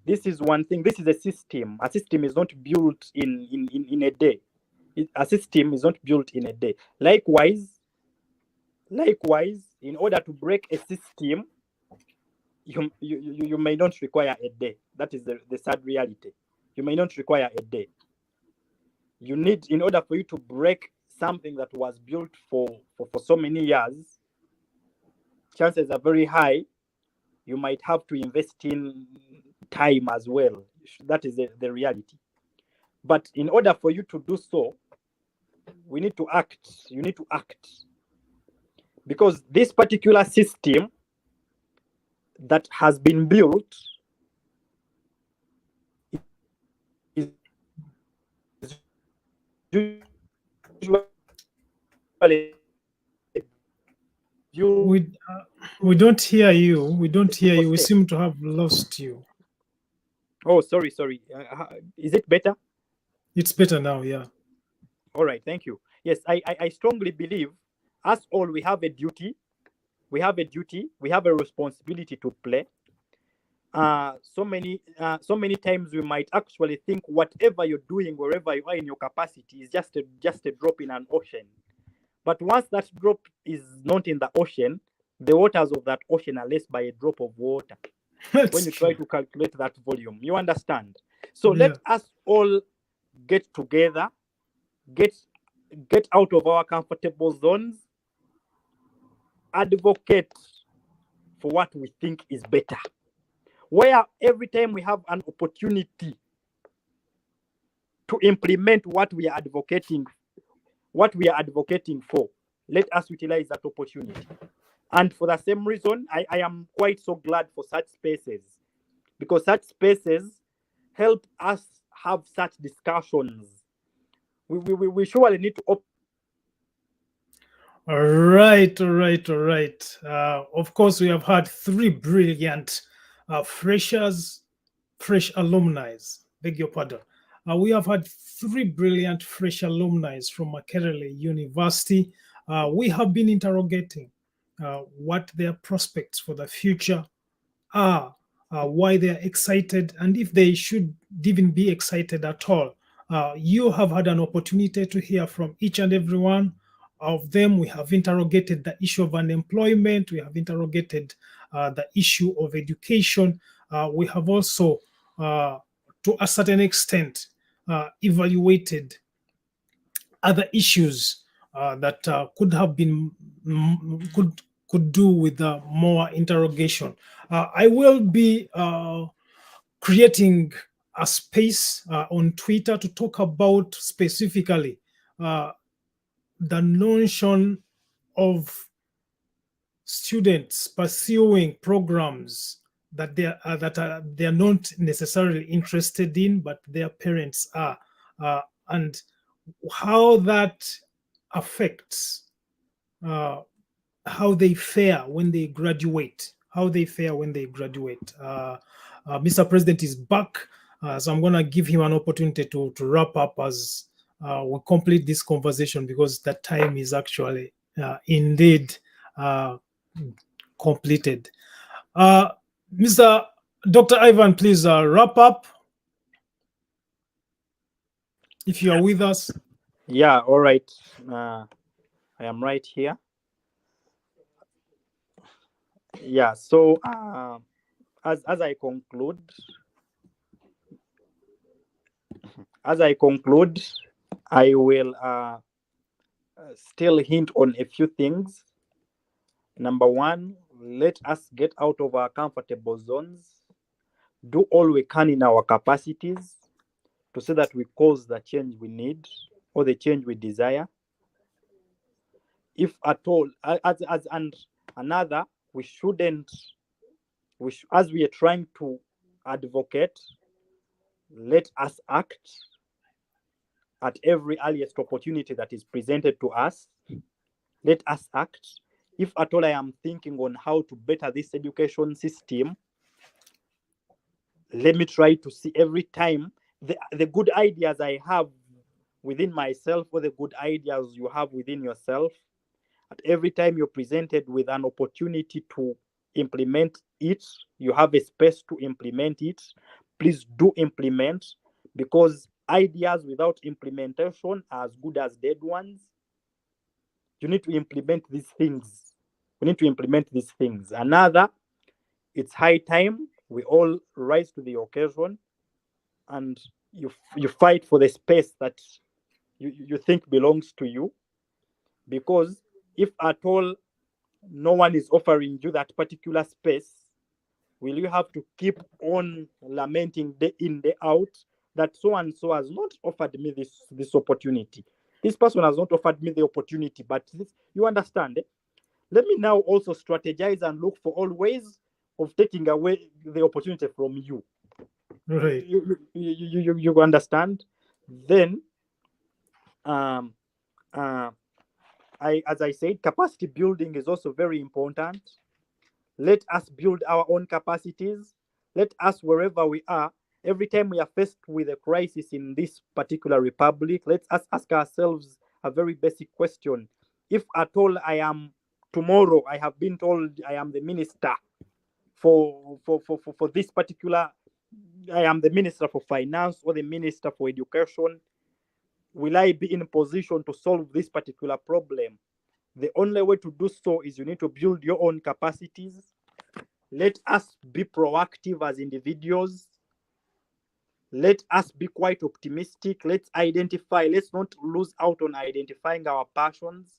This is one thing. This is a system. A system is not built in a day. A system is not built in a day. Likewise, in order to break a system, you may not require a day. That is the sad reality. You may not require a day. You need, in order for you to break something that was built for so many years, chances are very high you might have to invest in time as well. That is the reality. But in order for you to do so, we need to act. You need to act. Because this particular system that has been built is usually we don't hear you. We don't hear you. We seem to have lost you. Oh, sorry. Is it better? It's better now, yeah. All right, thank you. Yes, I strongly believe us all, we have a duty. We have a responsibility to play. So many times we might actually think whatever you're doing, wherever you are in your capacity, is just a drop in an ocean. But once that drop is not in the ocean, the waters of that ocean are less by a drop of water. When you try to calculate that volume, you understand. So let us all get together, get out of our comfortable zones, advocate for what we think is better. Where every time we have an opportunity to implement what we are advocating for, let us utilize that opportunity. And for the same reason, I am quite so glad for such spaces, because such spaces help us have such discussions. We surely need to open. All right. Of course, we have had three brilliant fresh alumni. Beg your pardon. We have had three brilliant fresh alumni from Makerere University. We have been interrogating what their prospects for the future are, why they are excited, and if they should even be excited at all. You have had an opportunity to hear from each and every one of them. We have interrogated the issue of unemployment. We have interrogated the issue of education. We have also, to a certain extent, evaluated other issues that could have been could do with more interrogation. I will be creating a space on Twitter to talk about specifically the notion of students pursuing programs that they are not necessarily interested in, but their parents are, and how that affects how they fare when they graduate. Mr. President is back, so I'm going to give him an opportunity to wrap up as we complete this conversation, because the time is actually indeed completed. Mr. Dr. Ivan, please wrap up if you are with us. Yeah, all right. I am right here. Yeah, so as I conclude, I will still hint on a few things. Number one, let us get out of our comfortable zones. do all we can in our capacities to say that we cause the change we need or the change we desire. If at all, and another, we shouldn't, as we are trying to advocate, let us act at every earliest opportunity that is presented to us. Let us act. If at all I am thinking on how to better this education system, let me try to see every time the good ideas I have within myself or the good ideas you have within yourself. At every time you're presented with an opportunity to implement it, you have a space to implement it, please do implement, because ideas without implementation are as good as dead ones. You need to implement these things. We need to implement these things. Another, it's high time we all rise to the occasion and you fight for the space that you think belongs to you. Because if at all no one is offering you that particular space, will you have to keep on lamenting day in, day out that so and so has not offered me this opportunity? This person has not offered me the opportunity, but this, you understand? Let me now also strategize and look for all ways of taking away the opportunity from you. Right. You understand? Then, as I said, capacity building is also very important. Let us build our own capacities. Let us, wherever we are, every time we are faced with a crisis in this particular republic, let us ask ourselves a very basic question. If at all tomorrow I have been told I am the minister for this particular, I am the minister for finance or the minister for education, will I be in a position to solve this particular problem? The only way to do so is you need to build your own capacities. Let us be proactive as individuals. Let us be quite optimistic. Let's identify. Let's not lose out on identifying our passions.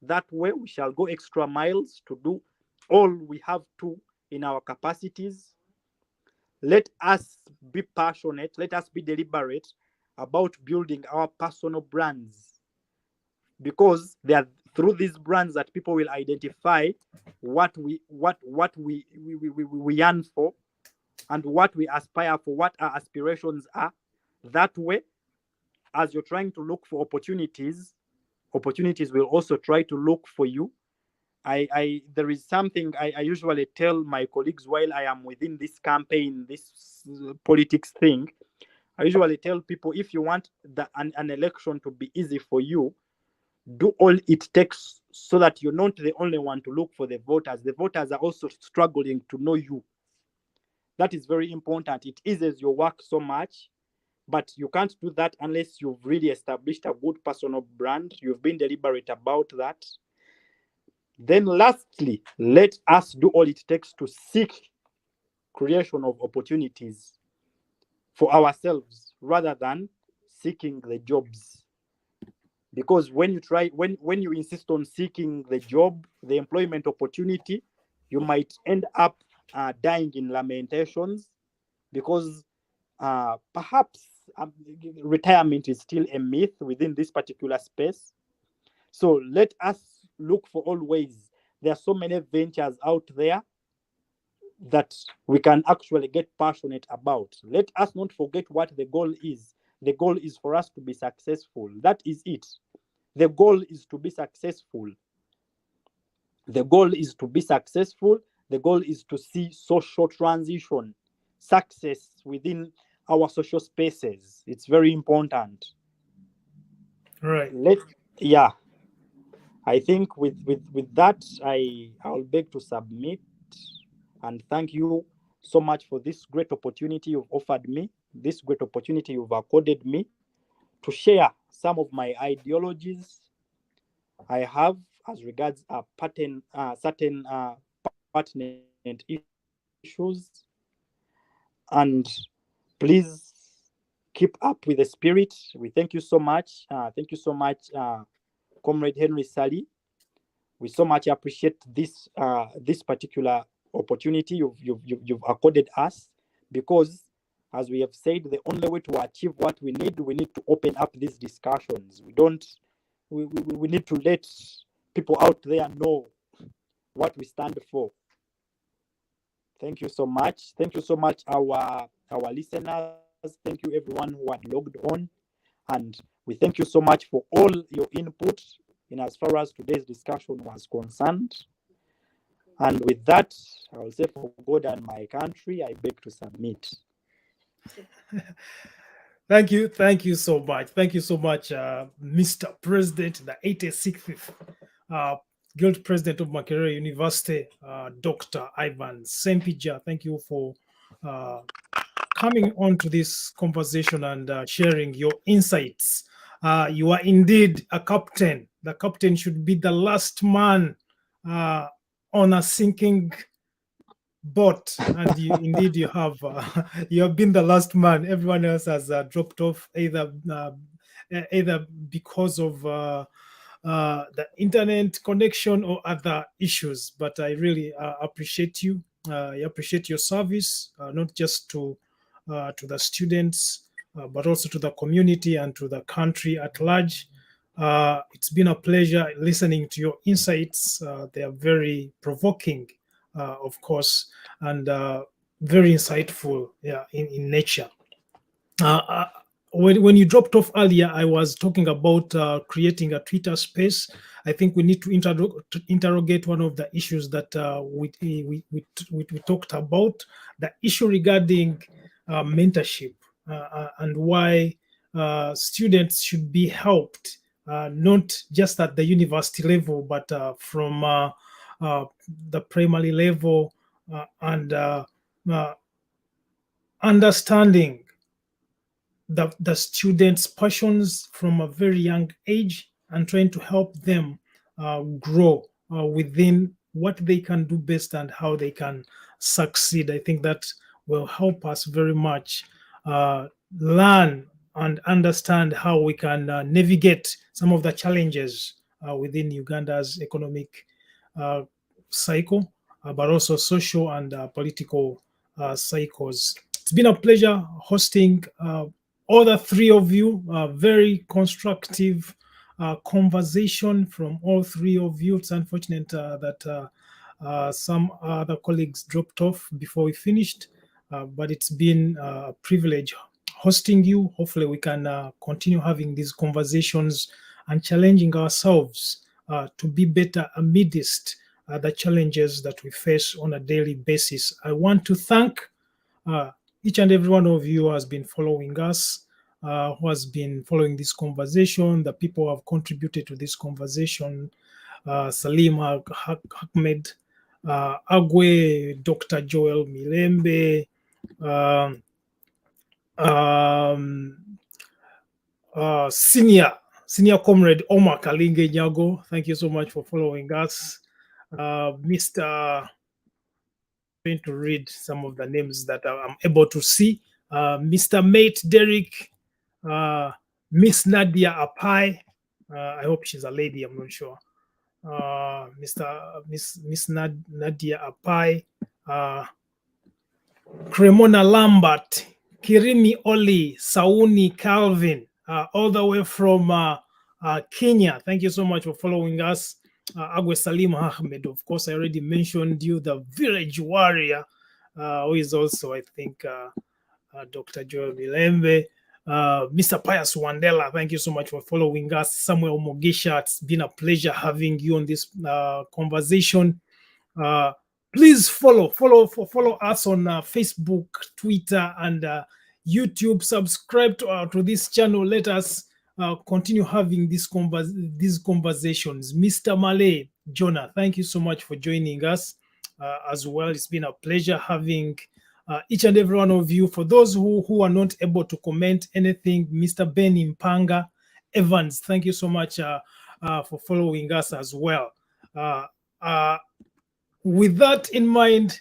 That way we shall go extra miles to do all we have to in our capacities. Let us be passionate. Let us be deliberate about building our personal brands, because they are through these brands that people will identify what we yearn for and what we aspire for, what our aspirations are. That way, as you're trying to look for opportunities will also try to look for you. There is something I usually tell my colleagues while I am within this campaign, this politics thing. I usually tell people, if you want an election to be easy for you, do all it takes so that you're not the only one to look for the voters. The voters are also struggling to know you. That is very important. It eases your work so much, but you can't do that unless you've really established a good personal brand. You've been deliberate about that. Then lastly, let us do all it takes to seek creation of opportunities for ourselves rather than seeking the jobs. Because when you insist on seeking the job, the employment opportunity, you might end up dying in lamentations, because perhaps retirement is still a myth within this particular space. So let us look for all ways. There are so many ventures out there that we can actually get passionate about. Let us not forget what the goal is. The goal is for us to be successful. That is it. The goal is to be successful. The goal is to be successful. The goal is to see social transition, success within our social spaces. It's very important. Right. I think with that, I'll beg to submit and thank you so much for this great opportunity you've offered me, this great opportunity you've accorded me to share some of my ideologies I have as regards certain pertinent issues. And please keep up with the spirit. We thank you so much. Thank you so much, Comrade Henry Ssali. We so much appreciate this particular opportunity you've accorded us, because, as we have said, the only way to achieve what we need to open up these discussions. We need to let people out there know what we stand for. Thank you so much. Thank you so much, our listeners. Thank you, everyone who had logged on. And we thank you so much for all your input in as far as today's discussion was concerned. And with that, I will say, for God and my country, I beg to submit. Thank you so much. Thank you so much, Mr. President, the 86th Guild President of Makerere University, Dr. Ivan Ssempijja. Thank you for coming on to this conversation and sharing your insights. You are indeed a captain. The captain should be the last man on a sinking boat, and you have been the last man. Everyone else has dropped off, either because of the internet connection or other issues. But I really appreciate you. I appreciate your service, not just to the students, but also to the community and to the country at large. It's been a pleasure listening to your insights. They are very provoking, of course, and very insightful, in nature. When you dropped off earlier, I was talking about creating a Twitter space. I think we need to interrogate one of the issues that we talked about, the issue regarding mentorship and why students should be helped, not just at the university level, but from the primary level, and understanding the students' passions from a very young age and trying to help them grow within what they can do best and how they can succeed. I think that will help us very much learn and understand how we can navigate some of the challenges within Uganda's economic cycle, but also social and political cycles. It's been a pleasure hosting all the three of you. Very constructive conversation from all three of you. It's unfortunate that some other colleagues dropped off before we finished, but it's been a privilege hosting you. Hopefully we can continue having these conversations and challenging ourselves to be better amidst the challenges that we face on a daily basis. I want to thank each and every one of you who has been following us, who has been following this conversation, the people who have contributed to this conversation, Salim Ahmed, Agwe, Dr. Joel Milembe, senior comrade Omar Kalinge Nyago. Thank you so much for following us. Mr. Going to read some of the names that I'm able to see. Mr. Mate Derek, Miss Nadia Apai. I hope she's a lady, I'm not sure. Miss Nadia Apai, Cremona Lambert, Kirimi Oli, Sauni Calvin, all the way from Kenya. Thank you so much for following us. Agwe Salim Ahmed, of course, I already mentioned you, the village warrior, who is also, I think, Dr. Joel Milembe, Mr. Pius Wandela. Thank you so much for following us. Samuel Mogisha, it's been a pleasure having you on this conversation. Please follow us on Facebook, Twitter, and YouTube. Subscribe to this channel. Let us continue having these conversations. Mr. Malay, Jonah, thank you so much for joining us as well. It's been a pleasure having each and every one of you. For those who are not able to comment anything, Mr. Ben Impanga Evans, thank you so much for following us as well. With that in mind,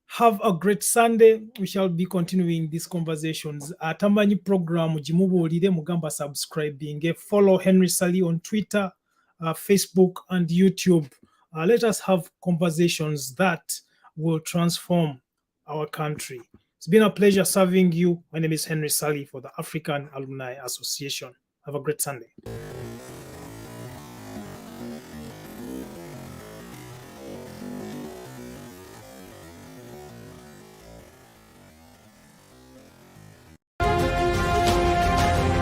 have a great Sunday. We shall be continuing these conversations. Tamanyi program jimubuulire mugamba subscribing. Follow Henry Ssali on Twitter, Facebook, and YouTube. Let us have conversations that will transform our country. It's been a pleasure serving you. My name is Henry Ssali for the African Alumni Association. Have a great Sunday.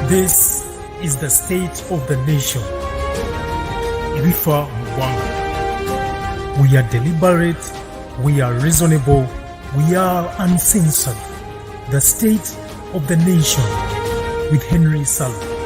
This is the state of the nation. Ibifa Mwanga. We are deliberate, we are reasonable, we are uncensored. The state of the nation with Henry Ssali.